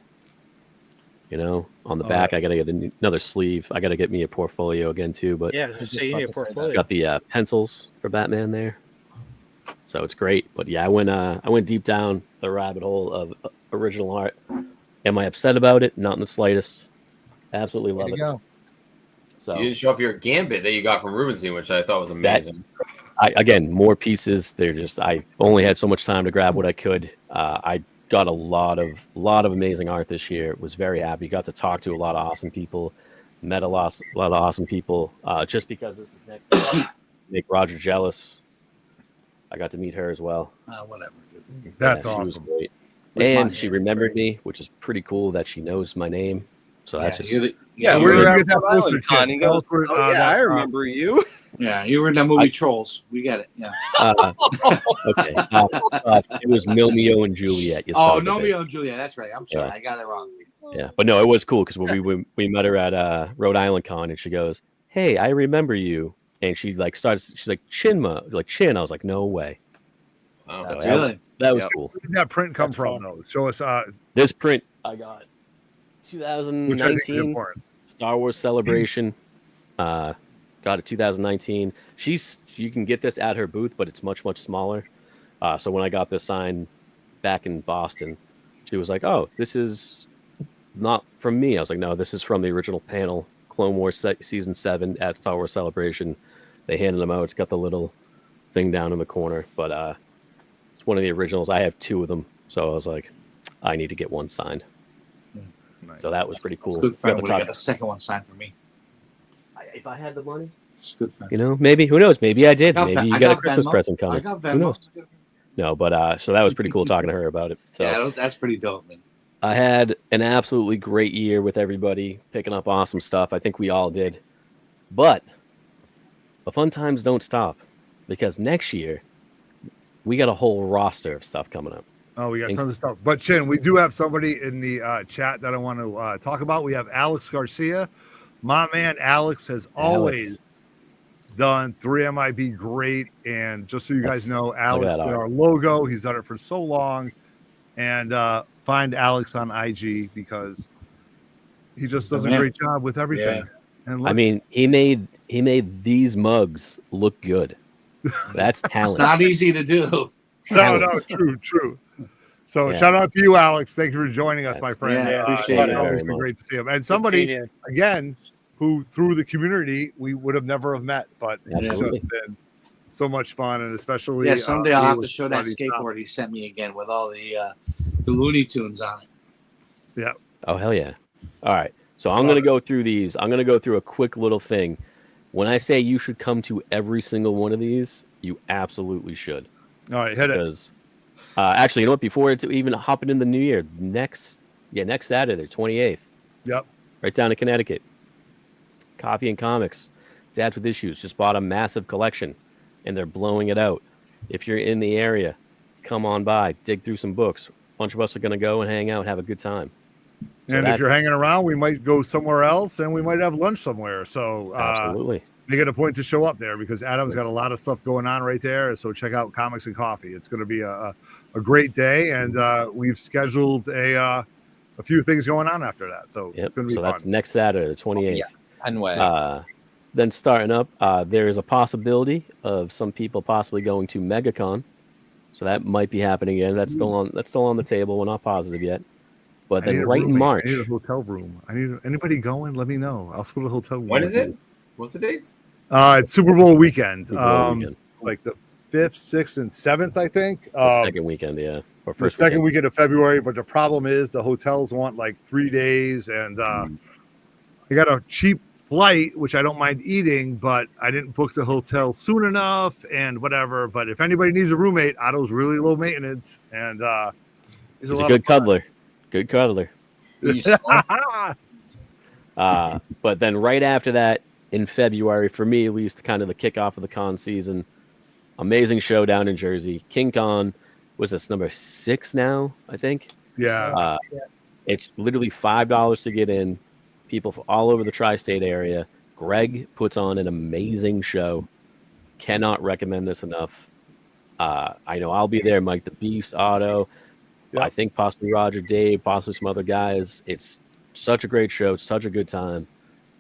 On the back, I got to get another sleeve. I got to get me a portfolio again too. But Yeah, I was gonna say you need a portfolio. got the pencils for Batman there, so it's great. But yeah, I went deep down the rabbit hole of original art. Am I upset about it? Not in the slightest. Absolutely Way love to it. go. So You didn't show off your gambit that you got from Rubenstein, which I thought was amazing. again, more pieces. I only had so much time to grab what I could. I got a lot of amazing art this year. Was very happy. Got to talk to a lot of awesome people. Met a lot of awesome people. Just because this is next to make Roger jealous, I got to meet her as well. Whatever. That's She was awesome. great. Which And one? she remembered me, which is pretty cool that she knows my name. So that's just Yeah, where we did were you get at that Rhode poster, Island, Con. Chin? He Tell goes, us where, "Oh, yeah, I remember you." Yeah, you were in that movie Trolls. We get it. Yeah. okay. It was Nomeo and Juliet. You Oh, son of a bitch. Romeo and Juliet. That's right. I'm sorry. Yeah. I got it wrong. Yeah, but no, it was cool because we met her at Rhode Island Con, and she goes, "Hey, I remember you," and she she's like Chinma, like Chin. I was like, "No way." Wow. So Really? that was Where cool. did that print come from, though? Show us. This print I got Which I think is 2019 important. Star Wars Celebration. Got it 2019. You can get this at her booth, but it's much smaller. So when I got this sign back in Boston, she was like, "Oh, this is not from me. I was like, no, this is from the original panel, Clone Wars Season 7 at Star Wars Celebration. They handed them out. It's got the little thing down in the corner, but it's one of the originals. I have 2 of them, so I was like, I need to get one signed. Nice. So that was pretty cool. Good friend would have got the second one signed for me. If I had the money, it's good friend. you know, maybe, who knows? Maybe I did. Maybe you got a Christmas Venmo. present coming. I got Who Venmo. knows? No, but so that was pretty cool talking to her about it. So Yeah, that's pretty dope, man. I had an absolutely great year with everybody, picking up awesome stuff. I think we all did. But the fun times don't stop, because next year we got a whole roster of stuff coming up. Oh, we got tons of stuff. But Chin, we do have somebody in the chat that I want to talk about. We have Alex Garcia. My man Alex has always done 3MIB great. And just so you guys know, Alex did our logo. He's done it for so long. And find Alex on IG, because he just does a great job with everything. Yeah. And look, I mean, he made these mugs look good. That's talent. It's not easy to do. No, true. So shout out to you, Alex. Thank you for joining us, my friend. Yeah, appreciate it. Always been great to see him. And somebody again who through the community we would have never have met, but it's just been so much fun, and especially someday I'll have to show that skateboard he sent me again with all the Looney Tunes on it. Yeah. Oh, hell yeah. All right. So I'm going to go through these. I'm going to go through a quick little thing. When I say you should come to every single one of these, you absolutely should. All right, hit it. Actually, you know what? Before it's even hopping in the new year, next Saturday, 28th. Yep. Right down in Connecticut. Coffee and Comics. Dads with Issues just bought a massive collection, and they're blowing it out. If you're in the area, come on by, dig through some books. A bunch of us are going to go and hang out, have a good time. So and if you're hanging around, we might go somewhere else, and we might have lunch somewhere. So absolutely, make it a point to show up there, because Adam's got a lot of stuff going on right there. So check out Comics and Coffee. It's going to be a great day, and we've scheduled a few things going on after that. So it's going to be fun. That's next Saturday, the 28th. Yeah, then starting up, there is a possibility of some people possibly going to MegaCon. So that might be happening again. That's still on the table. We're not positive yet. But then right in March, I need a hotel room. Anybody going? Let me know. I'll split a hotel room. When is it? What's the dates? It's Super Bowl weekend. Super Bowl weekend. Like the 5th, 6th, and 7th, I think. It's the second weekend, yeah. Or first the second weekend of February. But the problem is the hotels want like 3 days, and I got a cheap flight, which I don't mind eating, but I didn't book the hotel soon enough, and whatever. But if anybody needs a roommate, Otto's really low maintenance, and he's a good cuddler. Good cuddler. But then right after that, in February, for me at least, kind of the kickoff of the con season, amazing show down in Jersey. King Con, was this number 6 now, I think? Yeah. It's literally $5 to get in. People from all over the tri-state area. Greg puts on an amazing show. Cannot recommend this enough. I know I'll be there. Mike the Beast, Otto. I think possibly Roger, Dave, possibly some other guys. It's such a great show. Such a good time.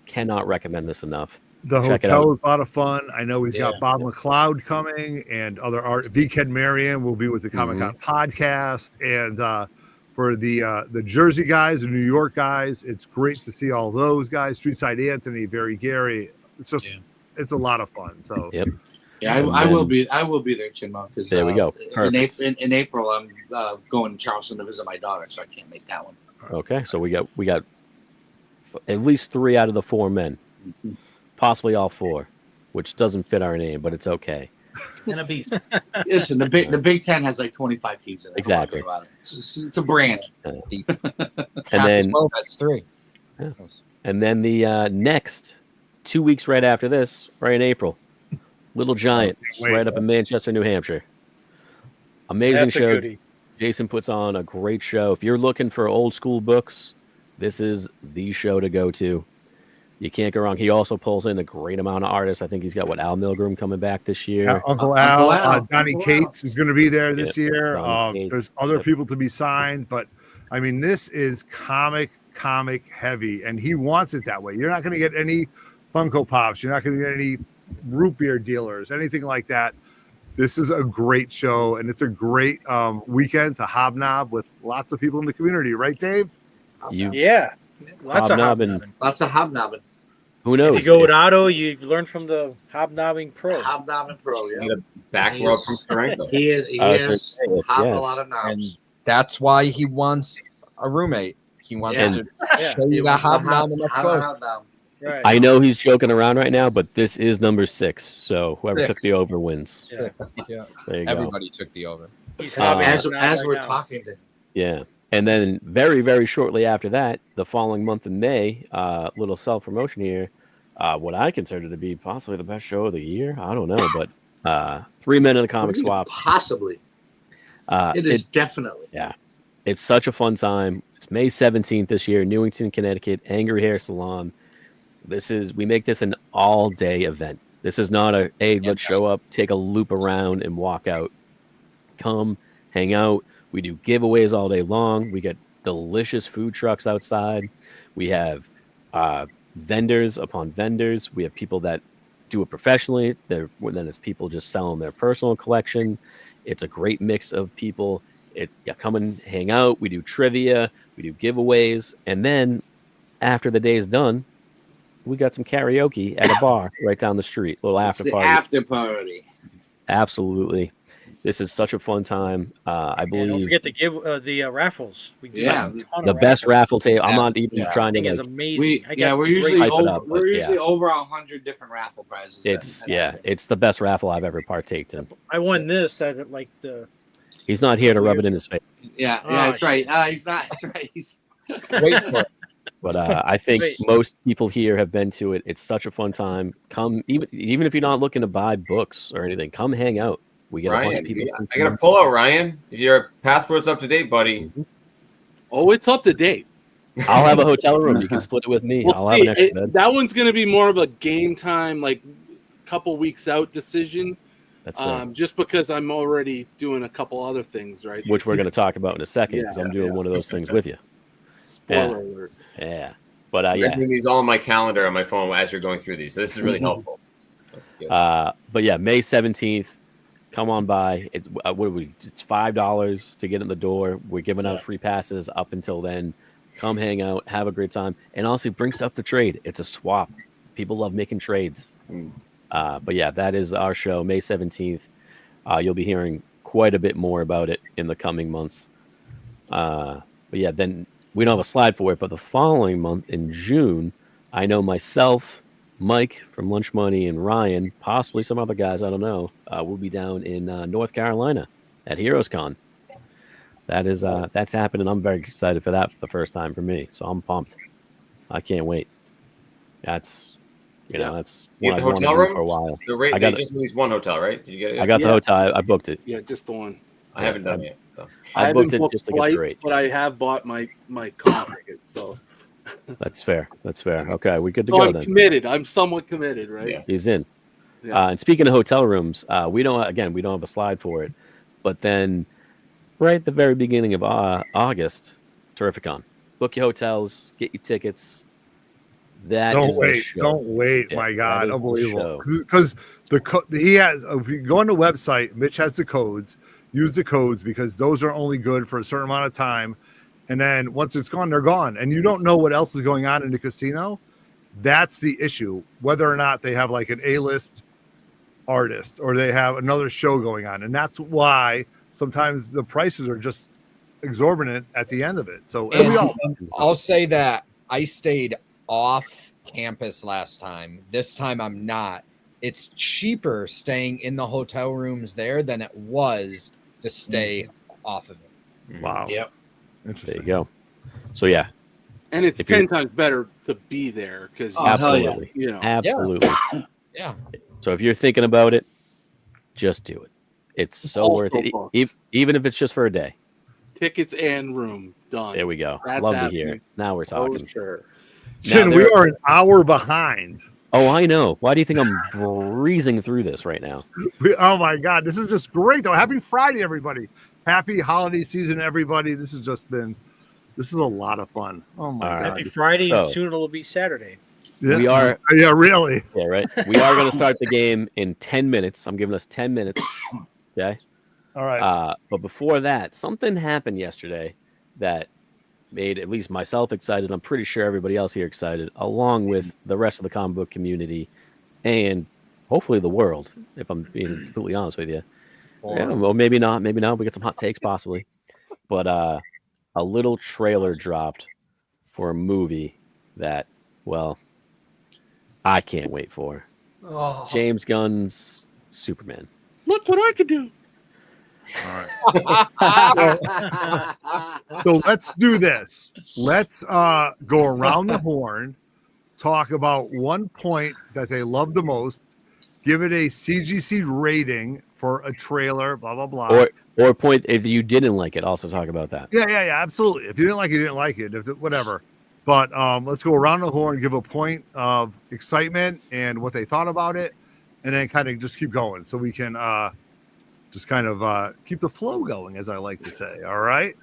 Cannot recommend this enough. The Check hotel is a lot of fun. I know he's got Bob Yeah. McLeod coming, and other art. VKed Marion will be with the Comic Con podcast, and for the Jersey guys, the New York guys, it's great to see all those guys. Streetside Anthony, Barry Gary. It's just it's a lot of fun. So Yeah, I will be there, Chinmo. Because there we go. In April, I'm going to Charleston to visit my daughter, so I can't make that one. Okay, so we got at least 3 out of the 4 men, possibly all 4, which doesn't fit our name, but it's okay. And a beast. Listen, the Big Ten has like 25 teams in it. Exactly. Don't worry about it. It's a brand. And then that's 3. Yeah. And then the next 2 weeks right after this, right in April, Little Giant, right up in Manchester, New Hampshire. Amazing That's a show. goodie. Jason puts on a great show. If you're looking for old school books, this is the show to go to. You can't go wrong. He also pulls in a great amount of artists. I think he's got Al Milgram coming back this year. Yeah, Uncle Al. Donnie Cates is going to be there this Yeah, year. Donnie There's Cates. other people to be signed, but I mean, this is comic heavy, and he wants it that way. You're not going to get any Funko Pops. You're not going to get any root beer dealers, anything like that. This is a great show, and it's a great weekend to hobnob with lots of people in the community, right, Dave? Yeah, lots of hobnobbing. Lots of hobnobbing. Who knows? If you go with Otto, you learn from the hobnobbing pro. Hobnobbing pro, yeah. Back rub from Steranko. He has hopped a lot of knobs. And that's why he wants a roommate. He wants to show you the hobnobbing up close. Right. I know he's joking around right now, but this is number 6. So whoever took the over wins. Yeah. There you Everybody took the over. He's as right we're now. talking to him. Yeah. And then very, very shortly after that, the following month in May, little self-promotion here, what I consider to be possibly the best show of the year. I don't know, but 3 Men in a Comic Swap. Possibly. It is definitely. Yeah. It's such a fun time. It's May 17th this year, Newington, Connecticut, Angry Hair Salon. We make this an all-day event. This is not let's show up, take a loop around, and walk out. Come, hang out. We do giveaways all day long. We get delicious food trucks outside. We have vendors upon vendors. We have people that do it professionally. Then it's people just selling their personal collection. It's a great mix of people. Come and hang out. We do trivia. We do giveaways. And then after the day is done, we got some karaoke at a bar right down the street. A little after party. After party. Absolutely. This is such a fun time. I believe. Don't forget to give the raffles. We do the best raffle table. I'm not even trying to. Thing is amazing. We're usually over 100 different raffle prizes. It's the best raffle I've ever partaked in. I won this at like the. He's not here to rub it in his face. Yeah, that's right. He's not. That's right. Wait for it. But I think most people here have been to it. It's such a fun time. Come, even if you're not looking to buy books or anything, come hang out. We get a bunch of people. I got to pull out, Ryan. If your passport's up to date, buddy. Oh, it's up to date. I'll have a hotel room. You can split it with me. Well, I'll have an extra bed. That one's going to be more of a game time, like couple weeks out decision. That's fair. Just because I'm already doing a couple other things, right? Which we're going to talk about in a second because I'm doing one of those things with you. Spoiler alert. Yeah. But I'm doing these all on my calendar on my phone as you're going through these. So this is really helpful. That's good. But yeah, May 17th. Come on by. It's It's $5 to get in the door. We're giving out free passes up until then. Come hang out, have a great time, and honestly, bring stuff to trade. It's a swap. People love making trades. But yeah, that is our show, May 17th. You'll be hearing quite a bit more about it in the coming months. But yeah, then we don't have a slide for it. But the following month in June, I know myself, Mike from Lunch Money, and Ryan, possibly some other guys, I don't know, we'll be down in North Carolina at HeroesCon. That's happening. I'm very excited for that for the first time for me. So I'm pumped. I can't wait. That's that's you what have I the hotel wanted room for a while. The rate, I got they just released one hotel, right? Did you get it? I got the hotel. I booked it. Yeah, just the one. I haven't done it yet. So. I booked it just to get the flights, rate. but I have bought my con tickets. So That's fair. Okay, we good to so go I'm then. committed. I'm somewhat committed, right? Yeah. He's in. Yeah. And speaking of hotel rooms, we don't have a slide for it, but then right at the very beginning of August, Terrificon. Book your hotels, get your tickets. Don't wait. Yeah, My God, that is the unbelievable. show. Because he has. If you go on the website, Mitch has the codes. Use the codes because those are only good for a certain amount of time, and then once it's gone, they're gone, and you don't know what else is going on in the casino. That's the issue. Whether or not they have like an A-list artist or they have another show going on, and that's why sometimes the prices are just exorbitant at the end of it. So I'll say that I stayed off campus last time. This time I'm not. It's cheaper staying in the hotel rooms there than it was to stay off of it. Wow. Yep. There you go. So yeah, And it's If you're- 10 times better to be there because absolutely, you know. absolutely. Yeah. So if you're thinking about it, just do it. It's so Also worth it, booked. even if it's just for a day. Tickets and room done. There we go. That's Love to happening. hear. Now we're Oh, talking. sure. Chin, we are an hour behind. Oh, I know. Why do you think I'm breezing through this right now? Oh my God, this is just great though. Happy Friday, everybody. Happy holiday season, everybody. This is a lot of fun. Oh my God. Happy Friday, So- and soon it'll be Saturday. Yeah. We are. Yeah, really. Yeah, right. We are going to start the game in 10 minutes. I'm giving us 10 minutes. Okay. All right. But before that, something happened yesterday that made at least myself excited. I'm pretty sure everybody else here excited, along with the rest of the comic book community and hopefully the world, if I'm being completely honest with you. Yeah, well, maybe not. Maybe not. We get some hot takes possibly. But a little trailer dropped for a movie that, well, I can't wait for. Oh. James Gunn's Superman. Look what I can do. All right. So let's do this. Let's go around the horn, talk about one point that they love the most, give it a CGC rating for a trailer, blah, blah, blah. Or a point if you didn't like it, also talk about that. Yeah, absolutely. If you didn't like it, you didn't like it. Whatever. But let's go around the horn, give a point of excitement and what they thought about it, and then kind of just keep going so we can just kind of keep the flow going, as I like to say. All right?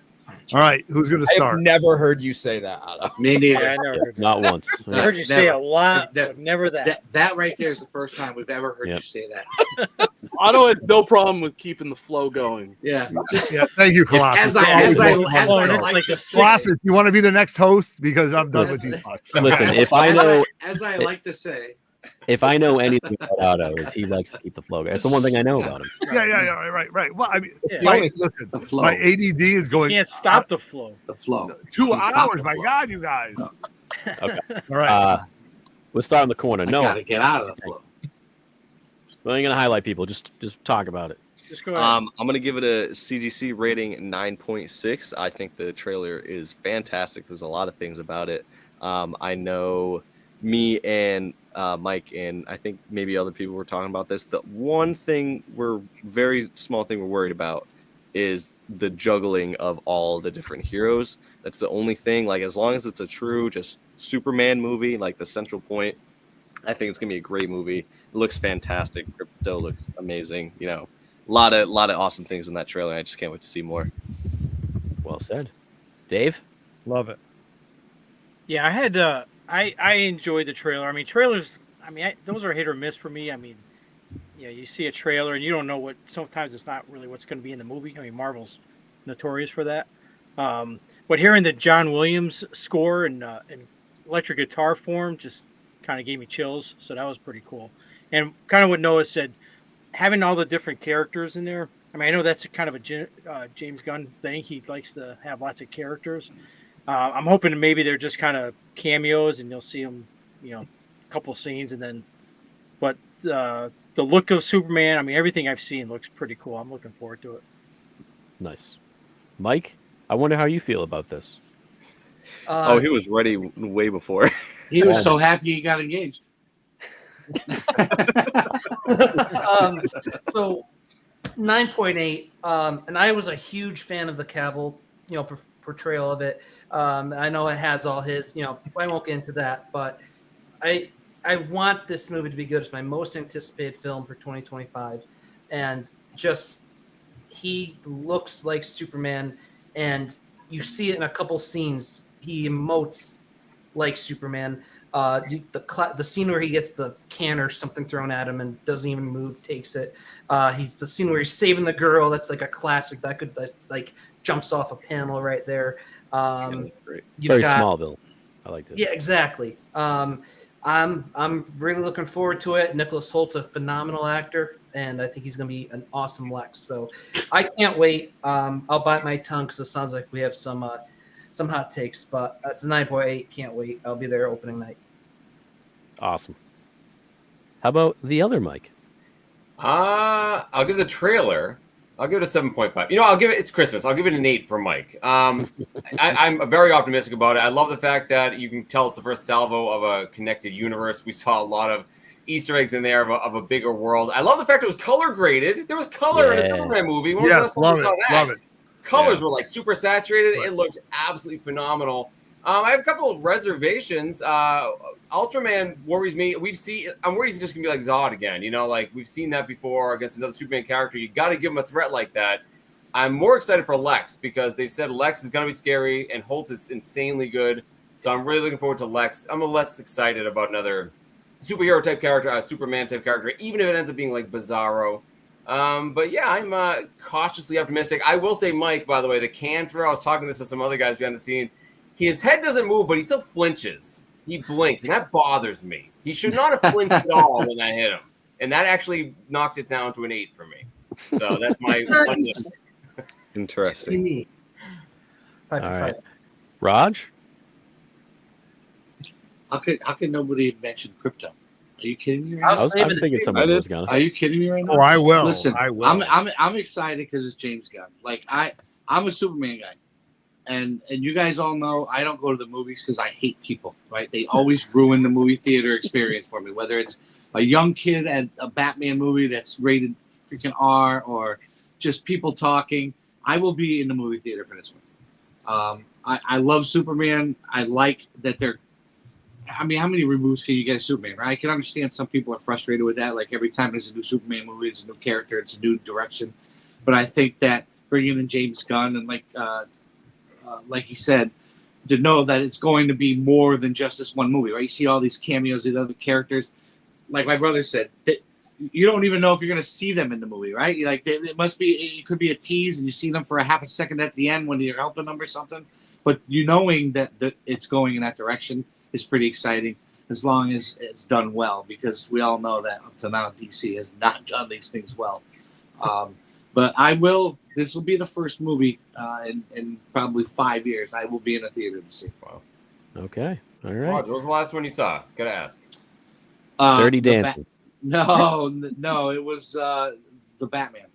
All right. Who's going to start? I've never heard you say that, Otto. Me neither. Yeah, I never heard that. Not once. I heard you say a lot, but never that. That right there is the first time we've ever heard you say that. Otto has no problem with keeping the flow going. Yeah. Yeah, thank you, Colossus. Colossus, you want to be the next host? Because I'm done with these fucks. Listen, if I know, as I like to say, if I know anything about Otto, is he likes to keep the flow going. That's the one thing I know about him. Yeah, right. Well, I mean, listen, the flow. my ADD is going. You can't stop the flow. The flow. 2 hours, my God, you guys. Okay. All right. We'll start in the corner. No, gotta get out of the flow. We ain't gonna highlight people. Just talk about it. Just go ahead. I'm gonna give it a CGC rating 9.6. I think the trailer is fantastic. There's a lot of things about it. I know me and Mike and I think maybe other people were talking about this. The one thing very small thing we're worried about is the juggling of all the different heroes. That's the only thing. Like, as long as it's a true just Superman movie, like the central point, I think it's gonna be a great movie. It looks fantastic. Crypto looks amazing. You know, a lot of awesome things in that trailer. I just can't wait to see more. Well said, Dave. Love it. Yeah, I had I enjoyed the trailer. I mean, trailers. I mean, those are hit or miss for me. I mean, you see a trailer and you don't know what. Sometimes it's not really what's going to be in the movie. I mean, Marvel's notorious for that. But hearing the John Williams score in electric guitar form just kind of gave me chills. So that was pretty cool. And kind of what Noah said, having all the different characters in there. I mean, I know that's kind of a James Gunn thing. He likes to have lots of characters. I'm hoping maybe they're just kind of cameos and you'll see them, a couple scenes and then. But the look of Superman, I mean, everything I've seen looks pretty cool. I'm looking forward to it. Nice, Mike. I wonder how you feel about this. He was ready way before. He was so happy he got engaged. So 9.8, and I was a huge fan of the Cavill, portrayal of it. I know it has all his, I won't get into that, but I want this movie to be good. It's my most anticipated film for 2025, and just he looks like Superman, and you see it in a couple scenes. He emotes like Superman. The scene where he gets the can or something thrown at him and doesn't even move, takes it. He's the scene where he's saving the girl. That's like a classic. That's like jumps off a panel right there. Very Smallville. I liked it. Yeah, exactly. I'm really looking forward to it. Nicholas Holt's a phenomenal actor, and I think he's going to be an awesome Lex. So I can't wait. I'll bite my tongue because it sounds like we have some hot takes, but it's a 9.8. Can't wait. I'll be there opening night. Awesome. How about the other Mike? I'll give the trailer. I'll give it a 7.5. It's Christmas. I'll give it an 8 for Mike. I'm very optimistic about it. I love the fact that you can tell it's the first salvo of a connected universe. We saw a lot of Easter eggs in there of a bigger world. I love the fact it was color graded. There was color in a Superman movie. When was the last time we saw that? Love it. Colors were like super saturated. Right. It looked absolutely phenomenal. I have a couple of reservations. Ultraman worries me. I'm worried he's just gonna be like Zod again. We've seen that before against another Superman character. You got to give him a threat like that. I'm more excited for Lex because they've said Lex is gonna be scary and Holt is insanely good. So I'm really looking forward to Lex. I'm less excited about another superhero type character, a Superman type character, even if it ends up being like Bizarro. But yeah, I'm cautiously optimistic. I will say, Mike, by the way, the can throw, I was talking this to some other guys behind the scene. his head doesn't move, but he still flinches. He blinks, and that bothers me. He should not have flinched at all when I hit him, and that actually knocks it down to an 8 for me. So that's my one. Interesting. All right, Raj. How could nobody mention crypto? Are you kidding me right now? I'm thinking somebody was gonna. Are you kidding me right now? Oh, I will. Listen, I will. I'm excited because it's James Gunn. Like I'm a Superman guy, and you guys all know I don't go to the movies because I hate people. Right? They always ruin the movie theater experience for me. Whether it's a young kid at a Batman movie that's rated freaking R, or just people talking, I will be in the movie theater for this one. I love Superman. I like that they're. I mean, how many reboots can you get of Superman, right? I can understand some people are frustrated with that. Like every time there's a new Superman movie, it's a new character, it's a new direction. But I think that bringing in James Gunn and like he said, to know that it's going to be more than just this one movie, right? You see all these cameos of the other characters. Like my brother said, you don't even know if you're going to see them in the movie, right? Like it must be, it could be a tease, and you see them for a half a second at the end when you're helping them or something. But you knowing that it's going in that direction is pretty exciting, as long as it's done well, because we all know that up to now DC has not done these things well. But this will be the first movie in probably 5 years I will be in a theater to see. Wow. Okay. All right. Raj, what was the last one you saw? Gotta ask. Dirty Dancing. No, it was the Batman.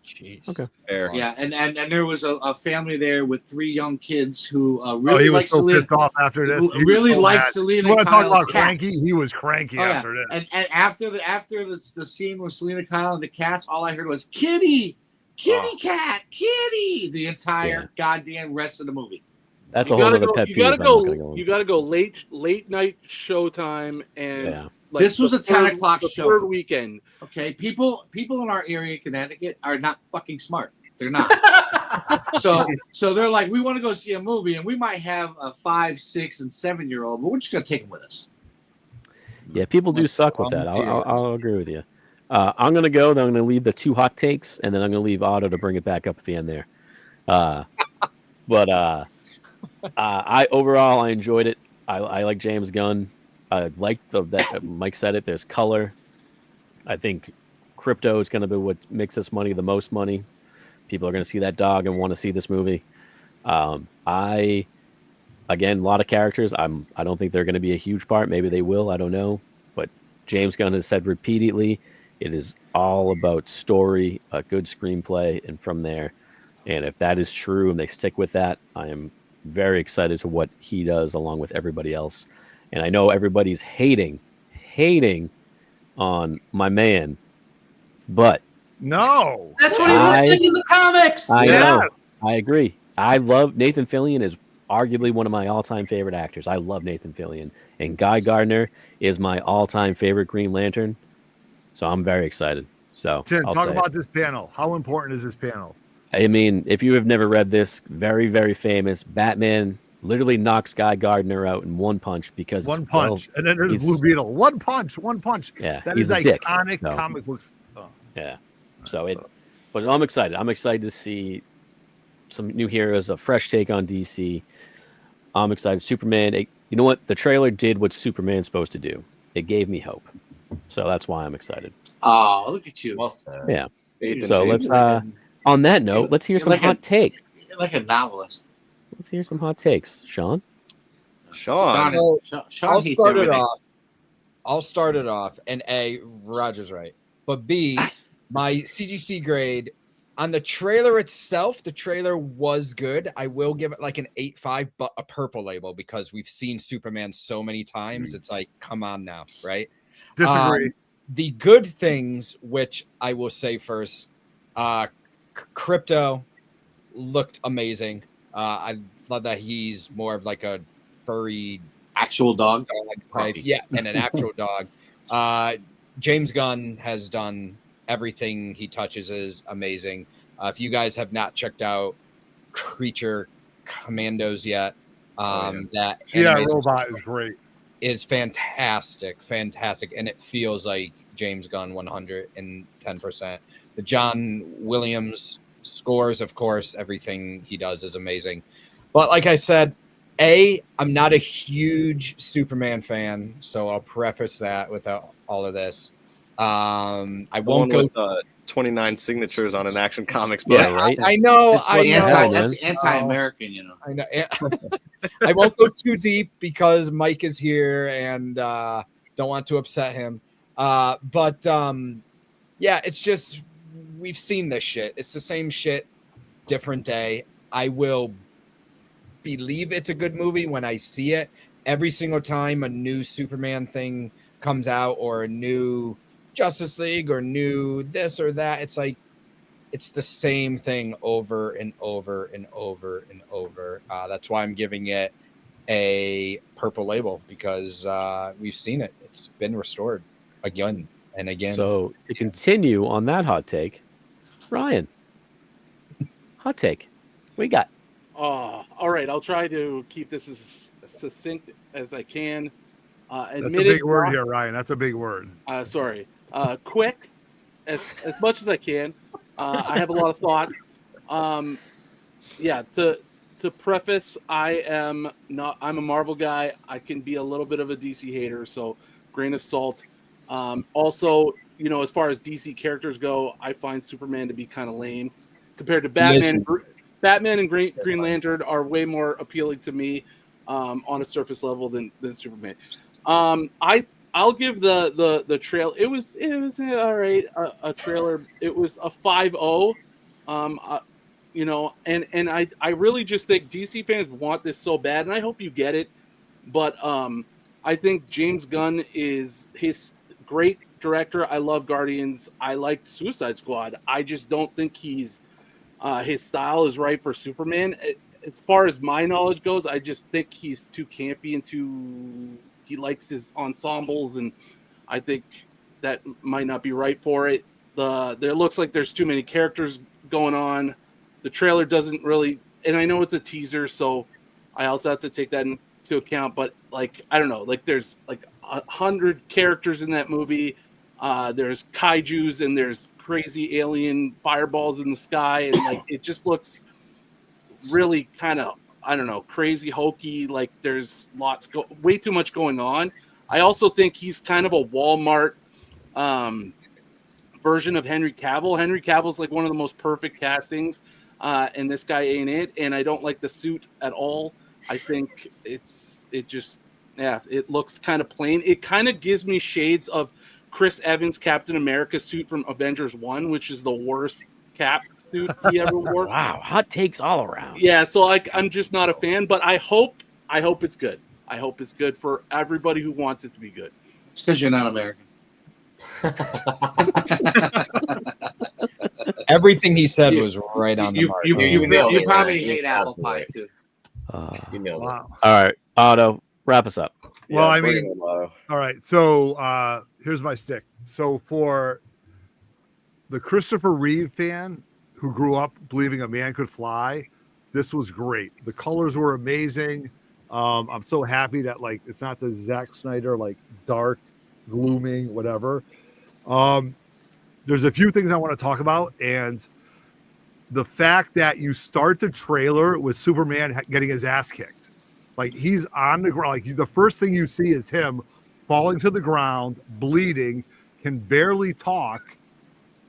Jeez. Okay. Fair. Yeah, and there was a family there with 3 young kids who really he was liked so Selena. pissed off after this. Who really so liked mad. Selena. You want to talk Kyle's about cranky? cats. He was cranky after this. And after the scene with Selena Kyle and the cats, all I heard was kitty, cat, kitty. The entire goddamn rest of the movie. That's You a whole gotta other go. pet You peeve. gotta I'm not go. gonna go You gotta go late night showtime, and This was a 10 o'clock the show. Third weekend. Okay, people in our area in Connecticut are not fucking smart. They're not. so they're like, we want to go see a movie, and we might have a 5, 6, and 7-year-old, but we're just gonna take them with us. Yeah, people do suck with that. I'll agree with you. I'm gonna go. Then I'm gonna leave the 2 hot takes, and then I'm gonna leave Otto to bring it back up at the end there. But I overall I enjoyed it. I like James Gunn. I like that Mike said it. There's color. I think crypto is going to be what makes this money the most money. People are going to see that dog and want to see this movie. Again, a lot of characters. I don't think they're going to be a huge part. Maybe they will. I don't know. But James Gunn has said repeatedly, it is all about story, a good screenplay, and from there. And if that is true and they stick with that, I am very excited to what he does along with everybody else. And I know everybody's hating on my man, but no, that's what he looks like in the comics. I know. I agree. I love Nathan Fillion is arguably one of my all-time favorite actors. I love Nathan Fillion, and Guy Gardner is my all-time favorite Green Lantern. So I'm very excited. So Chin, I'll talk say about it. this panel. How important is this panel? I mean, if you have never read this, very, very famous. Batman literally knocks Guy Gardner out in one punch because One punch, and then there's Blue Beetle. One punch. Yeah, that he's is a dick, iconic so. comic books. Oh. Yeah. But I'm excited. I'm excited to see some new heroes, a fresh take on DC. I'm excited. Superman. You know what? The trailer did what Superman's supposed to do. It gave me hope. So that's why I'm excited. Oh, look at you. Well said. Yeah. Nathan, So you're let's like on that note, let's hear you're some like hot takes. You're like a novelist. Let's hear some hot takes. Sean? Sean. Well, Sean I'll hates start it everything. off. I'll start it off. And A, Roger's right. But B, my CGC grade on the trailer itself, the trailer was good. I will give it like an 8.5, but a purple label because we've seen Superman so many times. It's like, come on now, right? Disagree. The good things, which I will say first, Crypto looked amazing. I love that he's more of like a furry actual dog type. Yeah, and an actual dog. James Gunn has done everything he touches is amazing. If you guys have not checked out Creature Commandos yet, that animated Robot is great. Is fantastic, and it feels like James Gunn 110%. The John Williams scores, of course, everything he does is amazing. But like I said, I'm not a huge Superman fan, so I'll preface that with all of this. I won't go with 29 signatures on an Action Comics book. Yeah, right. I know. That's anti-American, you know. I know. I won't go too deep because Mike is here and don't want to upset him. But yeah, it's just we've seen this shit. It's the same shit, different day. I will believe it's a good movie when I see it. Every single time a new Superman thing comes out or a new Justice League or new this or that, it's like it's the same thing over and over and over and over. That's why I'm giving it a purple label, because we've seen it. It's been restored again and again. So to continue on that hot take, Ryan, hot take, what you got? All right, I'll try to keep this as succinct as I can. That's a big word here, Ryan. That's a big word. Sorry. Quick, as much as I can. I have a lot of thoughts. Yeah, to preface, I'm a Marvel guy. I can be a little bit of a DC hater, so grain of salt. Also, you know, as far as DC characters go, I find Superman to be kind of lame compared to Batman. Batman and Green Lantern are way more appealing to me on a surface level than Superman. I'll give the trail. It was all right. A trailer. It was a 5.0. You know, and I really just think DC fans want this so bad, and I hope you get it. But I think James Gunn is his great director. I love Guardians. I liked Suicide Squad. I just don't think his style is right for Superman. As far as my knowledge goes, I just think he's too campy and he likes his ensembles, and I think that might not be right for it. There looks like there's too many characters going on. The trailer doesn't really, and I know it's a teaser, so I also have to take that into account. But like, I don't know, like there's like 100 characters in that movie. There's kaijus and there's crazy alien fireballs in the sky, and like it just looks really kind of, I don't know, crazy hokey. Like there's way too much going on. I also think he's kind of a Walmart version of Henry Cavill. Henry Cavill's like one of the most perfect castings, and this guy ain't it. And I don't like the suit at all. I think it looks kind of plain. It kind of gives me shades of Chris Evans' Captain America suit from Avengers 1, which is the worst Cap suit he ever wore. Wow, hot takes all around. Yeah, so like I'm just not a fan, but I hope it's good. I hope it's good for everybody who wants it to be good. It's because you're not American. Everything he said was right on the mark. You probably hate apple pie too. You nailed it. All right, Otto, wrap us up. Well, I mean, all right. So here's my stick. So for the Christopher Reeve fan who grew up believing a man could fly, this was great. The colors were amazing. I'm so happy that like it's not the Zack Snyder like dark, glooming, whatever. There's a few things I want to talk about, and the fact that you start the trailer with Superman getting his ass kicked. Like he's on the ground. Like the first thing you see is him falling to the ground, bleeding, can barely talk.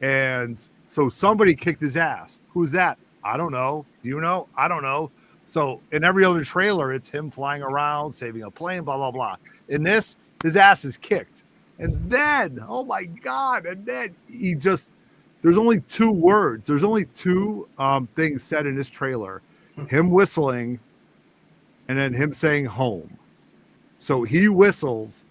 And so somebody kicked his ass. Who's that? I don't know. Do you know? I don't know. So in every other trailer, it's him flying around, saving a plane, blah, blah, blah. In this, his ass is kicked. And then, oh my God. And then there's only 2 words. There's only 2 things said in this trailer. Him whistling and then him saying home. So he whistles.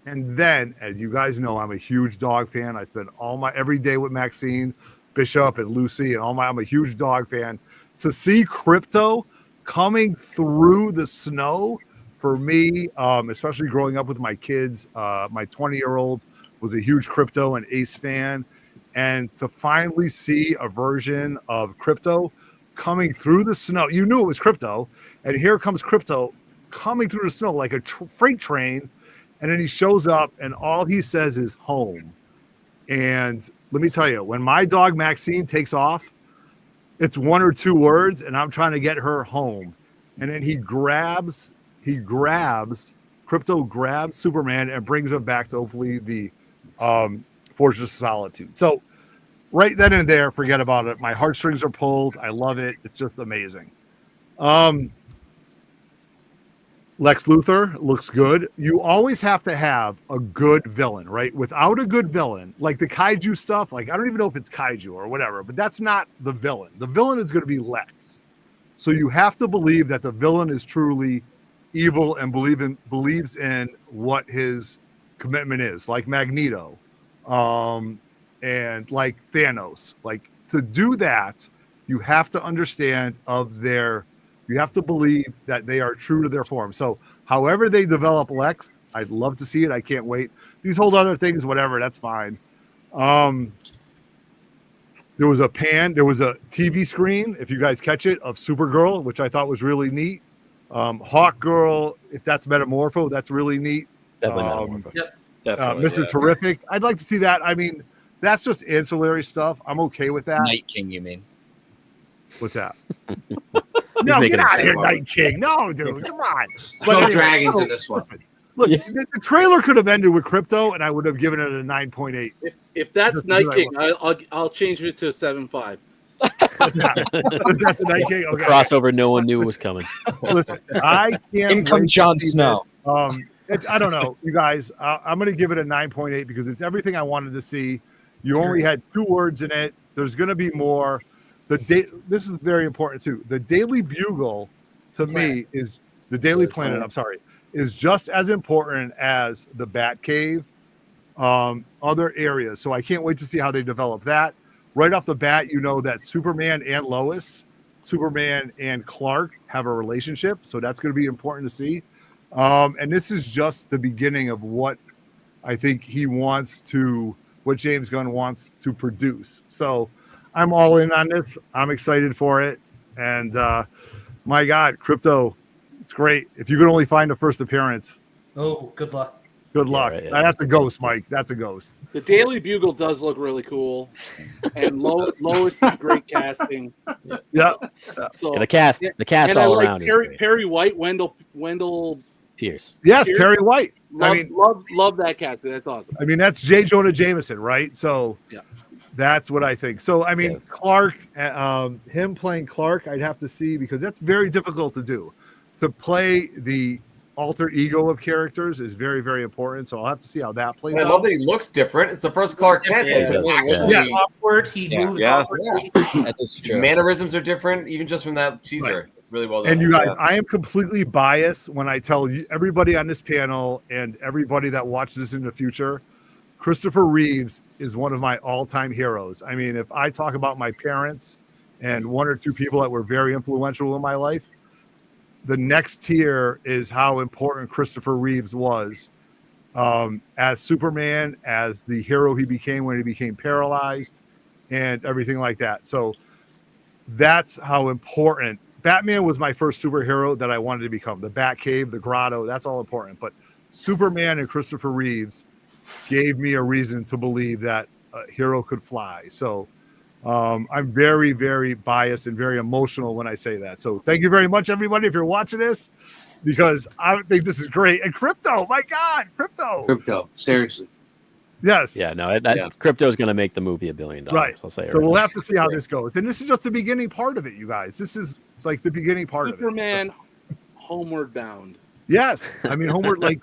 And then, as you guys know, I'm a huge dog fan. I spend every day with Maxine, Bishop, and Lucy, and I'm a huge dog fan. To see Crypto coming through the snow for me, especially growing up with my kids, my 20-year-old was a huge Crypto and Ace fan. And to finally see a version of Crypto coming through the snow, you knew it was Crypto. And here comes Crypto coming through the snow like a freight train. And then he shows up and all he says is home. And let me tell you, when my dog Maxine takes off, it's 1 or 2 words and I'm trying to get her home. and then Crypto grabs Superman and brings him back to hopefully the Fortress of Solitude. So right then and there, forget about it. My heartstrings are pulled. I love it. It's just amazing. Lex Luthor looks good. You always have to have a good villain, right? Without a good villain, like the kaiju stuff, like I don't even know if it's kaiju or whatever, but that's not the villain. The villain is going to be Lex. So you have to believe that the villain is truly evil and believes in what his commitment is, like Magneto, and like Thanos. Like to do that, you have to understand you have to believe that they are true to their form. So however they develop Lex, I'd love to see it. I can't wait. These whole other things, whatever, that's fine. There was a TV screen, if you guys catch it, of Supergirl, which I thought was really neat. Hawk Girl, if that's Metamorpho, that's really neat. Definitely Metamorpho. Yep. Definitely, Mr. Terrific. I'd like to see that. I mean, that's just ancillary stuff. I'm okay with that. Night King, you mean? What's that? No, get out of here, Night King. No, dude, come on. No dragons in this one. Look, the trailer could have ended with Crypto, and I would have given it a 9.8. If that's Night King, I'll change it to a 7.5. That's the Night King. The Okay. crossover no one knew was coming. Listen, I can't. In come wait to Jon see Snow. this. I don't know, you guys. I'm going to give it a 9.8 because it's everything I wanted to see. You only had 2 words in it. There's going to be more. This is very important too. The Daily Bugle, to me, is the Daily Planet. I'm sorry, is just as important as the Batcave, other areas. So I can't wait to see how they develop that. Right off the bat, you know that Superman and Lois, Superman and Clark have a relationship. So that's going to be important to see. And this is just the beginning of what I think what James Gunn wants to produce. So I'm all in on this. I'm excited for it. And my God, Crypto, it's great. If you could only find the first appearance. Oh, good luck. Good luck. right, That's a ghost, Mike. That's a ghost. The Daily Bugle does look really cool, and Lois is great casting. Yeah. So Yeah, the cast and all I around is Perry, great. Perry White, Wendell Pierce. Yes, Pierce. Perry White. Love that casting. That's awesome. I mean, that's J. Jonah Jameson, right? So Yeah. that's what I think. So, I mean, Clark, him playing Clark, I'd have to see because that's very difficult to do. To play the alter ego of characters is very, very important. So I'll have to see how that plays And I out. love that he looks different. It's the first Clark Kent. Yeah. that Actually, Yeah. awkward. He moves awkwardly. That is His true. mannerisms are different, even just from that teaser. Right. Really well done. And you guys, I am completely biased when I tell you, everybody on this panel and everybody that watches this in the future, Christopher Reeves is one of my all-time heroes. I mean, if I talk about my parents and 1 or 2 people that were very influential in my life, the next tier is how important Christopher Reeves was as Superman, as the hero he became when he became paralyzed, and everything like that. So that's how important. Batman was my first superhero that I wanted to become. The Batcave, the Grotto, that's all important. But Superman and Christopher Reeves gave me a reason to believe that a hero could fly. So I'm very, very biased and very emotional when I say that. So thank you very much, everybody, if you're watching this, because I think this is great. And Crypto, my God, Crypto, seriously. Yes. Yeah, no, Crypto is going to make the movie $1 billion. Right. I'll say it So right we'll now. have to see how this goes. And this is just the beginning part of it, you guys. This is like the beginning part Superman, of it. So, Homeward Bound. yes. I mean, Homeward, like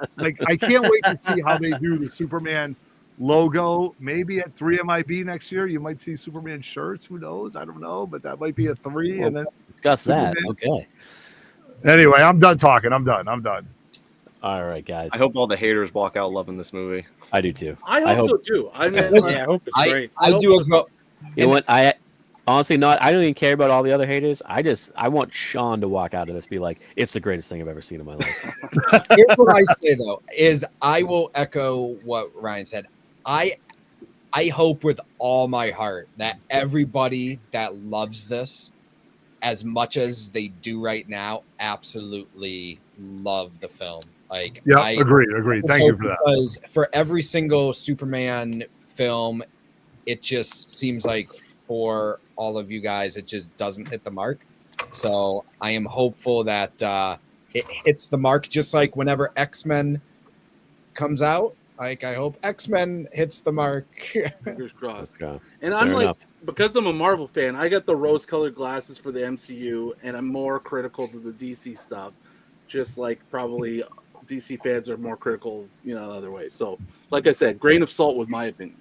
I can't wait to see how they do the Superman logo. Maybe at 3MIB next year, you might see Superman shirts. Who knows? I don't know, but that might be a 3. We'll and then discuss that. Superman. Okay. Anyway, I'm done talking. I'm done. All right, guys. I hope all the haters walk out loving this movie. I do too. I hope so too. I mean, Listen, I hope it's great. I do as well. You know what? I honestly not. I don't even care about all the other haters. I want Sean to walk out of this, be like, it's the greatest thing I've ever seen in my life. Here's what I say though: is I will echo what Ryan said. I hope with all my heart that everybody that loves this as much as they do right now absolutely love the film. Like, Yeah, I agreed. Thank you for that. Because for every single Superman film, it just seems like for all of you guys, it just doesn't hit the mark. So I am hopeful that it hits the mark, just like whenever X-Men comes out. Like, I hope X-Men hits the mark. Fingers crossed. Okay. And I'm Fair like, enough. because I'm a Marvel fan, I got the rose-colored glasses for the MCU, and I'm more critical to the DC stuff. Just like probably DC fans are more critical, other ways. So, like I said, grain of salt with my opinion.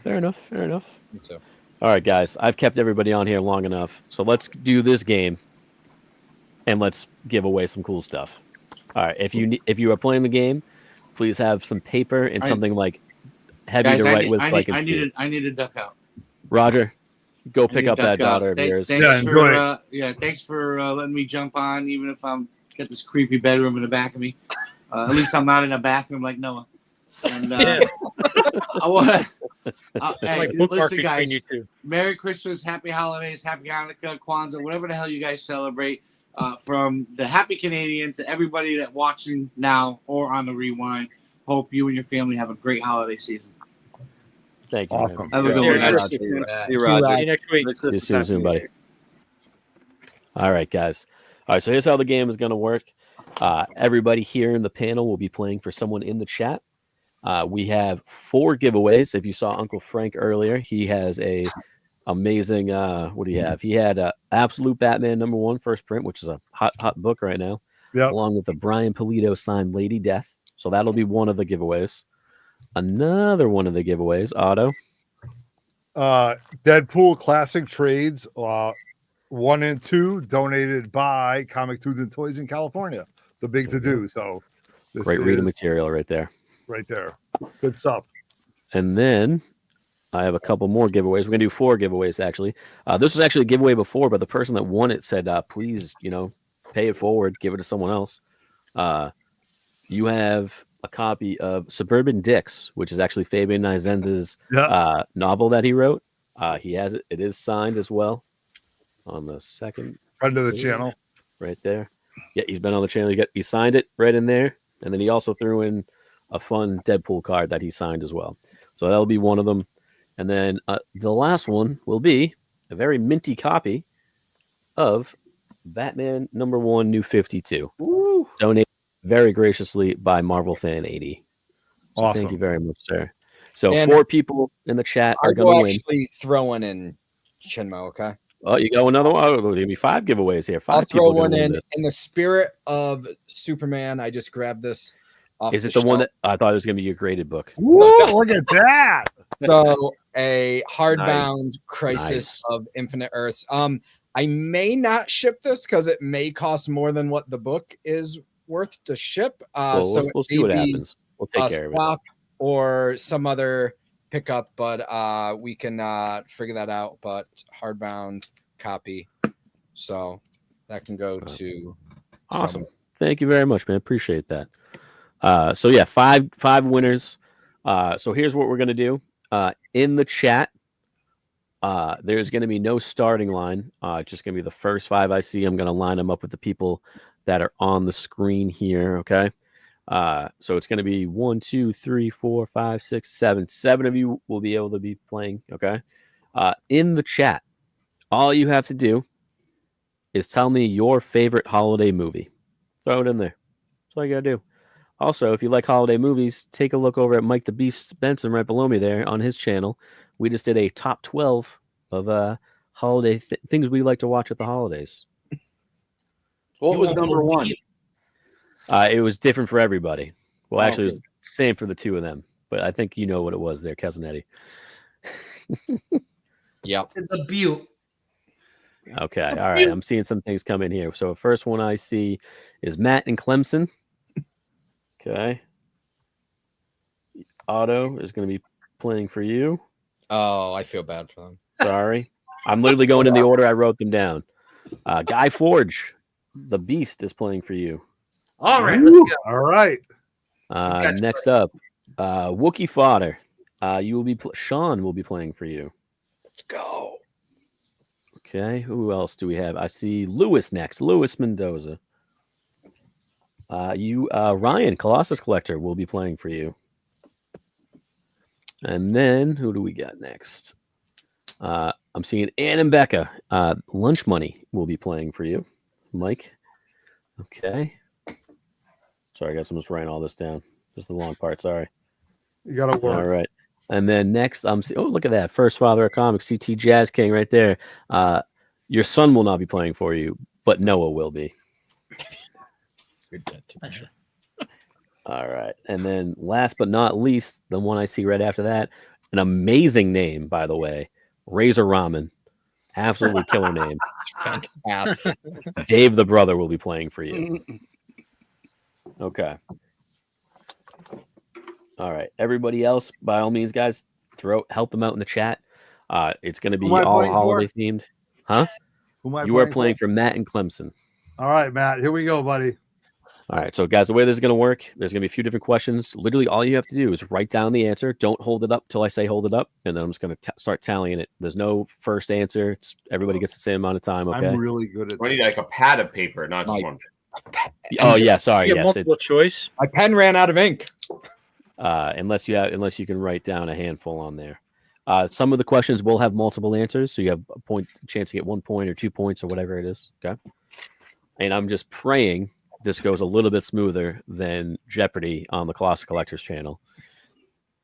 Fair enough. Fair enough. Me too. All right, guys. I've kept everybody on here long enough, so let's do this game, and let's give away some cool stuff. All right. If you are playing the game, please have some paper and something like heavy Guys, to write with. I need a duck out. Roger, go pick up that daughter of yours. Thanks for letting me jump on, even if I'm got this creepy bedroom in the back of me. At least I'm not in a bathroom like Noah. And I want to. Hey, listen, guys. Merry Christmas, Happy Holidays, Happy Hanukkah, Kwanzaa, whatever the hell you guys celebrate. From the Happy Canadian to everybody that watching now or on the rewind. Hope you and your family have a great holiday season. Thank you. Awesome. Have a good one. See you, Roger. See you next week. See you soon, buddy. All right, guys. All right, so here's how the game is going to work. Everybody here in the panel will be playing for someone in the chat. We have 4 giveaways. If you saw Uncle Frank earlier, he has a amazing. What do you have? He had Absolute Batman #1 first print, which is a hot book right now. Yep. Along with the Brian Pulido signed Lady Death. So that'll be one of the giveaways. Another one of the giveaways, Otto. Deadpool Classic Trades 1 and 2 donated by Comic Tunes and Toys in California. The big to do. So this Great reading material right there. Right there. Good stuff. And then I have a couple more giveaways. We're gonna do 4 giveaways actually. This was actually a giveaway before, but the person that won it said, please, pay it forward, give it to someone else. You have a copy of Suburban Dicks, which is actually Fabian Nizenz's novel that he wrote. He has it. It is signed as well on the second. Friend of the channel. Right there. Yeah, he's been on the channel. He signed it right in there. And then he also threw in a fun Deadpool card that he signed as well. So that'll be one of them. And then the last one will be a very minty copy of Batman #1 New 52. Woo. Donated very graciously by Marvel Fan 80. So awesome. Thank you very much, sir. So And 4 people in the chat are I'll going to win. actually throwing in Chinmo, okay? Oh, you got another one? Oh, there'll be 5 giveaways here. 5 I'll people throw are gonna one win in. this. In the spirit of Superman, I just grabbed this off Is it the one that I thought it was going to be your graded book? Woo, look at that. So a hardbound Crisis Nice. of Infinite Earths. I may not ship this because it may cost more than what the book is worth to ship. Well, So we'll it see may what be happens. We'll take care of it. swap or some other pickup, but we can figure that out. But hardbound copy, so that can go to Awesome. someone. Thank you very much, man. Appreciate that. So yeah, five winners. So here's what we're gonna do. In the chat, there's gonna be no starting line. It's just gonna be the first 5 I see. I'm gonna line them up with the people that are on the screen here. Okay. So it's gonna be 1, 2, 3, 4, 5, 6, 7. 7 of you will be able to be playing. Okay. In the chat, all you have to do is tell me your favorite holiday movie. Throw it in there. That's all you gotta do. Also, if you like holiday movies, take a look over at Mike the Beast Benson right below me there on his channel. We just did a top 12 of holiday things we like to watch at the holidays. What was number 1? It was different for everybody. Well, Oh, actually, it was okay. the same for the 2 of them. But I think you know what it was there, Casanetti. Yep. It's a beaut. Okay. All right. I'm seeing some things come in here. So the first one I see is Matt and Clemson. Okay. Otto is going to be playing for you. Oh, I feel bad for them. Sorry. I'm literally going in the order I wrote them down. Guy Forge, the Beast, is playing for you. All right, Woo. let's go. All right. Next up, Wookie Fodder. You will be Sean will be playing for you. Let's go. Okay. Who else do we have? I see Lewis next. Lewis Mendoza. Ryan, Colossus Collector, will be playing for you. And then who do we got next? I'm seeing Ann and Becca. Lunch Money will be playing for you, Mike. Okay. Sorry, guys. I'm just writing all this down. Just the long part. Sorry. You got to work. All right. And then next, I'm seeing. Oh, look at that. First Father of Comics, CT Jazz King right there. Your son will not be playing for you, but Noah will be. All right. And then last but not least, the one I see right after that, an amazing name, by the way, Razor Ramen. Absolutely killer name. Fantastic. Dave the brother will be playing for you. Okay. All right. Everybody else, by all means, guys, help them out in the chat. It's going to be all holiday themed. Huh? Who am I You are playing playing for? for Matt and Clemson. All right, Matt. Here we go, buddy. All right, so guys, the way this is going to work, there's going to be a few different questions. Literally, all you have to do is write down the answer. Don't hold it up till I say hold it up, and then I'm just going to start tallying it. There's no first answer. Everybody gets the same amount of time. Okay. I'm really good at. We need like a pad of paper, not just one. Oh yeah, sorry. Yeah, Yes, multiple choice. My pen ran out of ink. unless you can write down a handful on there. Some of the questions will have multiple answers, so you have a chance to get 1 point or 2 points or whatever it is. Okay. And I'm just praying this goes a little bit smoother than Jeopardy on the Colossal Collectors channel,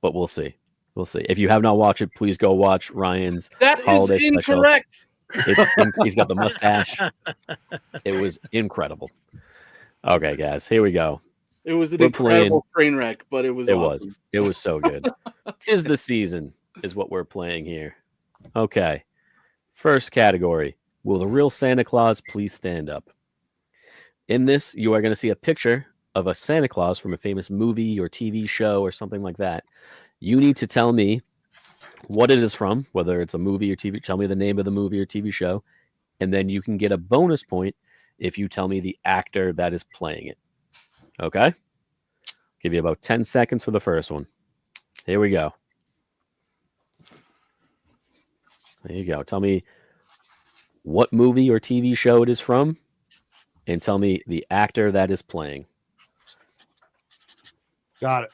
but we'll see. We'll see. If you have not watched it, please go watch Ryan's holiday is incorrect. Special. He's got the mustache. It was incredible. Okay, guys, here we go. It was an incredible train wreck, but it was awesome. It was so good. 'Tis the season is what we're playing here. Okay. First category. Will the real Santa Claus please stand up? In this, you are going to see a picture of a Santa Claus from a famous movie or TV show or something like that. You need to tell me what it is from, whether it's a movie or TV. Tell me the name of the movie or TV show, and then you can get a bonus point if you tell me the actor that is playing it. Okay? Give you about 10 seconds for the first one. Here we go. There you go. Tell me what movie or TV show it is from, and tell me the actor that is playing. Got it.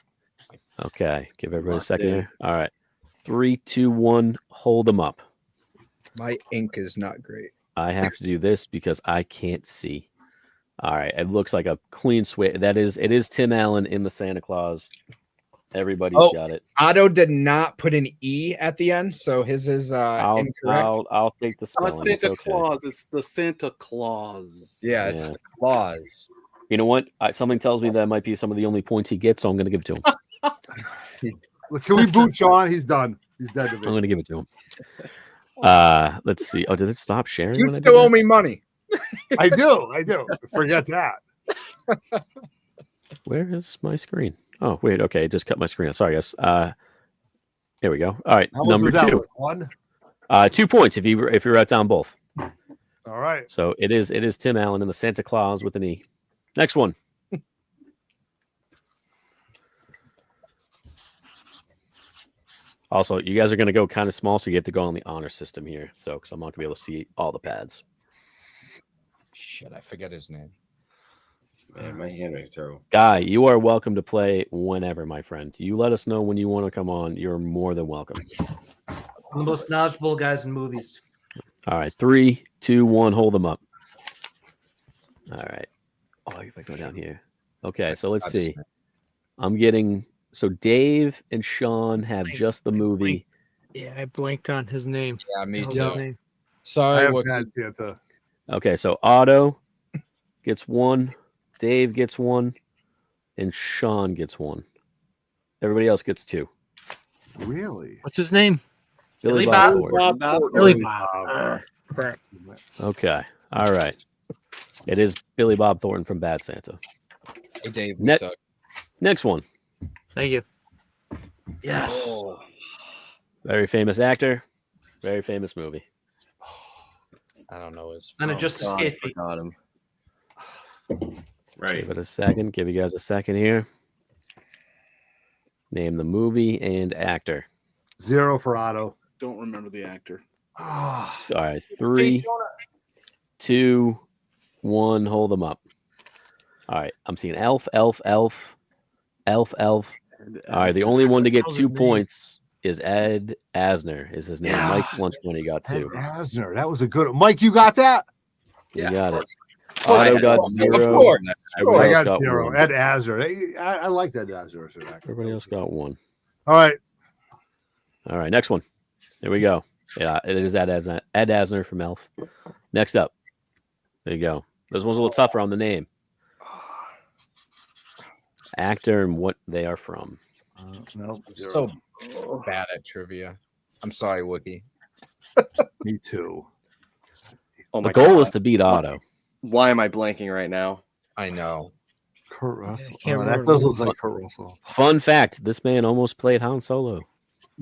Okay. Give everybody a second here. All right. 3, 2, 1. Hold them up. My ink is not great. I have to do this because I can't see. All right. It looks like a clean sweep. It is Tim Allen in the Santa Claus. Everybody's got it. Otto did not put an E at the end, so his is incorrect. I'll take the spelling. Not Santa Claus. It's the Santa Claus. Yeah, it's the Claus. You know what? Something tells me that might be some of the only points he gets, so I'm going to give it to him. Can we boot Sean? He's done. He's dead. I'm going to give it to him. Let's see. Oh, did it stop sharing? You still owe me money. I do. Forget that. Where is my screen? Oh, wait. Okay, it just cut my screen off. Sorry, guys. Here we go. All right, number 2. 1. 2 points if you write down both. All right. So it is Tim Allen in the Santa Claus with an E. Next one. Also, you guys are going to go kind of small, so you get to go on the honor system here. So, because I'm not going to be able to see all the pads. Shit, I forget his name. Man, my handwriting's terrible. Guy, you are welcome to play whenever, my friend. You let us know when you want to come on. You're more than welcome. I'm the most knowledgeable guys in movies. All right, 3, 2, 1. Hold them up. All right. Oh, if I go down here. Okay, so let's see. I'm getting. So Dave and Sean have just the movie. Yeah, I blanked on his name. Yeah, me His too. name. Sorry. Okay, so Otto gets 1, Dave gets 1, and Sean gets 1. Everybody else gets 2. Really? What's his name? Billy Bob Thornton. Billy Bob. Okay. All right. It is Billy Bob Thornton from Bad Santa. Hey, Dave. Next one. Thank you. Yes. Oh. Very famous actor. Very famous movie. I don't know his. And it just escaped me. Got him. Right. Give it a second. Give you guys a second here. Name the movie and actor. 0 for Otto. Don't remember the actor. All right. 3, 2, 1. Hold them up. All right. I'm seeing Elf. All right. The only one to get 2 points is Ed Asner. Is his name? Yeah. Mike Lunch Money got Ed 2. Asner. That was a good one. Mike, you got that? You got it. Oh, Otto yeah. got Of 0. course. Everybody I else got got 0. 1. Ed Asner. Hey, I like that Asner. Everybody else got 1. All right. All right, next one. Here we go. Yeah, it is Ed Asner from Elf. Next up. There you go. This one's a little tougher on the name. Actor and what they are from. No, So bad at trivia. I'm sorry, Wookie. Me too. Oh The my goal God. is to beat Otto. Why am I blanking right now? I know. Kurt Russell. can't Oh, that remember. does look like Kurt Russell. Fun fact: this man almost played Han Solo.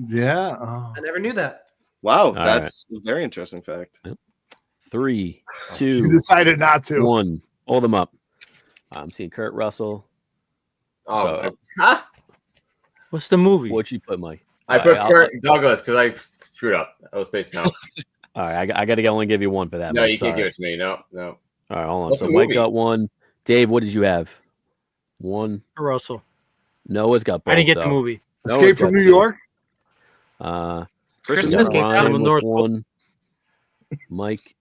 Yeah. Oh. I never knew that. Wow, right. that's a very interesting fact. 3, You 2, decided not to. 1. Hold them up. I'm seeing Kurt Russell. Oh, So, What's the movie? what'd you put, Mike? I put Kurt Douglas because I screwed up. I was spacing out. All right, I got to only give you 1 for that. No, Mike. you can't Sorry. give it to me. No. All right, hold on. What's So the Mike movie? got 1. Dave, what did you have? 1. Russell. Noah's got both. I didn't get the though. movie. Noah's Escape got from New 2. York. Christmas Came Out of the North Pole. 1. Mike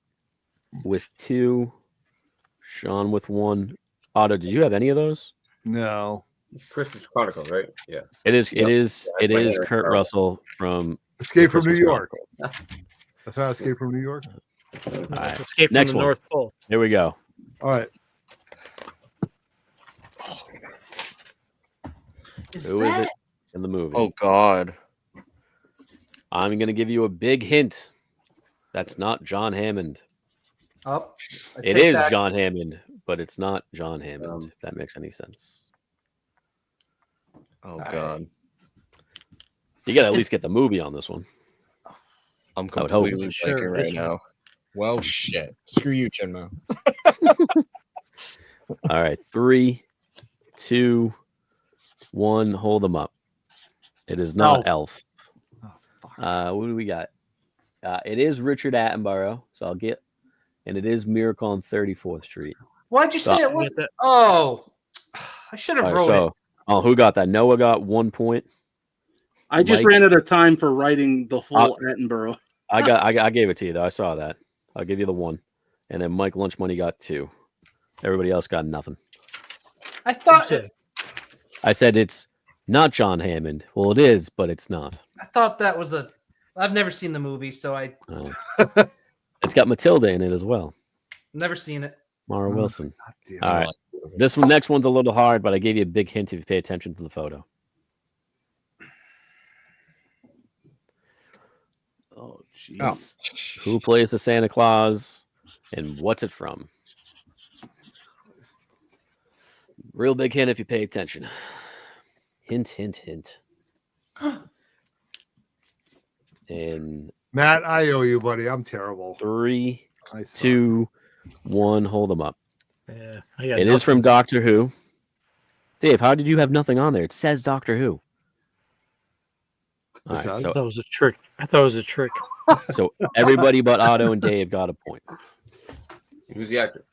with 2. Sean with 1. Otto, did you have any of those? No. It's Christmas Chronicles, right? Yeah. It is. Yep. It is. Yeah, It I is played Kurt it. Russell from Escape from New Christmas York. Chronicle. That's not Escape from New York. All right. Escape from Next the one. North Pole. Here we go. All right. Who is it in the movie? Oh God. I'm going to give you a big hint. That's not John Hammond. Oh, It is John Hammond, but it's not John Hammond. If that makes any sense. Oh God. You got to at least get the movie on this one. I'm I would hope. completely blanking right now. Well, shit. Screw you, Chinmo. All right. 3, 2, 1. Hold them up. It is not Elf. What do we got? It is Richard Attenborough. So I'll get, and it is Miracle on 34th Street. Why'd you say it was? Oh, I should have All right, wrote so, it. oh, who got that? Noah got 1 point. I just Mike? ran out of time for writing the full Attenborough. I gave it to you though. I saw that. I'll give you the 1, and then Mike Lunch Money got 2. Everybody else got nothing. I thought I said it's not John Hammond. Well, it is, but it's not. I thought that was a. I've never seen the movie, so I Oh. It's got Matilda in it as well. never seen it. Mara Wilson. damn. All right. This one, next one's a little hard, but I gave you a big hint if you pay attention to the photo. Oh, jeez. Who plays the Santa Claus and what's it from? Real big hint if you pay attention. Hint, hint, hint. And Matt, I owe you, buddy. I'm terrible. 3, 2, 1. Hold them up. Yeah, It is from Doctor Who. Dave, how did you have nothing on there? It says Doctor Who. All right, I so thought it was a trick. I thought it was a trick. So everybody but Otto and Dave got a point. Who's the actor?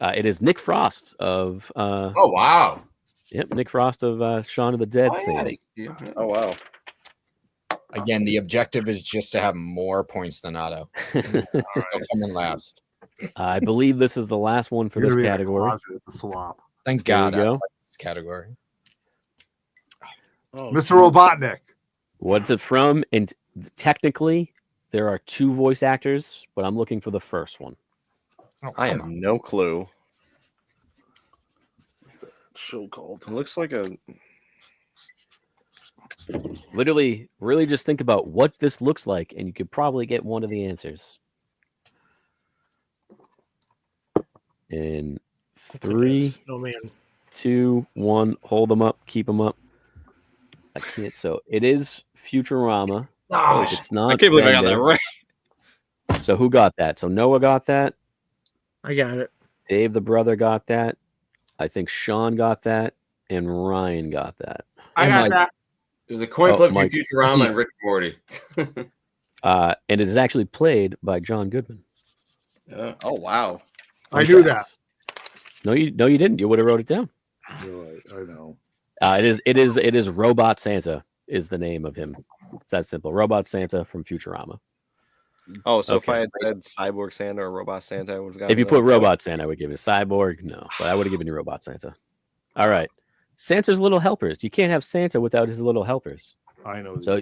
It is Nick Frost of. Oh wow! Yep, Nick Frost of Shaun of the Dead fame. Oh wow! Again, the objective is just to have more points than Otto. I'll come in last. I believe this is the last one for You're this gonna be in a category. closet at the swap. Thank There you God. I go. like this category. Mr. Robotnik. What's it from? And technically, there are 2 voice actors, but I'm looking for the first one. Oh, I have no clue. So cold. It looks like a. Literally, really just think about what this looks like, and you could probably get one of the answers. In 3, Oh man. 2, 1. Hold them up. Keep them up. I can't. So it is Futurama. Oh, It's not. I can't believe I got that Bender. right. So who got that? So Noah got that. I got it. Dave the brother got that. I think Sean got that, and Ryan got that. I got that. It was a coin Oh, flip Mike. between Futurama and Rick and Morty. And it is actually played by John Goodman. Yeah. Oh wow! I knew that. No, you didn't. You would have wrote it down. You're right. I know. It is Robot Santa is the name of him. It's that simple. Robot Santa from Futurama. Oh, so if Okay. I had said Cyborg Santa or Robot Santa, I would have got. If you put Robot Santa, I would give you Cyborg. No, but I would have given you Robot Santa. All right. Santa's little helpers. You can't have Santa without his little helpers. I know. So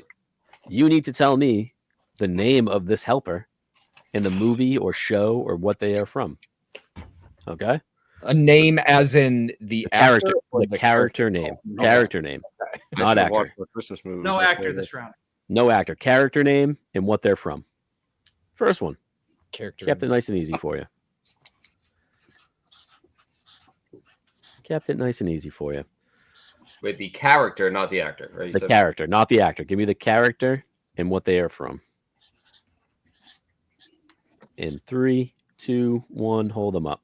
you need to tell me the name of this helper in the movie or show or what they are from. Okay. A name as in the character, actor or the character name, Okay. character name, not actor. Christmas movies. No actor this round. No actor, character name, and what they're from. First one. Character. Kept it nice and easy for you. Kept it nice and easy for you. With the character, not the actor, right? You The said- character, not the actor. Give me the character and what they are from. In 3, 2, 1, hold them up.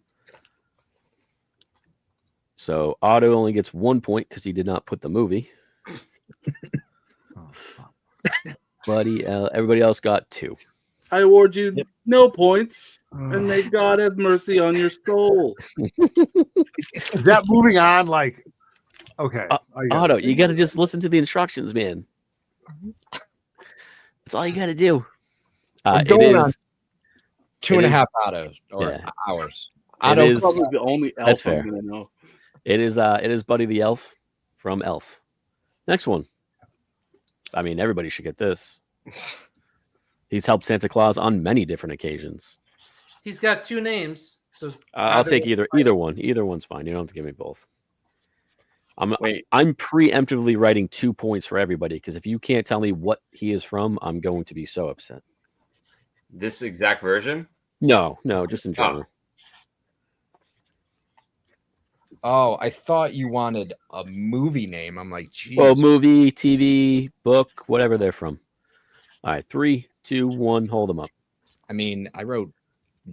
So Otto only gets 1 point because he did not put the movie. Everybody else got 2. I award you no points, and may God have mercy on your soul. Is that moving on? Like, okay, I got Otto, it. you got to just listen to the instructions, man. That's all you got to do. I'm It going on is 2.5 hours. Otto It is Probably the only elf that's fair. I'm gonna know. It is Buddy the Elf from Elf. Next one. I mean, everybody should get this. He's helped Santa Claus on many different occasions. He's got 2 names. So I'll take either one. Either one's fine. You don't have to give me both. I'm preemptively writing 2 points for everybody because if you can't tell me what he is from, I'm going to be so upset. This exact version? No, just in general. Oh, I thought you wanted a movie name. I'm like, geez. Well, movie, TV, book, whatever they're from. All right, 3, 2, 1, hold them up. I mean, I wrote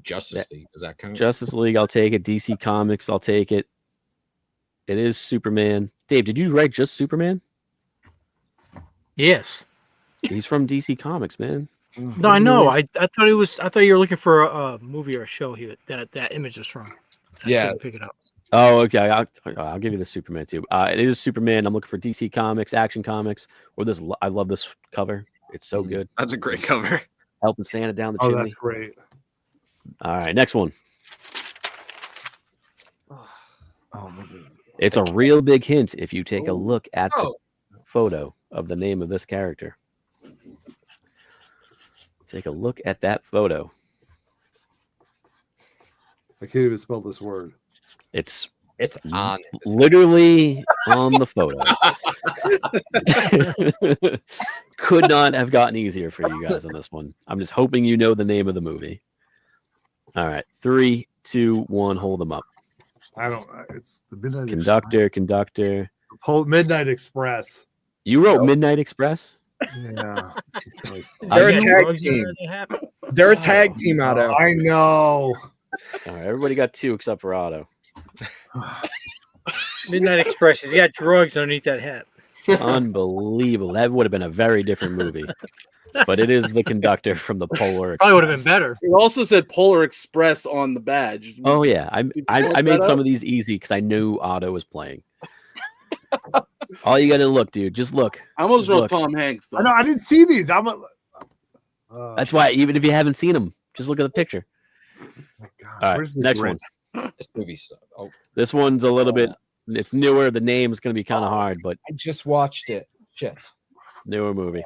Justice League. Does that count? Justice League, I'll take it. DC Comics, I'll take it. It is Superman. Dave, did you write just Superman? Yes. He's from DC Comics, man. No, I know. I thought it was. I thought you were looking for a movie or a show here that image is from. I Yeah. couldn't pick it up. Oh, okay. I'll give you the Superman too. It is Superman. I'm looking for DC Comics, Action Comics, or this. I love this cover. It's so good. That's a great cover. Helping Santa down the Oh, chimney. that's great. All right, next one. Oh my God. It's a real big hint if you take a look at the Oh. photo of the name of this character. Take a look at that photo. I can't even spell this word. It's on literally on the photo. Could not have gotten easier for you guys on this one. I'm just hoping you know the name of the movie. All right, 3, 2, 1, hold them up. I don't. It's the Midnight Conductor. Midnight Express. You wrote Midnight Express? Yeah. They're a tag team. They're a tag team, Otto. I know. All right, everybody got 2 except for Otto. Midnight Express. You got drugs underneath that hat. Unbelievable. That would have been a very different movie. But it is the conductor from the Polar Express. Probably would have been better. It also said Polar Express on the badge. Oh, yeah. I look made that some up? of these easy because I knew Otto was playing. All you got to look, dude. Just look. I almost Just wrote look. Tom Hanks. I know. I didn't see these. That's why, even if you haven't seen them, just look at the picture. All right, where's the next grid? one. This movie stuff. Oh, This one's a little bit. It's newer. The name's going to be kind of hard, but I just watched it. Shit. newer movie.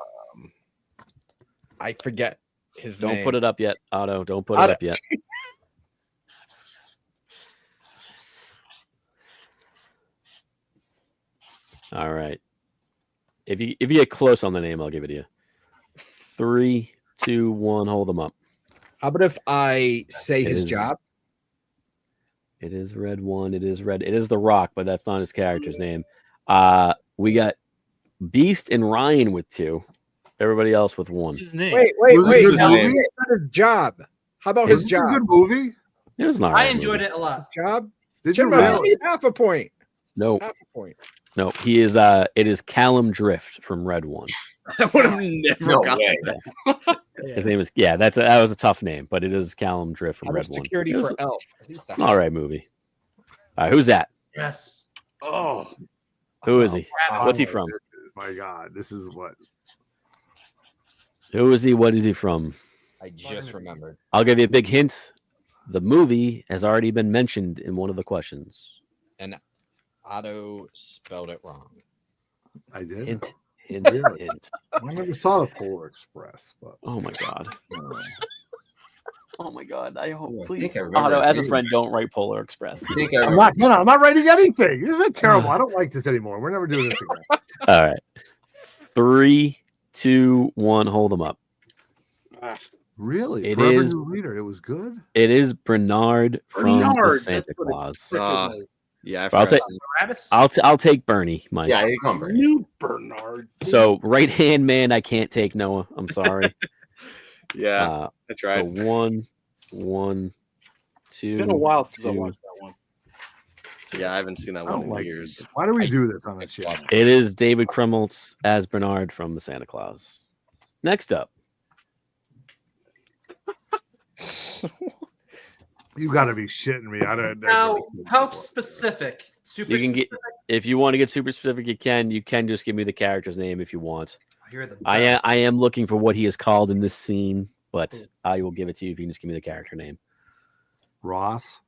I forget his Don't name. put it up yet, Otto. Don't put Otto. it up yet. All right. If you get close on the name, I'll give it to you. 3, 2, 1, hold them up. How about if I say It his is- job? It is Red One. It is Red. It is The Rock, but that's not his character's name. We got Beast and Ryan with 2. Everybody else with 1. His name. Wait. Was it his No, name? it's not his job. How about Is his this a job? good movie? It was not. I enjoyed it a lot. Job? Did you Jimbo, give really? me half a point. No, Half a point. no. He is. It is Callum Drift from Red One. I would have never No got way. that. His name is. Yeah, that was a tough name, but it is Callum Drift from How Red about One. security It was for Elf? At least that- all right movie. All right, who's that? Yes. Oh, Who is he? Oh, What's he from? My God, this is what. Who is he? What is he from? I just remembered. I'll give you a big hint. The movie has already been mentioned in one of the questions. And Otto spelled it wrong. I did. Hint. Really? Hint. I never saw the Polar Express, but Oh my god. Oh my god. I hope. I Please, think I remember Otto, his as a name. friend, don't write Polar Express. I think I I'm remember. not. No, I'm not writing anything. This is terrible. I don't like this anymore. We're never doing this again. All right. 3, 2, 1. Hold them up. Really? It Forever is- New Reader. It was good. It is Bernard from the Bernard, Santa that's what it Claus. frickin' is. Yeah, I I'll forgot. take. Travis? I'll take Bernie, Mike. Yeah, you come Bernie. New Bernard. So right hand man, I can't take Noah. I'm sorry. Yeah, I So tried. 1, 2. It's been a while since I 2. watched that one. Yeah, I haven't seen that I one don't in like years. this. Why do we do this on the channel? It is David Krumholtz as Bernard from the Santa Claus. Next up, You got to be shitting me. I don't. Now, how specific? Super you can get specific? if you want to get super specific, you can. You can just give me the character's name if you want. You're the I am best. I am looking for what he is called in this scene, but I will give it to you if you can just give me the character name. Ross.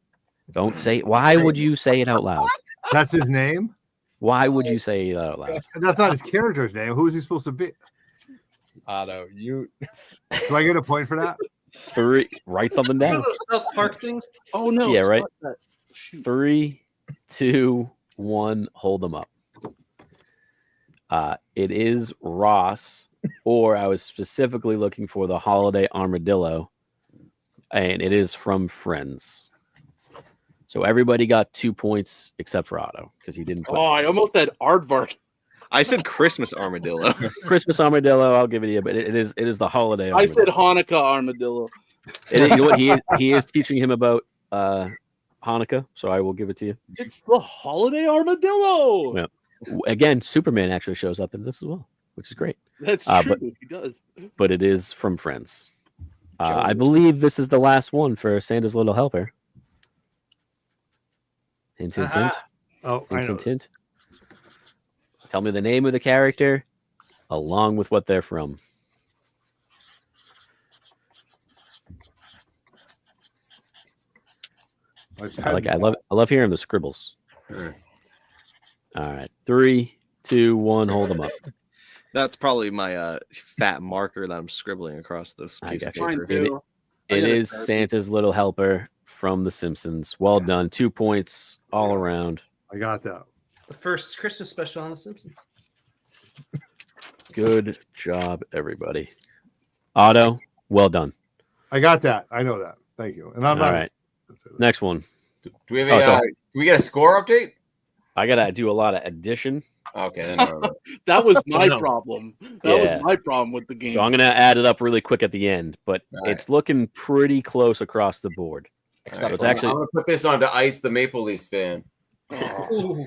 Don't say. Why would you say it out loud? That's his name. Why would you say it out loud? That's not his character's name. Who is he supposed to be? Otto, you. Do I get a point for that? 3. Write something Those down. are South Park things. Oh no! Yeah, it's right. not that. Shoot. 3, 2, 1. Hold them up. It is Ross, or I was specifically looking for the holiday armadillo, and it is from Friends. So everybody got 2 points except for Otto because he didn't put Oh, I almost had Aardvark. I said Christmas armadillo. Christmas armadillo. I'll give it to you, but it is the holiday. I said armadillo. Hanukkah armadillo. You know what? He is teaching him about Hanukkah, so I will give it to you. It's the holiday armadillo. Yeah. Again, Superman actually shows up in this as well, which is great. That's But- true. He does. But it is from Friends. I believe this is the last one for Santa's Little Helper. Hint, hint, hint. Oh, I Hint, know. hint, hint. Tell me the name of the character along with what they're from. I love hearing the scribbles. Sure. All right. 3, 2, 1. Hold them up. That's probably my fat marker that I'm scribbling across this I piece of got you. paper. It is Santa's Little Helper from The Simpsons. Well done. 2 points all around. I got that. The first Christmas special on The Simpsons. Good job, everybody. Otto, well done. I got that. I know that. Thank you. And I'm All not. right. Next one. Do we have a? Do we get a score update? I gotta do a lot of addition. Okay, then never mind. That was my problem. That Yeah. was my problem with the game. So I'm gonna add it up really quick at the end, but All right. it's looking pretty close across the board. Except So it's for- actually I'm gonna put this on to Ice, the Maple Leafs fan. Ooh.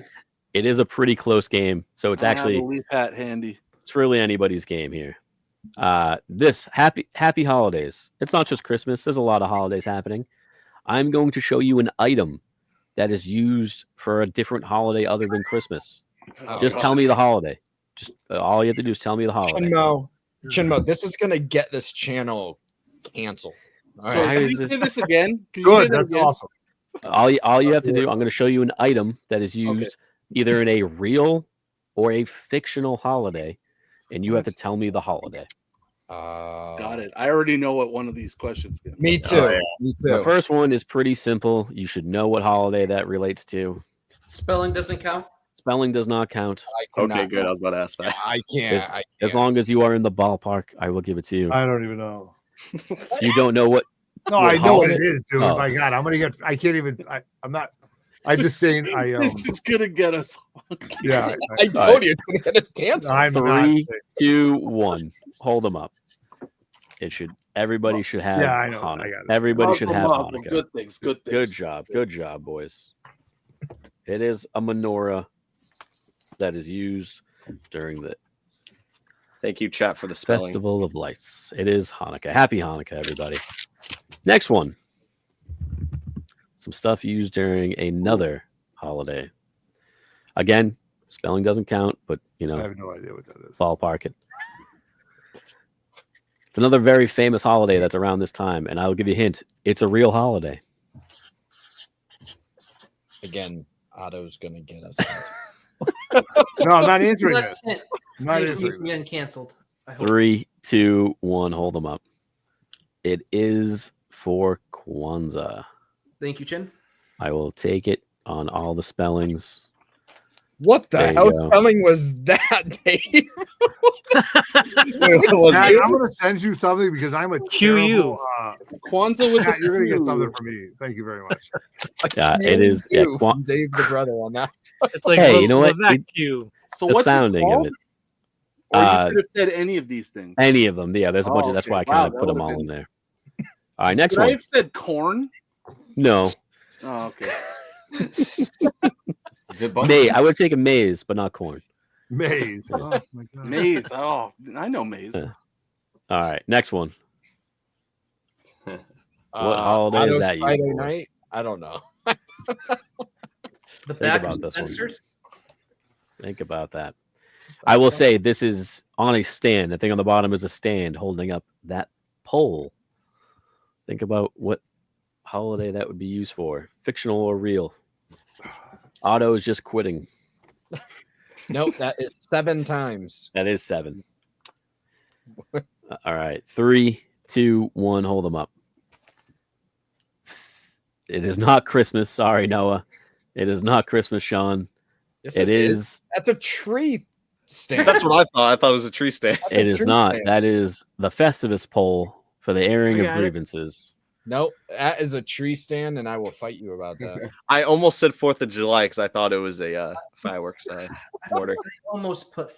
it is a pretty close game. So it's I have actually a leaf hat handy. it's really anybody's game here. This happy holidays. It's not just Christmas. There's a lot of holidays happening. I'm going to show you an item that is used for a different holiday other than Christmas. Oh, Just tell me the holiday. Just all you have to do is tell me the holiday. Chinmo, this is gonna get this channel canceled. All So right. can is you this- say this again? Can you say Good. that That's again? awesome. All you have to do, I'm going to show you an item that is used either in a real or a fictional holiday, and you have to tell me the holiday. Got it. I already know what one of these questions is. Me too. Oh, yeah. Me The too. first one is pretty simple. You should know what holiday that relates to. Spelling doesn't count. Spelling does not count. Okay, good. I was about to ask that. I can't. As long as you are in the ballpark, I will give it to you. I don't even know. You don't know what? No, what I know what holiday- it is, dude. Oh. My God, I'm gonna get. I can't even. I'm not. I just saying. This is gonna get us. Yeah. I told you it's gonna get us canceled. I'm not. 3, 2, 1. Hold them up. It should. Everybody should have. Yeah, I know. Hanukkah. I got it. Everybody should have Welcome up. Hanukkah. Good things. Good things. Good job. Good job, boys. It is a menorah that is used during the Thank you, chat, for the spelling. Festival of Lights. It is Hanukkah. Happy Hanukkah, everybody. Next one. Some stuff used during another holiday. Again, spelling doesn't count, but you I know, have no idea what that is. ballpark it. It's another very famous holiday that's around this time, and I'll give you a hint. It's a real holiday. Again, Otto's gonna get us. No, I'm not answering Let's this. hint. I'm not Saves me answering from this. getting canceled. I hope. 3, 2, 1. Hold them up. It is for Kwanzaa. Thank you, Chin. I will take it on all the spellings. What the There you hell go. spelling was that, Dave? Matt, I'm going to send you something because I'm a terrible. Kwanzaa with Matt, the you're going to get Q. something from me. Thank you very much. Yeah, it is. Yeah, From Dave the brother on that. It's like hey, you know what? Levesque Q. So The what's sounding it of called? it. Or you could have said any of these things. Any of them. Yeah, there's a bunch Oh, of. That's okay. why I Wow, kind of that put them would've all been- in there. All right, next Could I one. have said corn? No, Oh, okay. May. I would take a maize, but not corn. Maize. Oh, my God. Maize. Oh, I know maize. Yeah. All right, next one. What holiday is Otto's that? Friday You for? night? I don't know. The Think back about of this one. Spencer's. Think about that. I will say this is on a stand. The thing on the bottom is a stand holding up that pole. Think about what holiday that would be used for, fictional or real. Otto is just quitting. Nope, that is 7 times. That is 7. All right, 3, 2, 1. Hold them up. It is not Christmas. Sorry, Noah. It is not Christmas, Sean. Yes, it is. That's a tree stand. That's what I thought. I thought it was a tree stand. That's a It is tree not. stand. That is the Festivus pole for the airing I of got it. grievances. Nope, that is a tree stand, and I will fight you about that. I almost said 4th of July because I thought it was a fireworks order. I almost put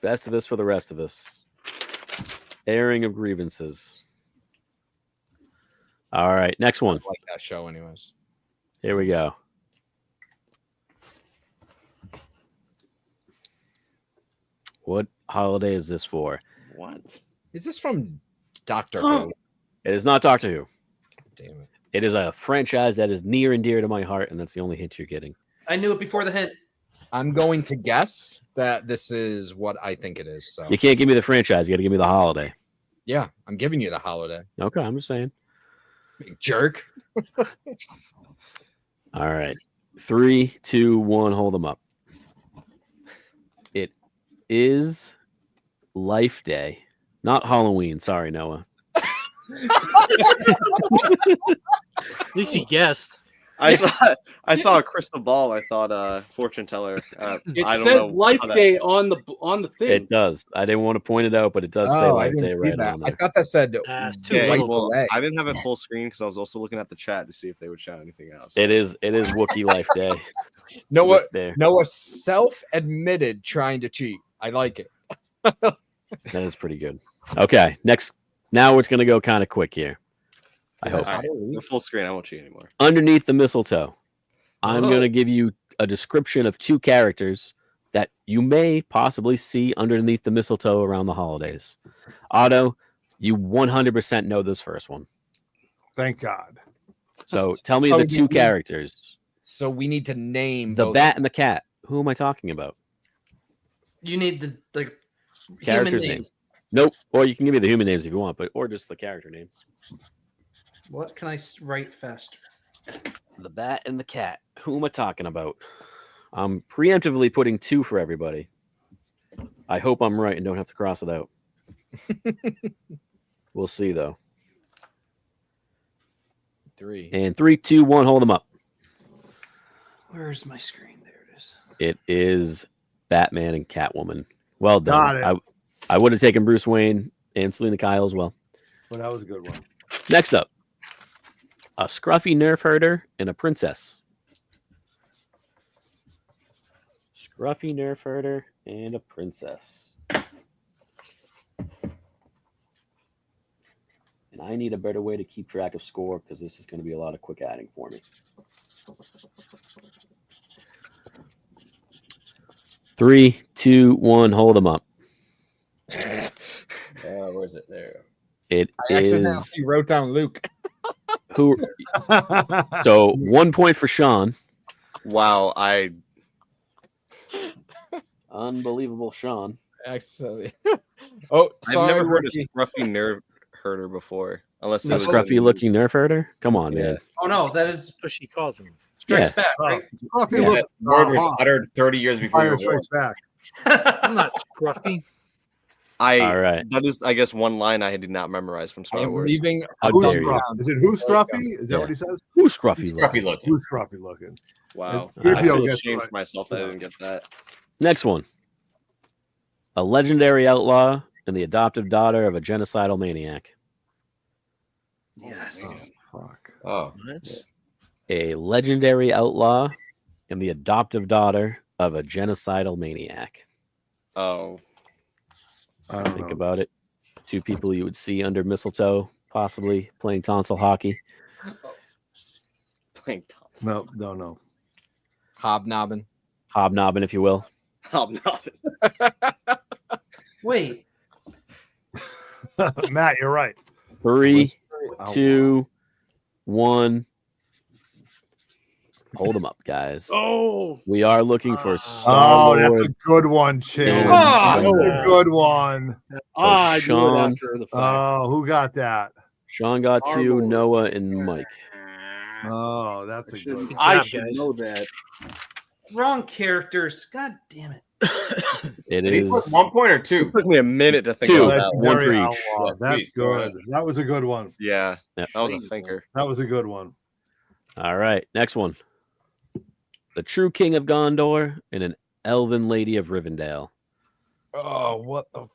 Festivus for the rest of us. Airing of grievances. All right, next one. I like that show, anyways. Here we go. What holiday is this for? What? Is this from Doctor Who? It is not Doctor Who. Damn it. It is a franchise that is near and dear to my heart, and that's the only hint you're getting. I knew it before the hint. I'm going to guess that this is what I think it is. So You can't give me the franchise. You got to give me the holiday. yeah, I'm giving you the holiday. Okay, I'm just saying. Big jerk. All right. 3, 2, 1. Hold them up. It is Life Day, not Halloween. Sorry, Noah. At least he guessed. I saw a crystal ball. I thought fortune teller. It I don't said know Life how that- Day on the thing. It does. I didn't want to point it out, but it does say I Life didn't Day see right that. on I there. thought that said It's too Yeah, late. well, away. I didn't have it full screen because I was also looking at the chat to see if they would shout anything else. It is Wookiee Life Day. Noah, Right there. Noah self-admitted trying to cheat. I like it. That is pretty good. Okay, next. Now it's going to go kind of quick here. I hope. All right, we're full screen. I won't cheat anymore. Underneath the mistletoe, I'm Oh. going to give you a description of 2 characters that you may possibly see underneath the mistletoe around the holidays. Otto, you 100% know this first one. Thank God. So tell me So the you 2 need- characters. So we need to name The both. bat and the cat. Who am I talking about? You need the human Characters' names. names. Nope. Or you can give me the human names if you want, but or just the character names. What can I write faster? The bat and the cat. Who am I talking about? I'm preemptively putting 2 for everybody. I hope I'm right and don't have to cross it out. We'll see though. 3. And 3, 2, 1. Hold them up. Where's my screen? There it is. It is Batman and Catwoman. Well done. Got it. I would have taken Bruce Wayne and Selena Kyle as well. Well, that was a good one. Next up, a scruffy nerf herder and a princess. Scruffy nerf herder and a princess. And I need a better way to keep track of score because this is going to be a lot of quick adding for me. 3, 2, 1. Hold them up. Where's it? There. It I is accidentally wrote down Luke. who. So 1 point for Sean. Wow, Unbelievable, Sean. Actually, Oh, I've sorry, never heard rookie. a scruffy nerve herder before, unless A it was scruffy looking nerf herder? Come on, man. Oh no, that is what she calls him. Strikes Yeah. Back, right? Scruffy Yeah. look. Word was uttered 30 years before you Fire were born. Strikes Back. I'm not scruffy. All right. That is, I guess, one line I did not memorize from Star I'm Wars. leaving. How Who's dare you. scruffy? Is it who's scruffy? Is that Yeah. what he says? Who's scruffy? Scruffy looking. Who's scruffy looking? Wow. And I 3PO feel gets ashamed right. for myself that I didn't get that. Next one. A legendary outlaw and the adoptive daughter of a genocidal maniac. Yes. Fuck. Oh. A legendary outlaw and the adoptive daughter of a genocidal maniac. Oh. I don't Think know. about it. Two people you would see under mistletoe, possibly playing tonsil hockey. Playing tonsil. No. Hobnobbing. Hobnobbing, if you will. Hobnobbing. Wait. Matt, you're right. 3, Outlaw. 2, 1. Hold them up, guys. Oh, We are looking for Star Oh, that's a Lord. good one, Chin. Oh, That's a good one. I do it Sean. after the fact. Oh, who got that? Sean got Star 2, Lord. Noah and Mike. Oh, that's a good one. I job, should guys. know that. Wrong characters. God damn it. It These is was 1 point or 2. It took me a minute to think Two. about that one. One for Legendary each. Outlaw. Yeah, That's sweet. Go ahead. good. That was a good one. Yeah, Yep. that was a thinker. That was a good one. All right. Next one. The true king of Gondor and an elven lady of Rivendell. Oh, what the?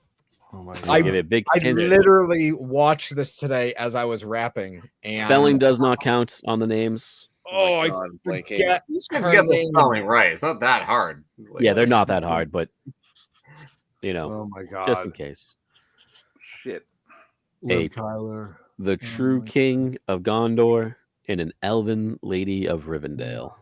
Oh my I give it a big I hint. literally watched this today as I was rapping. And Spelling does not count on the names. Oh, I God, blanking. forget You should her get the name. spelling right. It's not that hard. Yeah, they're not that hard, but you know, Oh my god. just in case. Shit. Liv Hey. Tyler. The true king of Gondor and an elven lady of Rivendell.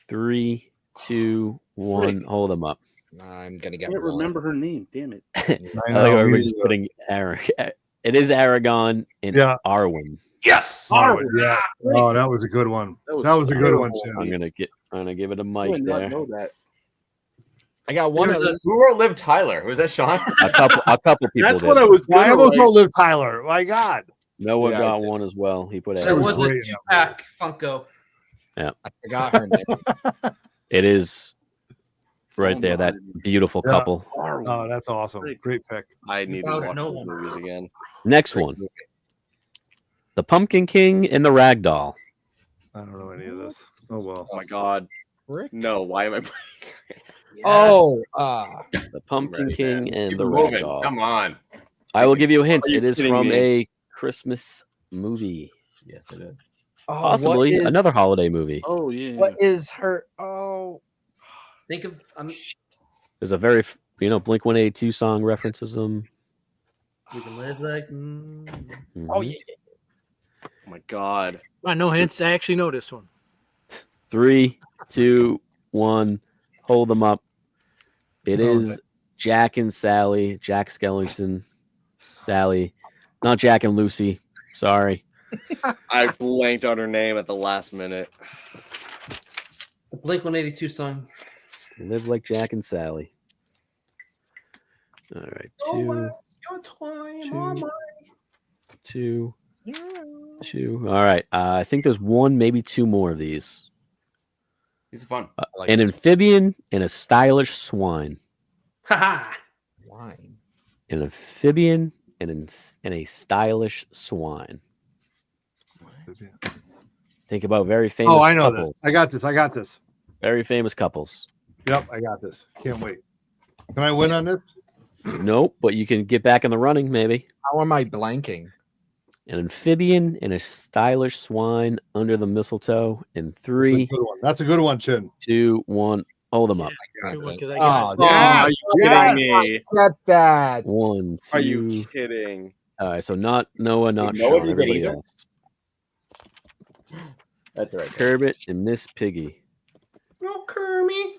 3, 2, 1. Hold them up. I'm gonna I get can't one. remember her name. Damn it. I like how everybody's putting It is Aragon and Yeah. Arwen. Yes. Oh, yeah. Oh, that was a good one. That was a good one, Chin. I'm gonna give it a I mic would not there. know that. I got one. There's a- Who wrote Liv Tyler? Was that Sean? A couple people That's did. what I was I gonna almost write. wrote Liv Tyler. My God. Noah Yeah, I got did. one as well. He put There Aragon. was a great. 2-pack Funko. I forgot her name. It is right there. That beautiful Yeah. couple. Oh, that's awesome. Great pick. I need to Without watch no those one. movies again. Next one. The Pumpkin King and the Ragdoll. I don't know any of this. Oh well. Oh my god. Rick? No, why am I playing? Oh, The Pumpkin ready, King and Keep the it moving. Ragdoll. Come on. I will give you a hint. Are you It is kidding from me? a Christmas movie. Yes, it is. Possibly what is, another holiday movie. Oh yeah. What is her? Oh, Think of There's a very, Blink 182 song references them. we can live like. oh yeah. Oh my god. no hints. I actually know this one. 3, 2, 1. Hold them up. It Oh, is Jack and Sally. Jack Skellington. Sally. Not Jack and Lucy. Sorry. I blanked on her name at the last minute. The Blink 182 song. Live like Jack and Sally. All right. Two. All right. I think there's one, maybe two more of these. These are fun. An amphibian and a stylish swine. Haha. Wine. An amphibian and a stylish swine. Think about very famous Oh, I know couples. this. I got this. Very famous couples. Yep, I got this. Can't wait. Can I win on this? Nope, but you can get back in the running, maybe. How am I blanking? An amphibian and a stylish swine under the mistletoe in That's a 3, good one. That's a good one, Chin. 2, 1. Hold them up. Good one, 'cause I Oh, got it. Are you Yes. kidding me? Get that. 1, 2. Are you kidding? All right, so not Noah, not Noah Sean, didn't get everybody either? else. That's right. Kerbit and Miss Piggy. Oh, Kermit.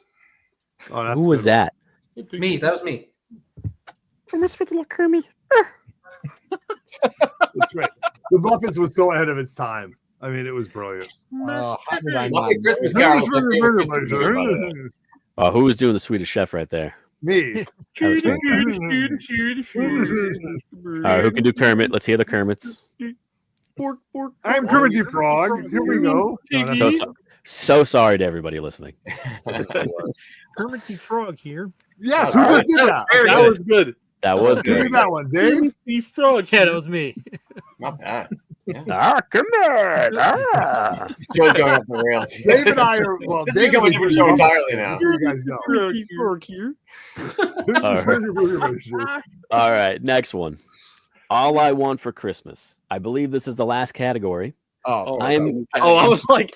Oh, that's Who a was good one. that? Me. That was me. Miss Little Kermit. That's right. The Muppets was so ahead of its time. I mean, it was brilliant. How did I not? Muppet Christmas Carol. was my favorite Christmas movie, by the way. Who was doing the Swedish Chef right there? Me. That was fun. All right, who can do Kermit? Let's hear the Kermits. I'm Kermit the Frog. Here we go. No, So sorry to everybody listening. Kermit the Frog here. Yes, who just did that? That was good. That was Who good. did that one, Dave? The Frog. Yeah, that was me. Not bad. Yeah. Ah, Kermit. Ah. Show's going off the rails. Dave and I are well. This Dave is becoming a different show entirely now. Just so you guys know. All right, next one. All I Want for Christmas. I believe this is the last category. I was like,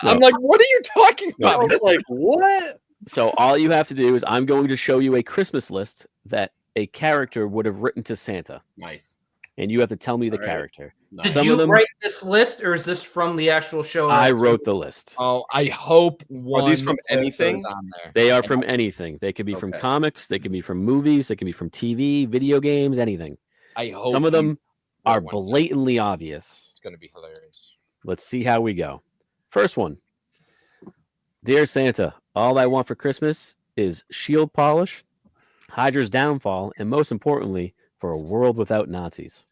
I'm like, what are you talking No, about? I was like, what? So all you have to do is I'm going to show you a Christmas list that a character would have written to Santa. Nice. And you have to tell me the All right. character. Did Some you of them write this list, or is this from the actual show? I wrote the list. Oh, I hope one. Are these from of anything? those on there. They are from anything. They could be from Okay. comics, they could be from movies, they could be from TV, video games, anything. I hope Some of you them are one. blatantly obvious. It's going to be hilarious. Let's see how we go. First one. Dear Santa, all I want for Christmas is shield polish, Hydra's downfall, and most importantly, for a world without Nazis.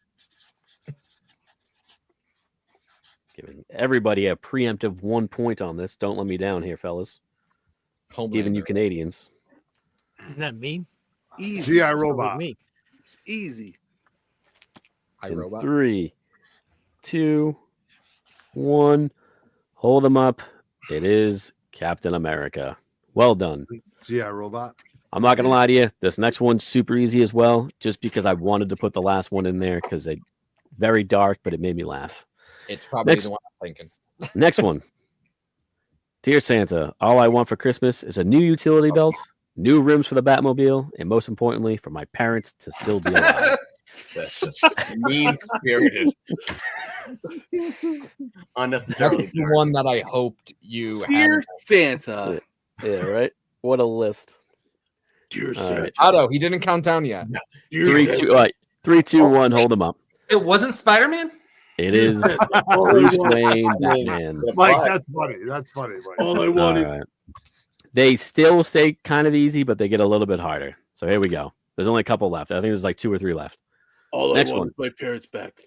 Giving everybody a preemptive 1 point on this. Don't let me down here, fellas. Even you Canadians. Isn't that mean? Easy. G.I. Robot. Me. Easy. In 3, 2, 1. Hold them up. It is Captain America. Well done. G.I. Robot. I'm not gonna lie to you. This next one's super easy as well, just because I wanted to put the last one in there because they very dark, but it made me laugh. It's probably Next- the one I'm thinking. Next one. Dear Santa, all I want for Christmas is a new utility belt, new rims for the Batmobile, and most importantly, for my parents to still be alive. Mean spirited. Unnecessarily. That's the one that I hoped you had. Dear Santa. Yeah, right? What a list. Dear All Santa. right. Otto, he didn't count down yet. 3, 2, all right. 3, 2, 1, hold them up. It wasn't Spider-Man? It is Bruce Wayne, Batman. Mike, that's funny. That's funny, Mike. All I All want is right. They still stay kind of easy, but they get a little bit harder. So here we go. There's only a couple left. I think there's like 2 or 3 left. all Next I want one. is my parents back.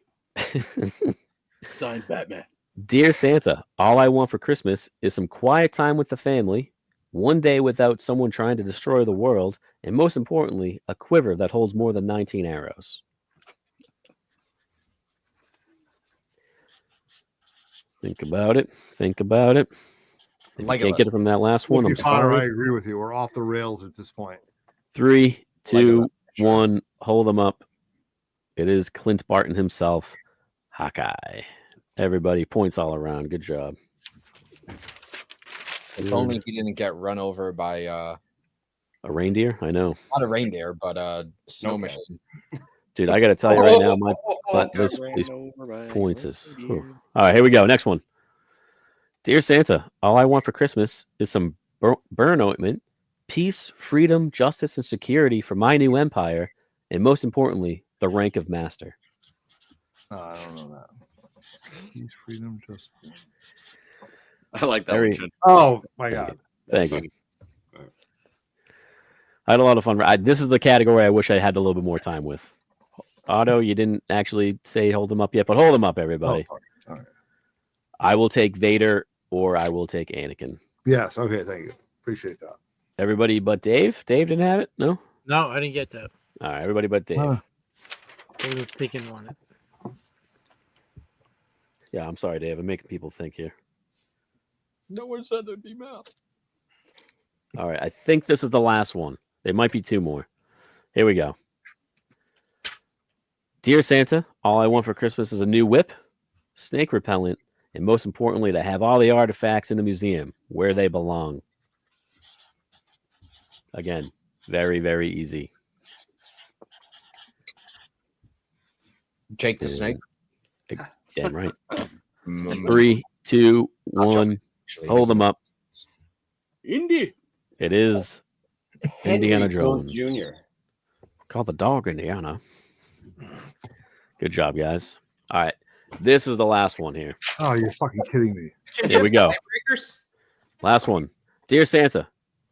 Signed Batman. Dear Santa, all I want for Christmas is some quiet time with the family, one day without someone trying to destroy the world, and most importantly, a quiver that holds more than 19 arrows. Think about it. Think about it. If you can't get it from that last one, I'm Wookie Potter, I sorry. agree with you. We're off the rails at this point. 3, 2, 1. Hold them up. It is Clint Barton himself, Hawkeye. Everybody, points all around. Good job. If only he didn't get run over by A reindeer? I know. not a reindeer, but a snow machine. Dude, I got to tell you right now, these points is. Whew. All right, here we go. Next one. Dear Santa, all I want for Christmas is some burn ointment, peace, freedom, justice, and security for my new empire, and most importantly, the rank of master. I don't know that. Peace, freedom, justice. I like that Very- one. Oh my God. Thank you. I had a lot of fun. This is the category I wish I had a little bit more time with. Otto, you didn't actually say hold them up yet, but hold them up, everybody. Oh, fuck. All right. I will take Vader or I will take Anakin. Yes. Okay. Thank you. Appreciate that. Everybody but Dave? Dave didn't have it? No? No, I didn't get that. All right, everybody but Dave. Huh. I was thinking on it. Yeah, I'm sorry, Dave. I'm making people think here. No one said there'd be math. All right, I think this is the last one. There might be 2 more. Here we go. Dear Santa, all I want for Christmas is a new whip, snake repellent, and most importantly, to have all the artifacts in the museum where they belong. Again, very, very easy. Jake the Snake. Damn right. 3, 2, 1. Hold them up. Indy. It is Henry Indiana Jones. Jr. Call the dog Indiana. Good job, guys. All right. This is the last one here. Oh, you're fucking kidding me. Here we go. Breakers? Last one. Dear Santa,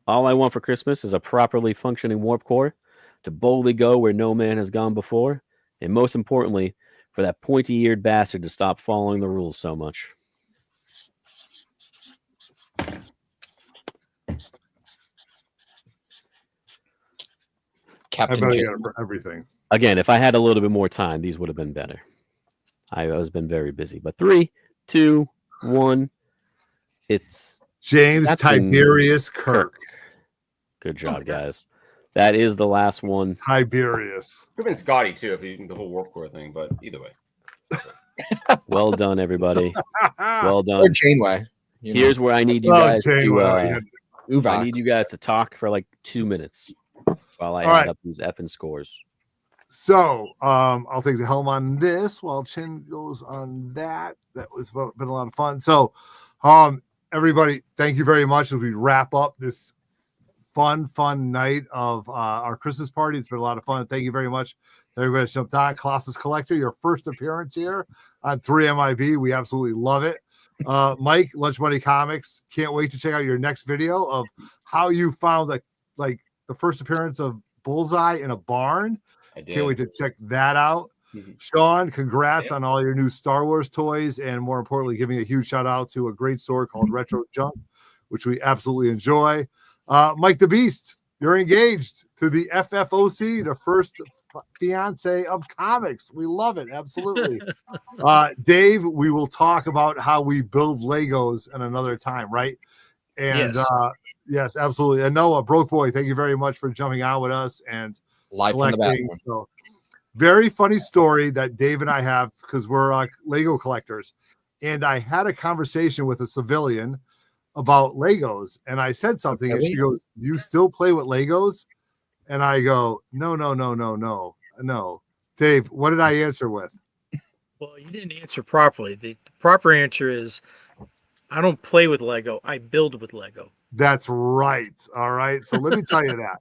All I want for Christmas is a properly functioning warp core to boldly go where no man has gone before, and most importantly, for that pointy-eared bastard to stop following the rules so much. I better get it for everything. Again, if I had a little bit more time, these would have been better. I was been very busy. But 3, 2, 1. It's James Captain Tiberius Kirk. Good job, guys. That is the last one. Tiberius. Could have been Scotty too if you the whole warp core thing, but either way. Well done, everybody. Well done. Or Janeway. Here's where I need you Oh, guys Janeway, to. I need you guys to talk for like 2 minutes while I All add right. up these effing scores. So I'll take the helm on this while Chin goes on that. That was been a lot of fun. So everybody, thank you very much as we wrap up this fun night of our Christmas party. It's been a lot of fun. Thank you very much. Everybody jumped on. Colossus Collector, your first appearance here on 3MIB. We absolutely love it. Mike, Lunch Money Comics, can't wait to check out your next video of how you found like the first appearance of Bullseye in a barn. I did. Can't wait to check that out. Sean, congrats on all your new Star Wars toys, and more importantly, giving a huge shout out to a great store called Retro Junk, which we absolutely enjoy. Mike the Beast, you're engaged to the FFOC, the first fiance of comics. We love it. Absolutely. Dave, we will talk about how we build Legos in another time, right? And Yes. yes, absolutely. And Noah, Broke Boy, thank you very much for jumping on with us and Live from the collecting. bathroom. So very funny story that Dave and I have because we're Lego collectors. And I had a conversation with a civilian about Legos, and I said something, and she goes, "You still play with Legos?" And I go, no. Dave, what did I answer with? Well, you didn't answer properly. The proper answer is, I don't play with Lego. I build with Lego. That's right. All right. So let me tell you that.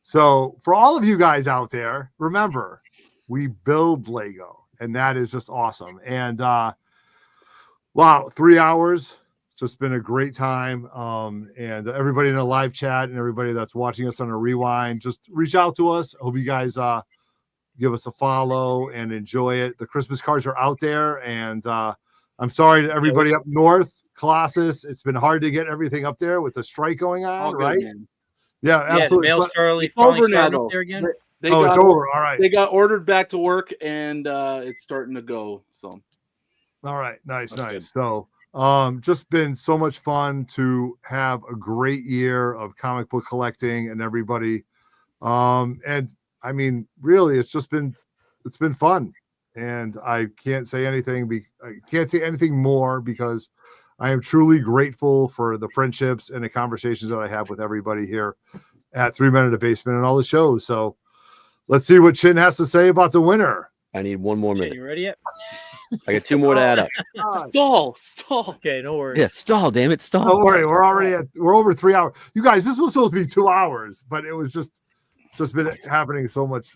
So for all of you guys out there, remember, we build Lego, and that is just awesome. And wow, 3 hours. Just been a great time. And everybody in the live chat and everybody that's watching us on a rewind, just reach out to us. I hope you guys give us a follow and enjoy it. The Christmas cards are out there, and I'm sorry to everybody up north, Colossus. It's been hard to get everything up there with the strike going on, All good, right? man. Yeah, absolutely. The mail But- finally It's over now, started though. up there again. They Oh, got, it's over. All right. They got ordered back to work, and it's starting to go. So, all right, nice. Good. So just been so much fun to have a great year of comic book collecting and everybody. And I mean, really, it's been fun. And I can't say anything. I can't say anything more because I am truly grateful for the friendships and the conversations that I have with everybody here at 3 Men in the Basement and all the shows. So let's see what Chin has to say about the winner. I need 1 more minute. You ready yet? I got 2 more to add up. Stall. Okay, no worries. Yeah, stall, damn it, stall. Don't worry, we're over 3 hours. You guys, this was supposed to be 2 hours, but it was just been happening so much.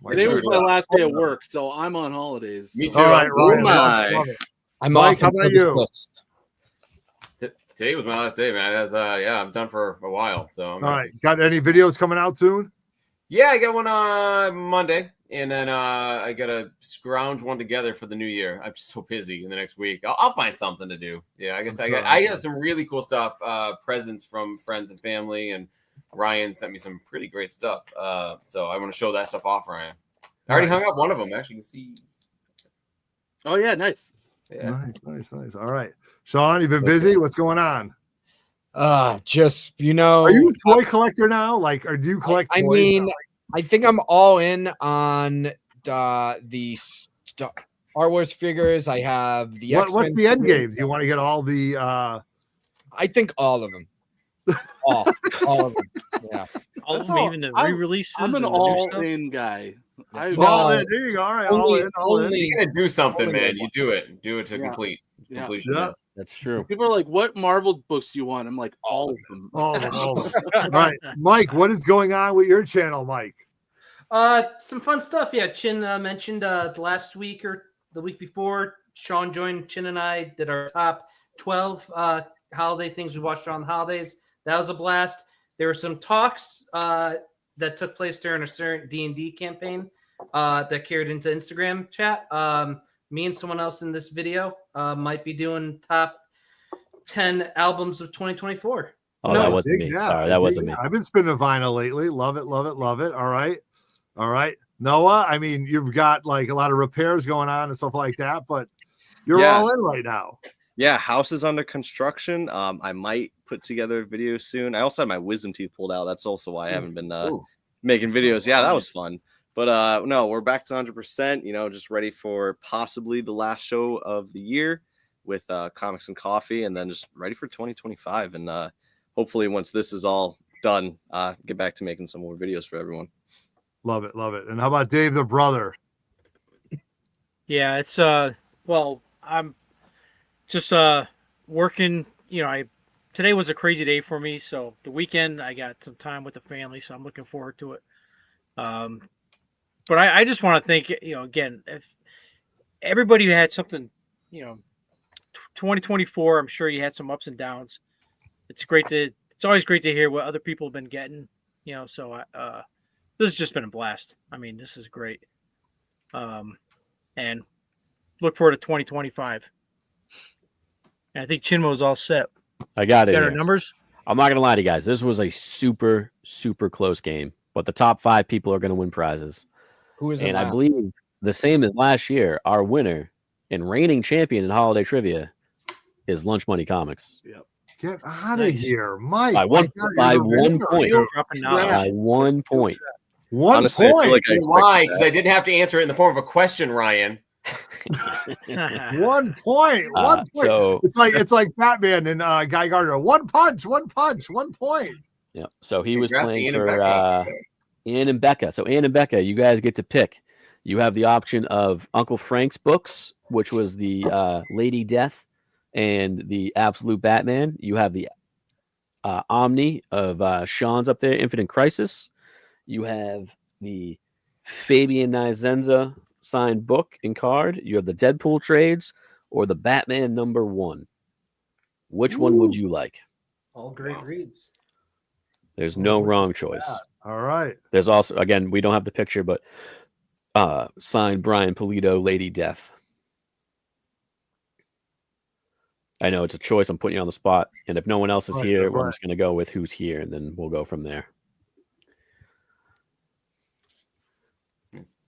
Today was my last day of work, so I'm on holidays. Me so- too. All right, Ryan. my. I'm Mike, off how until about the you? 6th. Today was my last day, man. That's yeah, I'm done for a while. So I'm All right, got any videos coming out soon? Yeah, I got one on Monday, and then I got to scrounge one together for the new year. I'm just so busy in the next week. I'll find something to do. Yeah, I guess I got some really cool stuff, presents from friends and family, and Ryan sent me some pretty great stuff. So I want to show that stuff off, Ryan. I already hung up one of them. Actually, you can see. Oh yeah, nice. Yeah. Nice. All right, Sean, you've been busy. What's going on? Just Are you a toy collector now? Or do you collect I toys mean, now? I think I'm all in on the Star Wars figures. I have the What's the X-Men end game? figures. Do you want to get all the I think all of them. All of them. Yeah. All That's of them, all- even the I'm- re-releases. I'm an and the new stuff? all-in guy. all in? There you go. All right, all in. You're gonna do something, man. You do it. Do it to Yeah. completion. Yeah. man. That's true. People are like, "What Marvel books do you want?" I'm like, "All of them." All of them. All right, Mike, what is going on with your channel, Mike? Some fun stuff. Yeah, Chin mentioned last week or the week before, Sean joined Chin and I did our top 12 holiday things we watched around the holidays. That was a blast. there were some talks that took place during a certain D&D campaign that carried into Instagram chat. Me and someone else in this video might be doing top 10 albums of 2024. Oh, that wasn't me. Sorry, that wasn't me. I've been spinning vinyl lately. Love it, love it, love it. All right. All right. Noah, I mean, you've got like a lot of repairs going on and stuff like that, but you're all in right now. Yeah, house is under construction. I might put together a video soon. I also had my wisdom teeth pulled out. That's also why I haven't been making videos. Yeah, that was fun. But no, we're back to 100%, you know, just ready for possibly the last show of the year with Comics and Coffee, and then just ready for 2025. And hopefully once this is all done, get back to making some more videos for everyone. Love it, love it. And how about Dave the brother? Yeah, it's well, I'm just working, you know, today was a crazy day for me, so the weekend I got some time with the family, so I'm looking forward to it. But I just want to thank, you know, again, if everybody who had something, you know, 2024, I'm sure you had some ups and downs. It's always great to hear what other people have been getting, you know, so this has just been a blast. I mean, this is great. And look forward to 2025. And I think Chinmo's all set. I got it. Got our numbers? I'm not going to lie to you guys. This was a super, super close game, but the top 5 people are going to win prizes. Who is And I believe the same as last year, our winner and reigning champion in Holiday Trivia is Lunch Money Comics. Yep. Get out of here, Mike. By one point. By 1 point. 1 Honestly, point. I feel like why? Because I didn't have to answer it in the form of a question, Ryan. 1 point. 1 point. So it's like Batman and Guy Gardner. One punch. 1 point. Yep. So he was Congrats to playing Ian and for Becca. Ian and Becca. So Ian and Becca, you guys get to pick. You have the option of Uncle Frank's books, which was the Lady Death and the Absolute Batman. You have the Omni of Sean's up there, Infinite Crisis. You have the Fabian Naizenza signed book and card. You have the Deadpool trades or the Batman #1. Which one would you like? All great reads. There's no wrong choice. All right. There's also, again, we don't have the picture, but signed Brian Pulido, Lady Death. I know it's a choice. I'm putting you on the spot. And if no one else is here, we're just going to go with who's here, and then we'll go from there.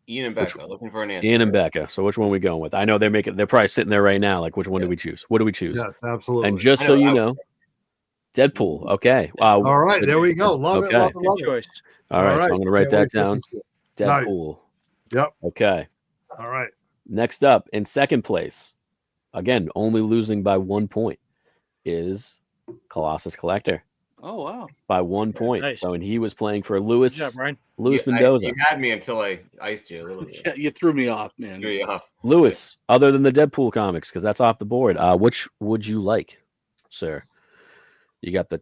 Ian and Becca looking for an answer. Ian and Becca. So which one are we going with? I know they're probably sitting there right now. Like, which one do we choose? What do we choose? Yes, absolutely. And just so you know, Deadpool. Okay. All right, there we go. Love it. Love it. Love it. All right, so I'm going to write that down. Nice. Deadpool. Yep. Okay. All right. Next up, in second place, again, only losing by 1 point, is Colossus Collector. Oh, wow. By 1 point. Nice. So, and he was playing for Louis You Mendoza. had me until I iced you a little bit. Yeah, you threw me off, man. Threw you off. Louis, other than the Deadpool comics, because that's off the board, which would you like, sir? You got the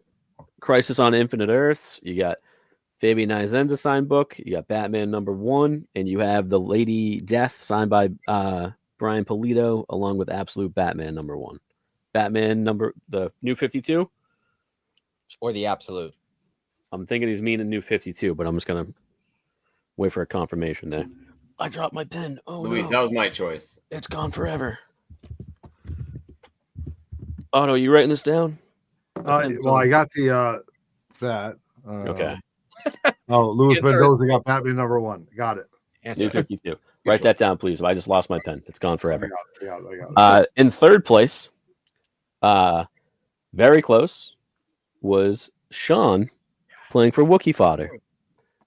Crisis on Infinite Earths. You got Fabian Naizenza signed book. You got Batman #1, and you have the Lady Death signed by Brian Pulido, along with Absolute Batman #1. Batman the New 52 or the Absolute. I'm thinking he's meaning New 52, but I'm just gonna wait for a confirmation there. I dropped my pen. Oh, Luis, no. that was my choice. It's gone forever. Oh no, you writing this down? Well, I got the that. Okay. Oh, Louis Mendoza got Batman #1. Got it. New 52. Write that down, please. I just lost my pen. It's gone forever. I got it. In third place, very close, was Sean playing for Wookiee Fodder.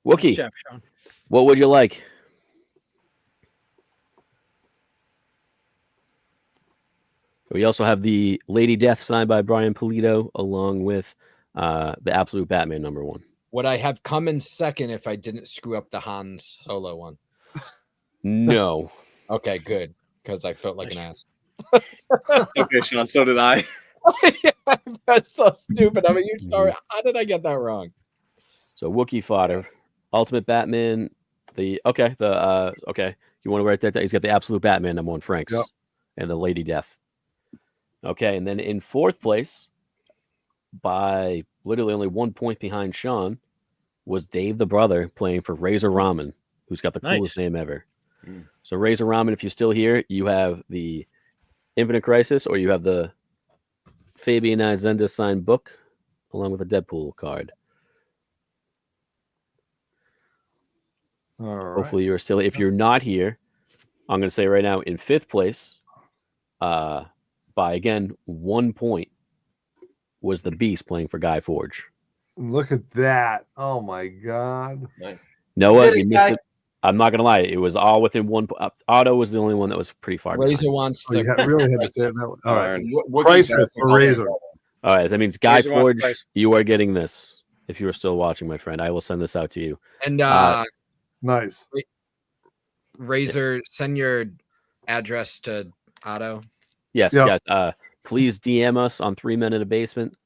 Wookiee, Good job, Sean. what would you like? We also have the Lady Death signed by Brian Pulido, along with the Absolute Batman #1. Would I have come in second if I didn't screw up the Han Solo one? No. Okay, good. Because I felt like an ass. Okay, Sean, so did I. That's so stupid. I mean, you sorry. How did I get that wrong? So Wookiee Fodder, Ultimate Batman, okay. You want to write that down? He's got the Absolute Batman #1, Frank's, and the Lady Death. Okay, and then in fourth place, by literally only 1 point behind Sean, was Dave the brother playing for Razor Ramen, who's got the coolest name ever. So Razor Ramen, if you're still here, you have the Infinite Crisis, or you have the Fabian Izenda signed book, along with a Deadpool card. All right. Hopefully you're still. If you're not here, I'm going to say right now, in 5th place, by again 1 point, was the Beast playing for Guy Forge. Look at that. Oh my God. Nice. Noah, you missed it. I'm not gonna lie, it was all within 1 point. Otto was the only one that was pretty far. Razor behind. wants Oh, you really had to say it that way. All right. What Priceless for Razor. All right, that means Guy Razor wants Forge, price. you are getting this. If you are still watching, my friend, I will send this out to you. And nice. Razor, send your address to Otto. Yes, guys. Please DM us on 3 Men in a Basement.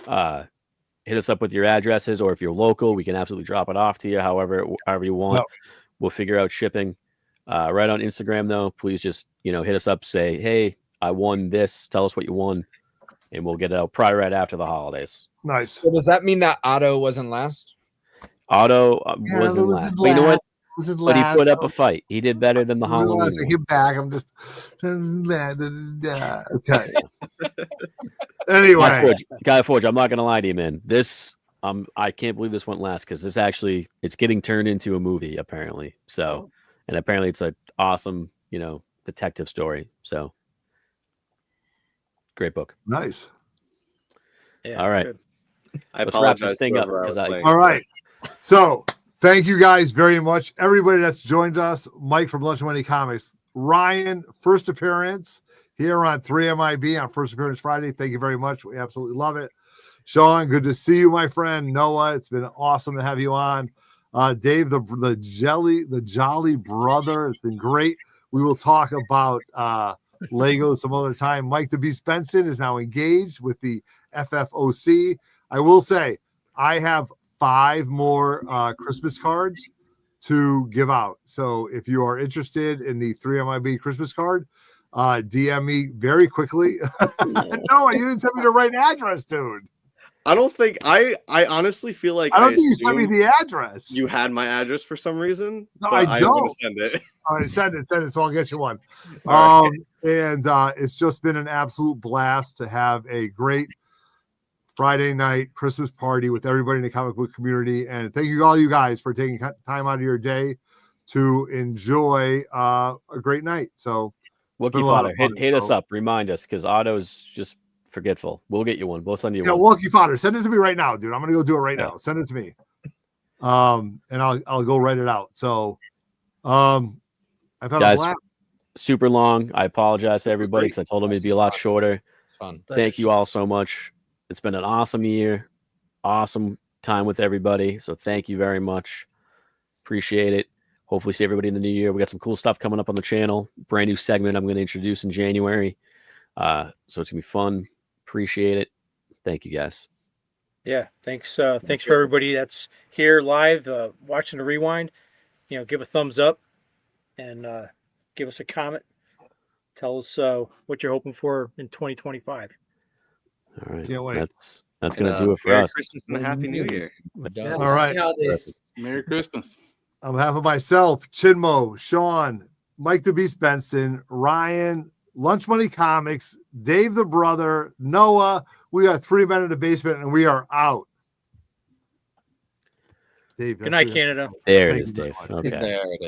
Hit us up with your addresses, or if you're local, we can absolutely drop it off to you. However you want. We'll figure out shipping. Right on Instagram, though, please just hit us up. Say, hey, I won this. Tell us what you won, and we'll get it out probably right after the holidays. Nice. So does that mean that Otto wasn't last? Otto wasn't last. But you know what? But he put up a fight. He did better than the Halloween one. Get back. I'm just okay. Anyway, Guy Forge, I'm not gonna lie to you, man. This I can't believe this went last, because it's getting turned into a movie apparently. So, and apparently it's an awesome, detective story. So, great book. Nice. Yeah, all right. I Let's wrap apologize. this thing up, all right. So thank you guys very much. Everybody that's joined us. Mike from Lunch Money Comics. Ryan, first appearance here on 3MIB on First Appearance Friday. Thank you very much. We absolutely love it. Sean, good to see you, my friend. Noah, it's been awesome to have you on. Dave, the jolly brother, it's been great. We will talk about Lego some other time. Mike the Beast Benson is now engaged with the FFOC. I will say, I have 5 more Christmas cards to give out. So if you are interested in the 3MIB Christmas card, DM me very quickly. No, you didn't send me the right address, dude. I don't think I honestly feel like I don't think you sent me the address. You had my address for some reason. No, but I I'm don't. gonna send it. All right, send it. So I'll get you one. All And it's just been an absolute blast to have a great Friday night Christmas party with everybody in the comic book community. And thank you all you guys for taking time out of your day to enjoy a great night. So Wookie Fodder, hit us up. Remind us, because Otto's just forgetful. We'll get you one. We'll send you one. Wookie Fodder, send it to me right now, dude. I'm gonna go do it right now. Send it to me. And I'll go write it out. So I've had a blast. Super long. I apologize to everybody because I told them it'd be a lot shorter. Fun. Thank you all so much. It's been an awesome year. Awesome time with everybody. So thank you very much. Appreciate it. Hopefully see everybody in the new year. We got some cool stuff coming up on the channel. Brand new segment I'm going to introduce in January. So it's going to be fun. Appreciate it. Thank you, guys. Yeah, thanks for everybody that's here live, watching the rewind. Give a thumbs up and give us a comment. Tell us what you're hoping for in 2025. All right. Can't wait. That's going to do it for Merry us. Christmas and a Happy New Year. All right. Merry Christmas. On behalf of myself, Chinmo, Sean, Mike the Beast Benson, Ryan, Lunch Money Comics, Dave the brother, Noah. We got 3 men in the basement, and we are out. Dave, Good night, Canada. There it is, Dave. Okay. There it is.